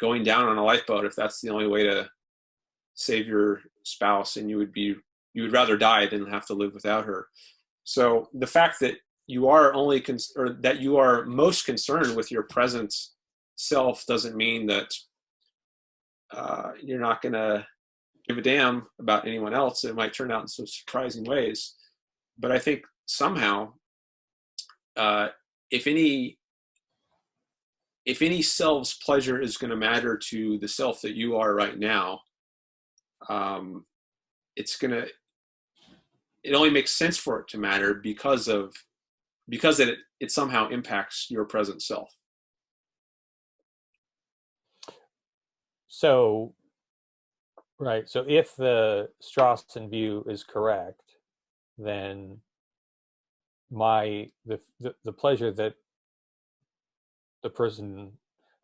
[SPEAKER 2] going down on a lifeboat if that's the only way to save your spouse, and you would rather die than have to live without her. So the fact that you are or that you are most concerned with your present self doesn't mean that you're not going to give a damn about anyone else. It might turn out in some surprising ways. But I think somehow, if any self's pleasure is going to matter to the self that you are right now, it only makes sense for it to matter because it somehow impacts your present self.
[SPEAKER 3] So, right. So if the Strawson view is correct, then the pleasure that the person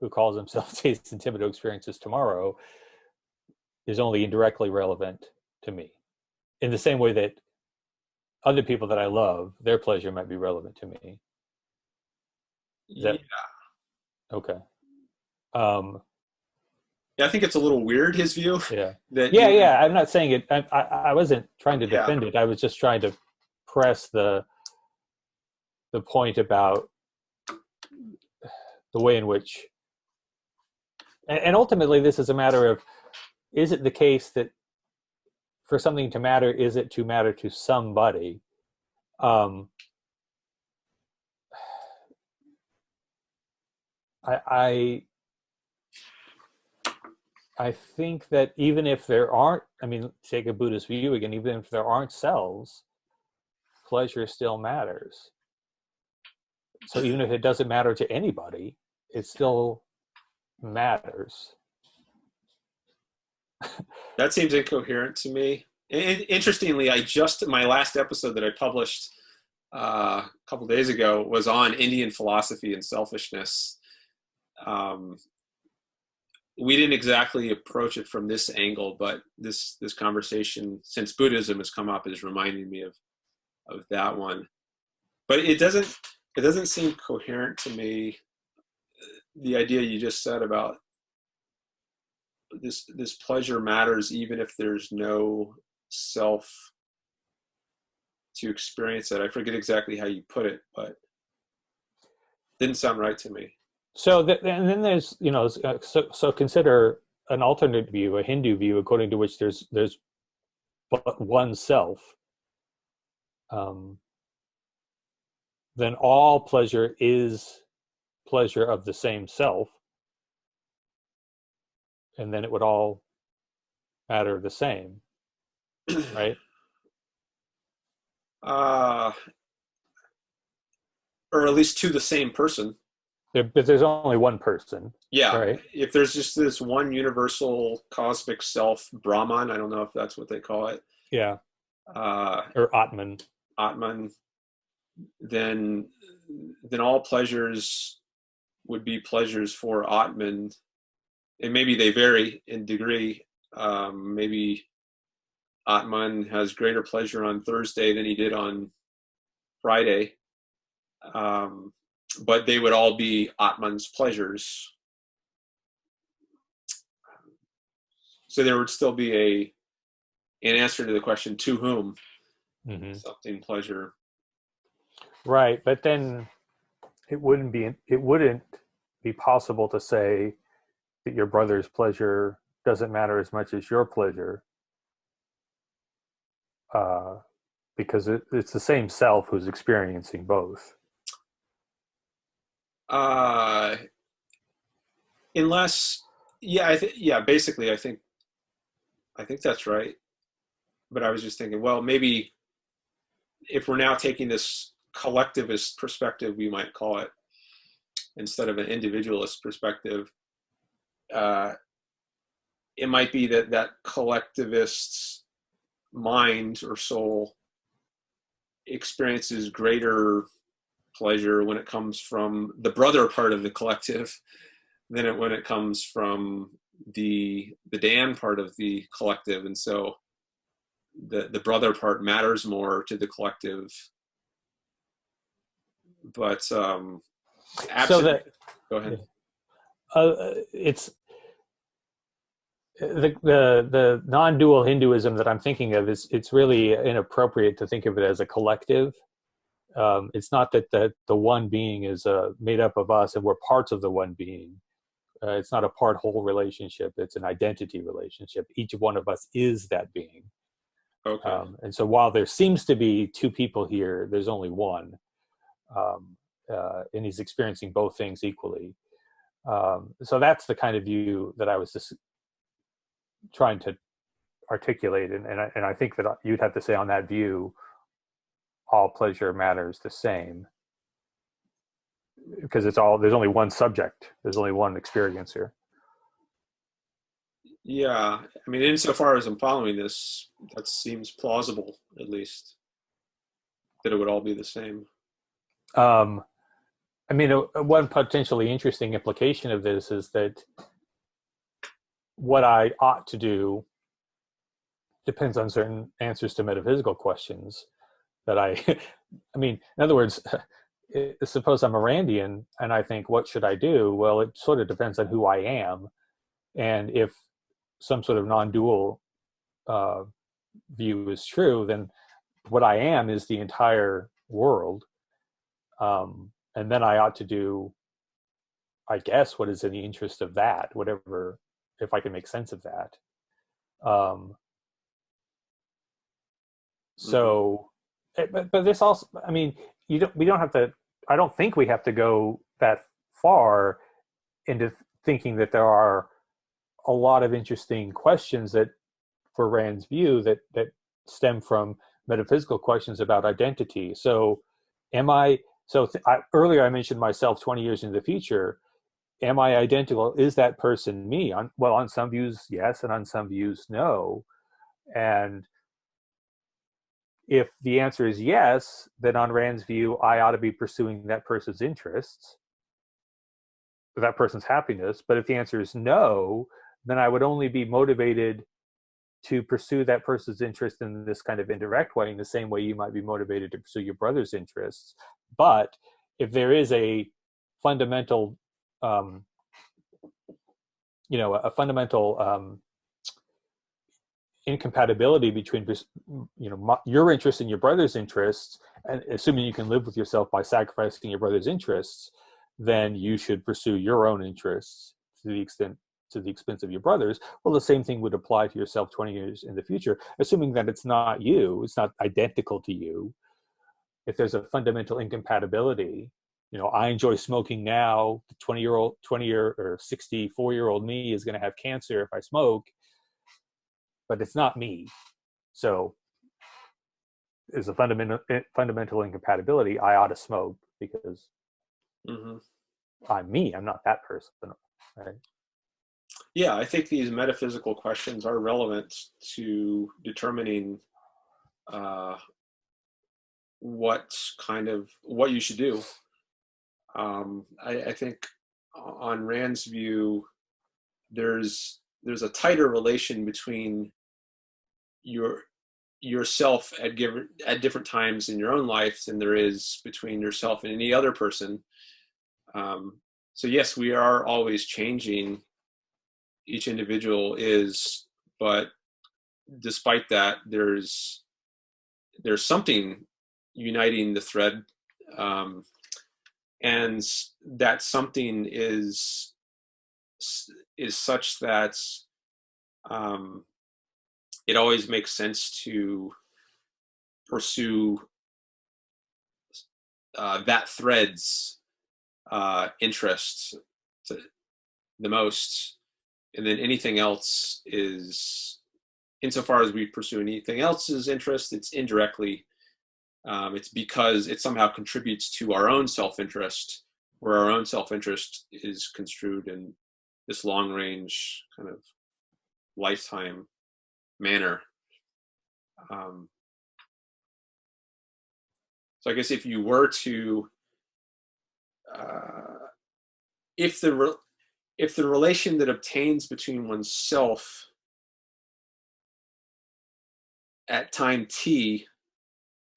[SPEAKER 3] who calls himself Jason Thibodeau experiences tomorrow is only indirectly relevant to me, in the same way that other people that I love, their pleasure might be relevant to me.
[SPEAKER 2] Yeah.
[SPEAKER 3] Okay.
[SPEAKER 2] Yeah, I think it's a little weird, his view.
[SPEAKER 3] Yeah.
[SPEAKER 2] Yeah.
[SPEAKER 3] I'm not saying it. I wasn't trying to defend it. I was just trying to press the point about the way in which, and ultimately, this is a matter of: is it the case that for something to matter, is it to matter to somebody? I think that even if there aren't, take a Buddhist view again, even if there aren't selves, pleasure still matters. So even if it doesn't matter to anybody, it still matters.
[SPEAKER 2] That seems incoherent to me. And interestingly, my last episode that I published a couple days ago was on Indian philosophy and selfishness. We didn't exactly approach it from this angle, but this conversation, since Buddhism has come up, is reminding me of that one. But it doesn't seem coherent to me. The idea you just said about this pleasure matters even if there's no self to experience it. I forget exactly how you put it, but it didn't sound right to me.
[SPEAKER 3] So and then there's so consider an alternate view, a Hindu view, according to which there's but one self. Then all pleasure is pleasure of the same self, and then it would all matter the same, right?
[SPEAKER 2] Or at least to the same person.
[SPEAKER 3] But there's only one person.
[SPEAKER 2] Yeah.
[SPEAKER 3] Right?
[SPEAKER 2] If there's just this one universal cosmic self, Brahman, I don't know if that's what they call it.
[SPEAKER 3] Yeah. Or Atman.
[SPEAKER 2] Atman. Then all pleasures would be pleasures for Atman. And maybe they vary in degree. Maybe Atman has greater pleasure on Thursday than he did on Friday. But they would all be Atman's pleasures. So there would still be an answer to the question, to whom something pleasure.
[SPEAKER 3] Right, but then it wouldn't be possible to say that your brother's pleasure doesn't matter as much as your pleasure, because it's the same self who's experiencing both.
[SPEAKER 2] Unless, basically, I think that's right. But I was just thinking, well, maybe if we're now taking this collectivist perspective, we might call it, instead of an individualist perspective, it might be that collectivist's mind or soul experiences greater pleasure when it comes from the brother part of the collective than when it comes from the Dan part of the collective. And so the brother part matters more to the collective. But go ahead.
[SPEAKER 3] It's the non-dual Hinduism that I'm thinking of it's really inappropriate to think of it as a collective. It's not that the one being is made up of us and we're parts of the one being. It's not a part-whole relationship. It's an identity relationship. Each one of us is that being.
[SPEAKER 2] Okay.
[SPEAKER 3] And so while there seems to be two people here, there's only one. And he's experiencing both things equally. So that's the kind of view that I was just trying to articulate. And I think that you'd have to say on that view, all pleasure matters the same. Because there's only one subject. There's only one experiencer.
[SPEAKER 2] Yeah. I mean, insofar as I'm following this, that seems plausible, at least, that it would all be the same.
[SPEAKER 3] I mean, one potentially interesting implication of this is that what I ought to do depends on certain answers to metaphysical questions that I mean, in other words, suppose I'm a Randian and I think, what should I do? Well, it sort of depends on who I am. And if some sort of non-dual view is true, then what I am is the entire world. And then I ought to do, I guess, what is in the interest of that, whatever, if I can make sense of that. So, but this also, I mean, we don't have to, I don't think we have to go that far into thinking that there are a lot of interesting questions that, for Rand's view, that stem from metaphysical questions about identity. So earlier I mentioned myself 20 years into the future. Am I identical? Is that person me? On some views, yes, and on some views, no. And if the answer is yes, then on Rand's view, I ought to be pursuing that person's interests, that person's happiness. But if the answer is no, then I would only be motivated to pursue that person's interest in this kind of indirect way, in the same way you might be motivated to pursue your brother's interests. But if there is a fundamental, a fundamental incompatibility between, your interest and your brother's interests, and assuming you can live with yourself by sacrificing your brother's interests, then you should pursue your own interests to the expense of your brother's. Well, the same thing would apply to yourself 20 years in the future, assuming that it's not you, it's not identical to you. If there's a fundamental incompatibility, I enjoy smoking now, the 20 or 64-year-old me is going to have cancer if I smoke, but it's not me. So there's a fundamental incompatibility. I ought to smoke because I'm me, I'm not that person, right?
[SPEAKER 2] Yeah, I think these metaphysical questions are relevant to determining what you should do. I think on Rand's view, there's a tighter relation between yourself at different times in your own life than there is between yourself and any other person. So yes, we are always changing. Each individual is, but despite that, there's something uniting the thread, and that something is such that it always makes sense to pursue that thread's interest the most. And then anything else is, insofar as we pursue anything else's interest, it's indirectly, it's because it somehow contributes to our own self-interest, where our own self-interest is construed in this long-range kind of lifetime manner. So I guess if you were to, if the relation that obtains between oneself at time t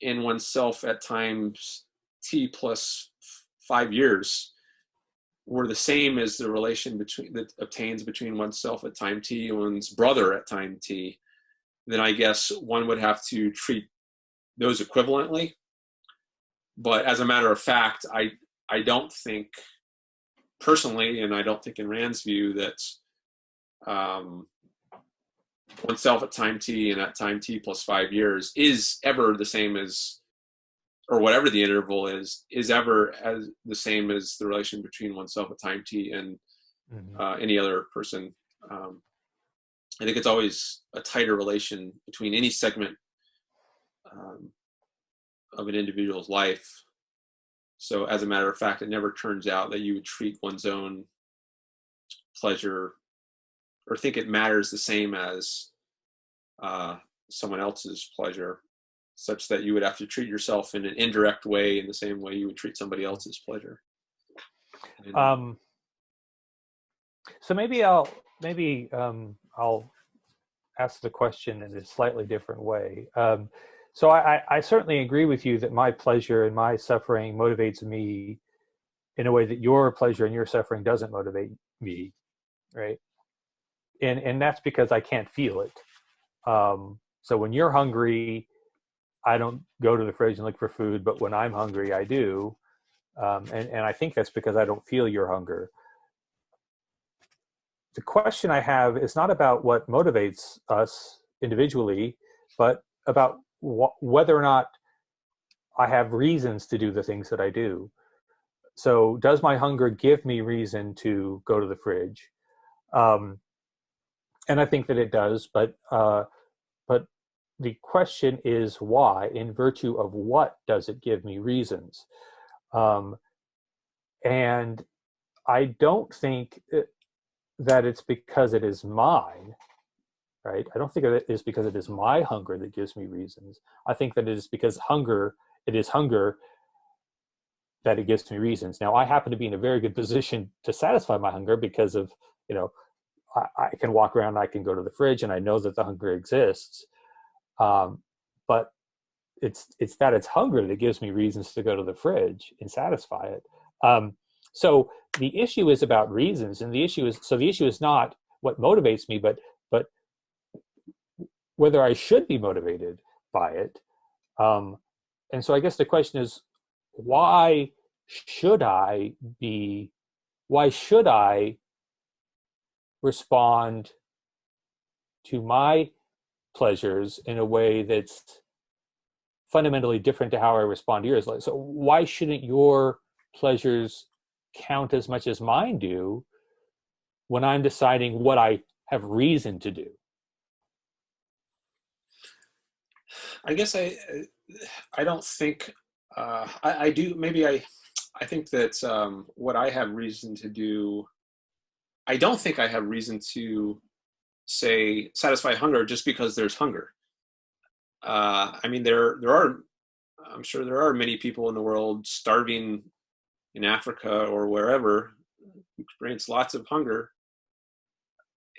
[SPEAKER 2] and oneself at times t plus 5 years were the same as the relation that obtains between oneself at time t and one's brother at time t, then I guess one would have to treat those equivalently. But as a matter of fact, I don't think personally, and I don't think in Rand's view, that oneself at time t and at time t plus 5 years is ever the same as, or whatever the interval is ever as the same as the relation between oneself at time t and any other person. I think it's always a tighter relation between any segment of an individual's life. So as a matter of fact, it never turns out that you would treat one's own pleasure or think it matters the same as someone else's pleasure, such that you would have to treat yourself in an indirect way in the same way you would treat somebody else's pleasure.
[SPEAKER 3] So maybe I'll ask the question in a slightly different way. So I certainly agree with you that my pleasure and my suffering motivates me in a way that your pleasure and your suffering doesn't motivate me, right? And that's because I can't feel it. So when you're hungry, I don't go to the fridge and look for food, but when I'm hungry, I do. And I think that's because I don't feel your hunger. The question I have is not about what motivates us individually, but about whether or not I have reasons to do the things that I do. So does my hunger give me reason to go to the fridge? And I think that it does, but the question is why, in virtue of what does it give me reasons? And I don't think that it's because it is mine, right? I don't think it is because it is my hunger that gives me reasons. I think that it is because it is hunger that it gives me reasons. Now, I happen to be in a very good position to satisfy my hunger because of, I can walk around, I can go to the fridge, and I know that the hunger exists. But it's that it's hunger that gives me reasons to go to the fridge and satisfy it. So the issue is about reasons, and the issue is not what motivates me, but whether I should be motivated by it. And so I guess the question is, why should I respond to my pleasures in a way that's fundamentally different to how I respond to yours? So why shouldn't your pleasures count as much as mine do when I'm deciding what I have reason to do?
[SPEAKER 2] I guess I don't think I do. Maybe I think that what I have reason to do, I don't think I have reason to say satisfy hunger just because there's hunger. I mean, I'm sure there are many people in the world starving in Africa or wherever who experience lots of hunger.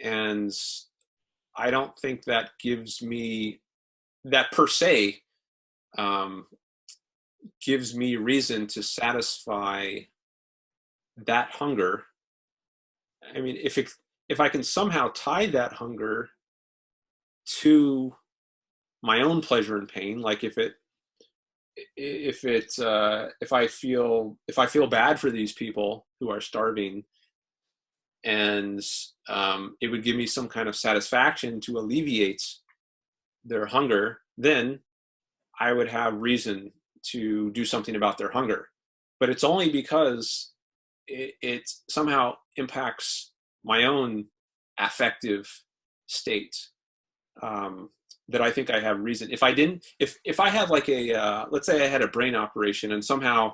[SPEAKER 2] And I don't think that gives me, that per se, gives me reason to satisfy that hunger. I mean, if I can somehow tie that hunger to my own pleasure and pain, like if I feel bad for these people who are starving, and it would give me some kind of satisfaction to alleviate their hunger, then I would have reason to do something about their hunger. But it's only because it somehow impacts my own affective state that I think I have reason. If I didn't, if I had like let's say I had a brain operation and somehow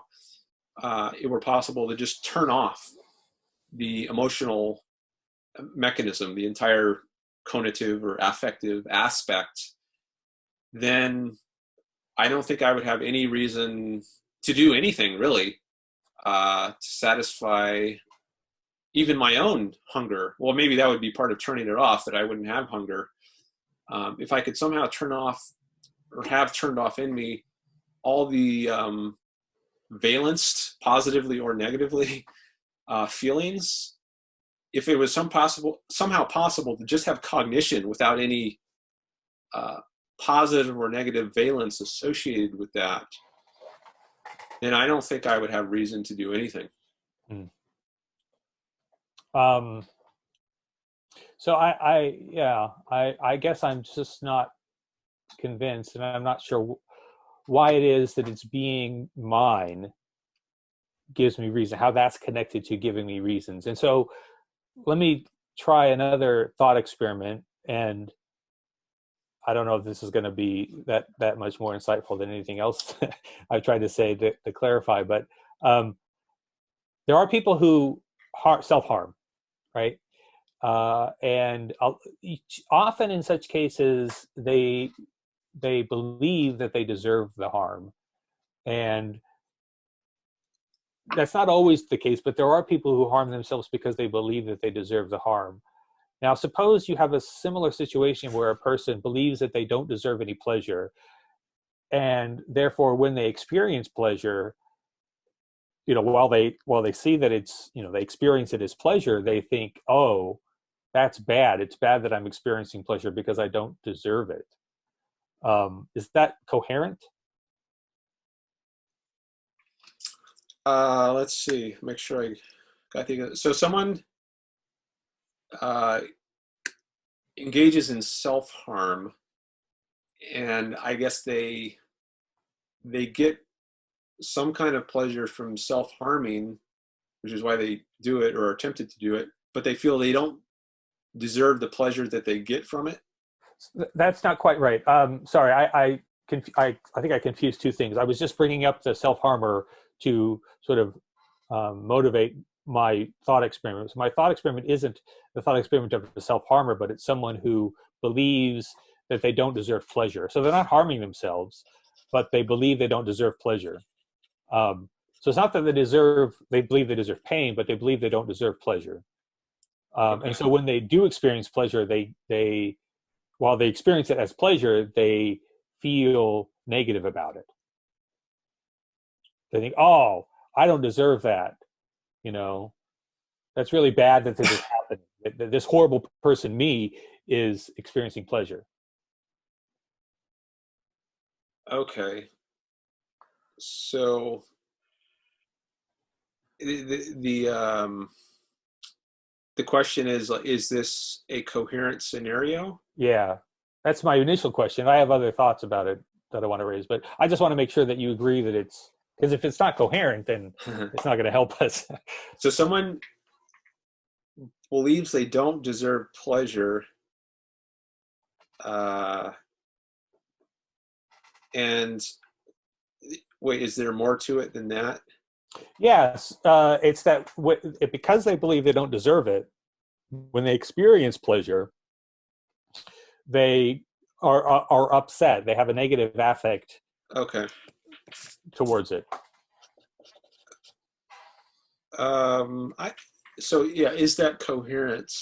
[SPEAKER 2] it were possible to just turn off the emotional mechanism, the entire cognitive or affective aspect, then I don't think I would have any reason to do anything really to satisfy even my own hunger. Well, maybe that would be part of turning it off, that I wouldn't have hunger. If I could somehow turn off or have turned off in me all the valenced, positively or negatively, feelings, if it was somehow possible to just have cognition without any positive or negative valence associated with that, then I don't think I would have reason to do anything.
[SPEAKER 3] Hmm. Um, so I guess I'm just not convinced, and I'm not sure why it is that it's being mine gives me reason, how that's connected to giving me reasons. And so let me try another thought experiment, and I don't know if this is going to be that much more insightful than anything else I've tried to say to clarify, but um, there are people who self-harm, right? And often in such cases, they believe that they deserve the harm, and that's not always the case. But there are people who harm themselves because they believe that they deserve the harm. Now, suppose you have a similar situation where a person believes that they don't deserve any pleasure, and therefore, when they experience pleasure, while they see that it's, they experience it as pleasure, they think, oh, that's bad. It's bad that I'm experiencing pleasure because I don't deserve it. Is that coherent?
[SPEAKER 2] Let's see. Make sure I got the. So someone uh, engages in self-harm, and I guess they get some kind of pleasure from self-harming, which is why they do it or are tempted to do it, but they feel they don't deserve the pleasure that they get from it.
[SPEAKER 3] That's not quite right. Sorry, I think I confused two things. I was just bringing up the self-harmer to sort of motivate my thought experiment. So my thought experiment isn't the thought experiment of the self-harmer, but it's someone who believes that they don't deserve pleasure. So they're not harming themselves, but they believe they don't deserve pleasure. So it's not that they believe they deserve pain, but they believe they don't deserve pleasure.
[SPEAKER 2] Okay.
[SPEAKER 3] And so when they do experience pleasure, they while they experience it as pleasure, they feel negative about it. They think, oh, I don't deserve that. That's really bad that this is happening. That this horrible person, me, is experiencing pleasure.
[SPEAKER 2] Okay. So the question is this a coherent scenario?
[SPEAKER 3] Yeah, that's my initial question. I have other thoughts about it that I want to raise, but I just want to make sure that you agree that because if it's not coherent, then it's not going to help us.
[SPEAKER 2] So someone believes they don't deserve pleasure, uh, and wait, is there more to it than that?
[SPEAKER 3] Yes, it's that because they believe they don't deserve it, when they experience pleasure, they are upset. They have a negative affect
[SPEAKER 2] Okay.
[SPEAKER 3] towards it.
[SPEAKER 2] I so yeah, is that coherent?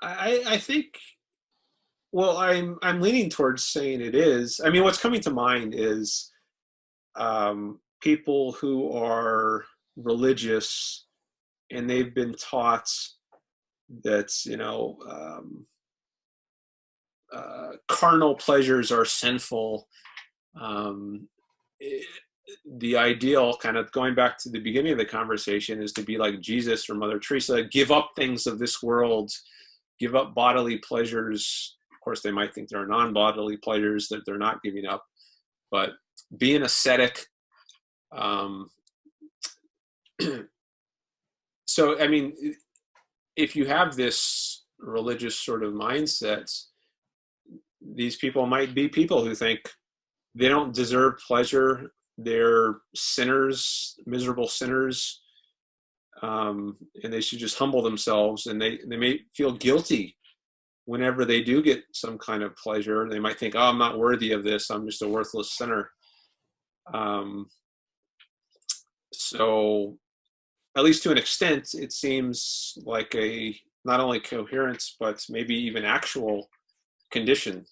[SPEAKER 2] I think. Well, I'm leaning towards saying it is. I mean, what's coming to mind is people who are religious and they've been taught that carnal pleasures are sinful. Um, it, the ideal, kind of going back to the beginning of the conversation, is to be like Jesus or Mother Teresa, give up things of this world, give up bodily pleasures. Of course, they might think there are non-bodily pleasures that they're not giving up, but be an ascetic. Um, so, I mean, if you have this religious sort of mindset, these people might be people who think they don't deserve pleasure. They're sinners, miserable sinners, and they should just humble themselves. And they may feel guilty whenever they do get some kind of pleasure. They might think, oh, I'm not worthy of this. I'm just a worthless sinner. So at least to an extent, it seems like a not only coherence, but maybe even actual condition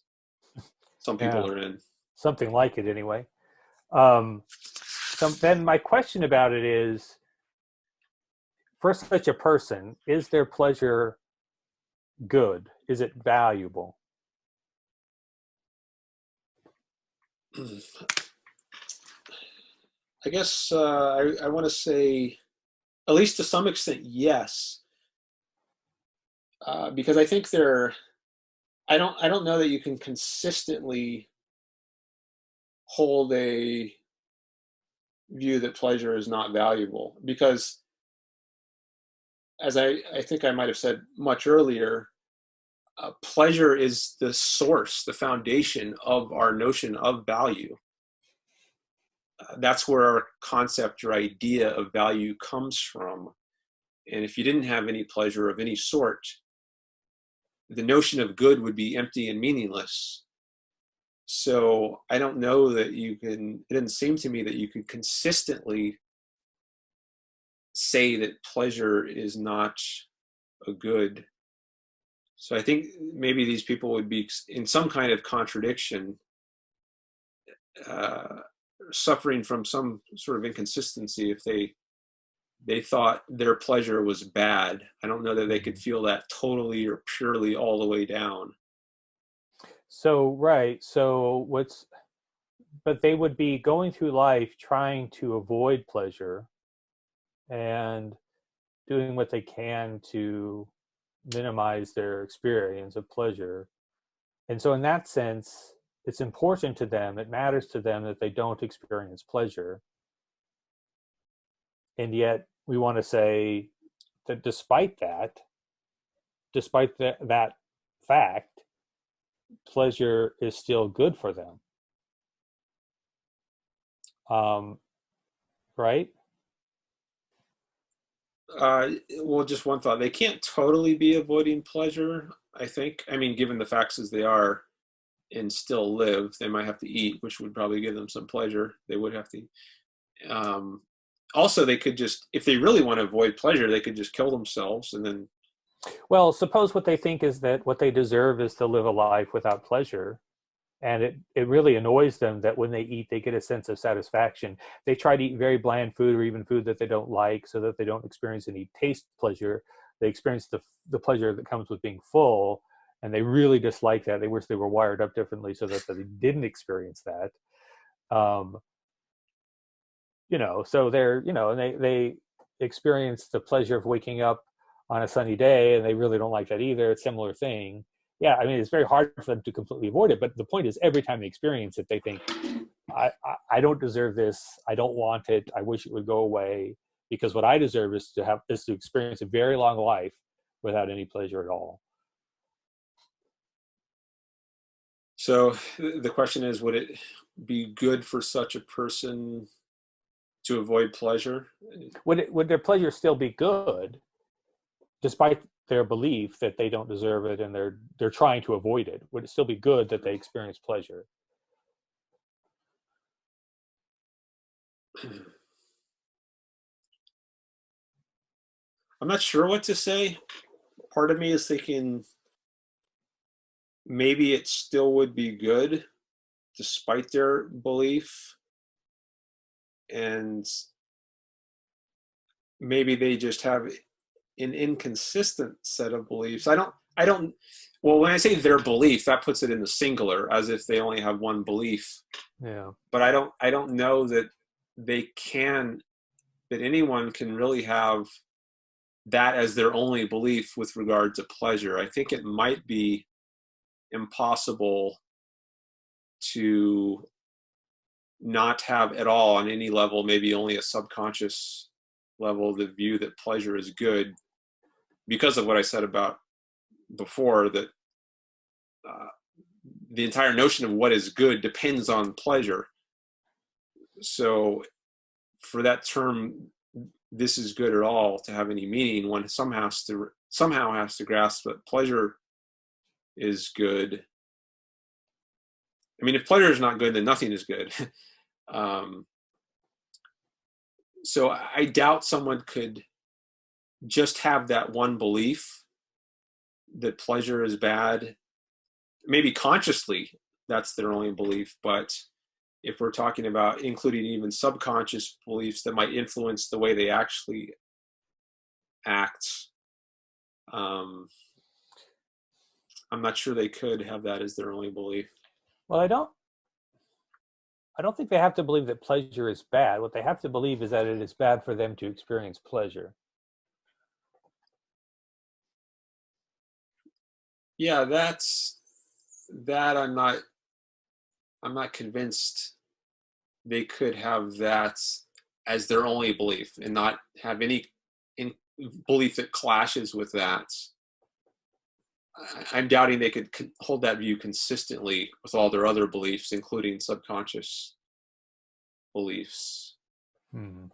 [SPEAKER 2] some
[SPEAKER 3] Yeah,
[SPEAKER 2] people are in.
[SPEAKER 3] something like it anyway. So then my question about it is, for such a person, is their pleasure good? Is it valuable?
[SPEAKER 2] I guess I want to say, at least to some extent, yes, because I think I don't know that you can consistently hold a view that pleasure is not valuable, because as I think I might have said much earlier, pleasure is the source, the foundation of our notion of value. That's where our concept or idea of value comes from. And if you didn't have any pleasure of any sort, the notion of good would be empty and meaningless. So I don't know that it didn't seem to me that you could consistently say that pleasure is not a good. So I think maybe these people would be in some kind of contradiction, uh, suffering from some sort of inconsistency if they thought their pleasure was bad. I don't know that they could feel that totally or purely all the way down.
[SPEAKER 3] So, right. But they would be going through life trying to avoid pleasure and doing what they can to minimize their experience of pleasure. And so, in that sense, it's important to them, it matters to them that they don't experience pleasure. And yet, we want to say that despite that fact, pleasure is still good for them. Right?
[SPEAKER 2] Well, just one thought. They can't totally be avoiding pleasure, I think. I mean, given the facts as they are, and still live, they might have to eat, which would probably give them some pleasure. They would have to. Um, Also, they could just, if they really want to avoid pleasure, they could just kill themselves and then.
[SPEAKER 3] Well, suppose what they think is that what they deserve is to live a life without pleasure. And it really annoys them that when they eat, they get a sense of satisfaction. They try to eat very bland food or even food that they don't like so that they don't experience any taste pleasure. They experience the pleasure that comes with being full, and they really dislike that. They wish they were wired up differently so that they didn't experience that. Um, so and they experience the pleasure of waking up on a sunny day, and they really don't like that either. It's a similar thing. Yeah, I mean, it's very hard for them to completely avoid it, but the point is every time they experience it, they think, I don't deserve this. I don't want it. I wish it would go away, because what I deserve is to experience a very long life without any pleasure at all.
[SPEAKER 2] So the question is, would it be good for such a person to avoid pleasure?
[SPEAKER 3] Would their pleasure still be good, despite their belief that they don't deserve it and they're trying to avoid it? Would it still be good that they experience pleasure?
[SPEAKER 2] I'm not sure what to say. Part of me is thinking maybe it still would be good despite their belief, and maybe they just have an inconsistent set of beliefs. Well, when I say their belief, that puts it in the singular, as if they only have one belief.
[SPEAKER 3] Yeah.
[SPEAKER 2] But I don't know that that anyone can really have that as their only belief with regard to pleasure. I think it might be impossible to not have at all on any level, maybe only a subconscious level, the view that pleasure is good, because of what I said about before, that uh, the entire notion of what is good depends on pleasure. So for that term, this is good at all, to have any meaning, one somehow has to grasp that pleasure is good. I mean, if pleasure is not good, then nothing is good. um, so I doubt someone could just have that one belief that pleasure is bad. Maybe consciously that's their only belief, but if we're talking about including even subconscious beliefs that might influence the way they actually act, um, I'm not sure they could have that as their only belief.
[SPEAKER 3] Well, I don't think they have to believe that pleasure is bad. What they have to believe is that it is bad for them to experience pleasure.
[SPEAKER 2] Yeah, that I'm not convinced they could have that as their only belief and not have any belief that clashes with that. I'm doubting they could hold that view consistently with all their other beliefs, including subconscious beliefs.
[SPEAKER 3] Hmm.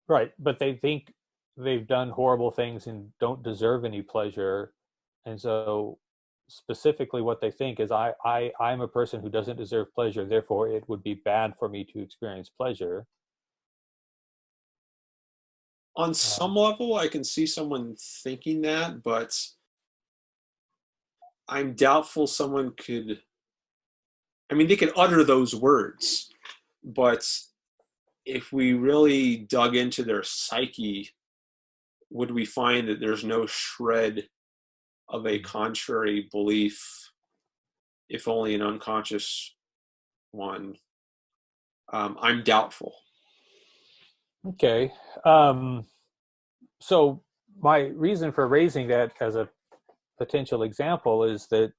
[SPEAKER 3] Right, but they think they've done horrible things and don't deserve any pleasure, and so specifically what they think is I'm a person who doesn't deserve pleasure, therefore it would be bad for me to experience pleasure.
[SPEAKER 2] On
[SPEAKER 3] Um,
[SPEAKER 2] some level, I can see someone thinking that, but I'm doubtful someone could. I mean, they could utter those words, but if we really dug into their psyche, would we find that there's no shred of a contrary belief, if only an unconscious one? I'm doubtful.
[SPEAKER 3] okay. So my reason for raising that as a potential example is that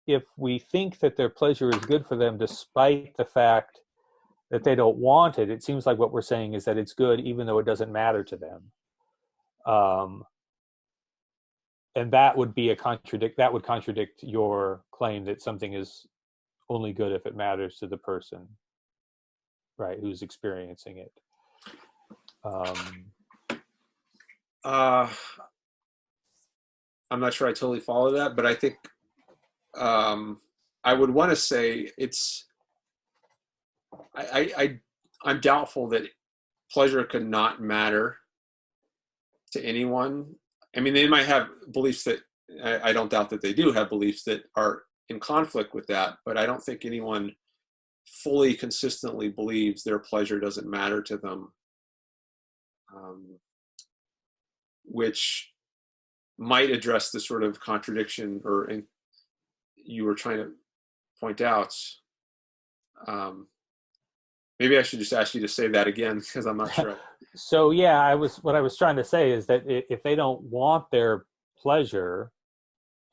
[SPEAKER 3] if we think that their pleasure is good for them despite the fact that they don't want it, it seems like what we're saying is that it's good even though it doesn't matter to them. Um, and that would be that would contradict your claim that something is only good if it matters to the person, right, who's experiencing it.
[SPEAKER 2] Uh, I'm not sure I totally follow that, but I think I would want to say it's. I'm doubtful that pleasure could not matter to anyone. I mean, they might have beliefs that I don't doubt that they do have beliefs that are in conflict with that, but I don't think anyone fully consistently believes their pleasure doesn't matter to them, which might address the sort of contradiction you were trying to point out. Maybe I should just ask you to say that again because I'm not sure.
[SPEAKER 3] So yeah, what I was trying to say is that if they don't want their pleasure,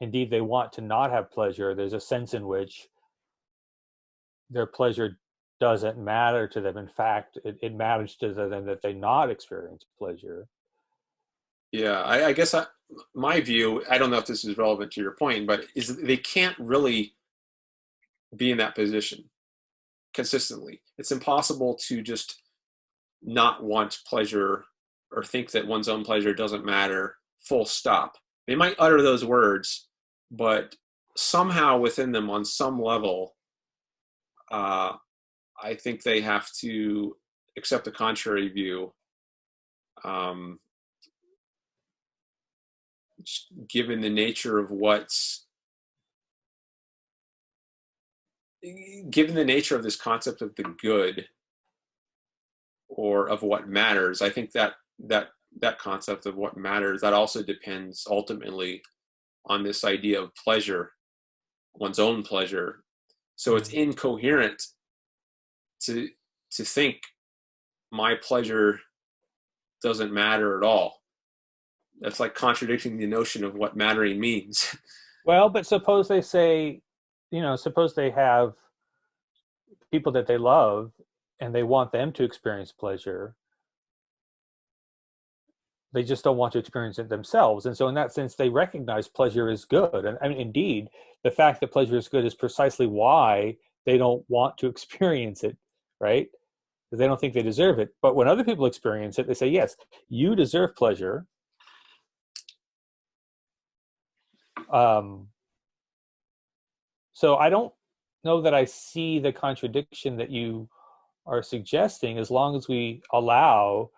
[SPEAKER 3] indeed they want to not have pleasure, there's a sense in which their pleasure doesn't matter to them. In fact, it matters to them that they not experience pleasure.
[SPEAKER 2] Yeah, I guess my view, I don't know if this is relevant to your point, but is they can't really be in that position consistently. It's impossible to just not want pleasure or think that one's own pleasure doesn't matter, full stop. They might utter those words, but somehow within them, on some level, I think they have to accept the contrary view, um, given the nature of this concept of the good or of what matters. I think that concept of what matters, that also depends ultimately on this idea of pleasure, one's own pleasure. So it's incoherent to think my pleasure doesn't matter at all. That's like contradicting the notion of what mattering means.
[SPEAKER 3] Well, but suppose they say, suppose they have people that they love and they want them to experience pleasure. They just don't want to experience it themselves. And so in that sense, they recognize pleasure is good. And I mean, indeed, the fact that pleasure is good is precisely why they don't want to experience it, right? Because they don't think they deserve it. But when other people experience it, they say, yes, you deserve pleasure. So I don't know that I see the contradiction that you are suggesting, as long as we allow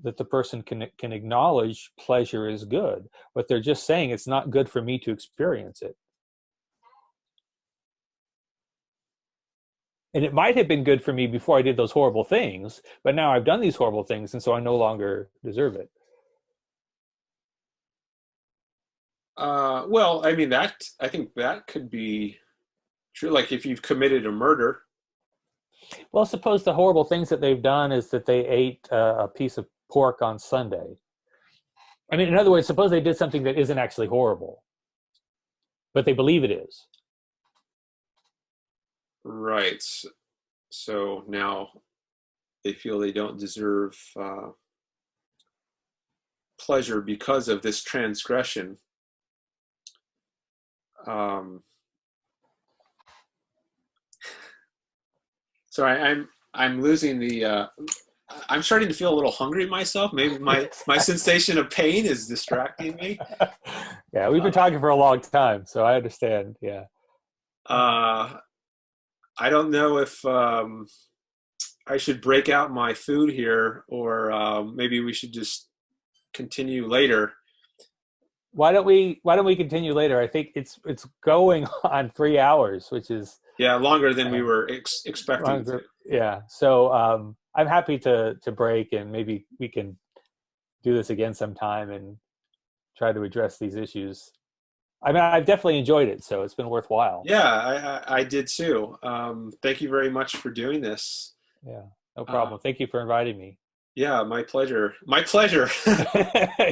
[SPEAKER 3] that the person can acknowledge pleasure is good, but they're just saying it's not good for me to experience it. And it might have been good for me before I did those horrible things, but now I've done these horrible things, and so I no longer deserve it.
[SPEAKER 2] Well, I mean I think that could be True, like if you've committed a murder.
[SPEAKER 3] Well, suppose the horrible things that they've done is that they ate a piece of pork on Sunday. I mean, in other words, suppose they did something that isn't actually horrible, but they believe it is.
[SPEAKER 2] Right. So now they feel they don't deserve pleasure because of this transgression. Sorry, I'm losing the. I'm starting to feel a little hungry myself. Maybe my sensation of pain is distracting me.
[SPEAKER 3] Yeah, we've been talking for a long time, so I understand. Yeah.
[SPEAKER 2] I don't know if I should break out my food here, or maybe we should just continue later.
[SPEAKER 3] Why don't we continue later? I think it's going on 3 hours, which is
[SPEAKER 2] longer than we were expecting
[SPEAKER 3] longer.
[SPEAKER 2] to.
[SPEAKER 3] Yeah. So I'm happy to break, and maybe we can do this again sometime and try to address these issues. I mean, I've definitely enjoyed it, so it's been worthwhile.
[SPEAKER 2] Yeah, I did too. Thank you very much for doing this.
[SPEAKER 3] Yeah, no problem. Thank you for inviting me.
[SPEAKER 2] Yeah, my pleasure. My pleasure.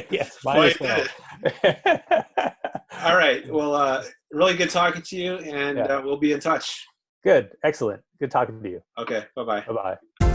[SPEAKER 3] Yes, mine as well.
[SPEAKER 2] All right. Well, really good talking to you, and we'll be in touch.
[SPEAKER 3] Good. Excellent. Good talking to you.
[SPEAKER 2] Okay. Bye-bye.
[SPEAKER 3] Bye-bye.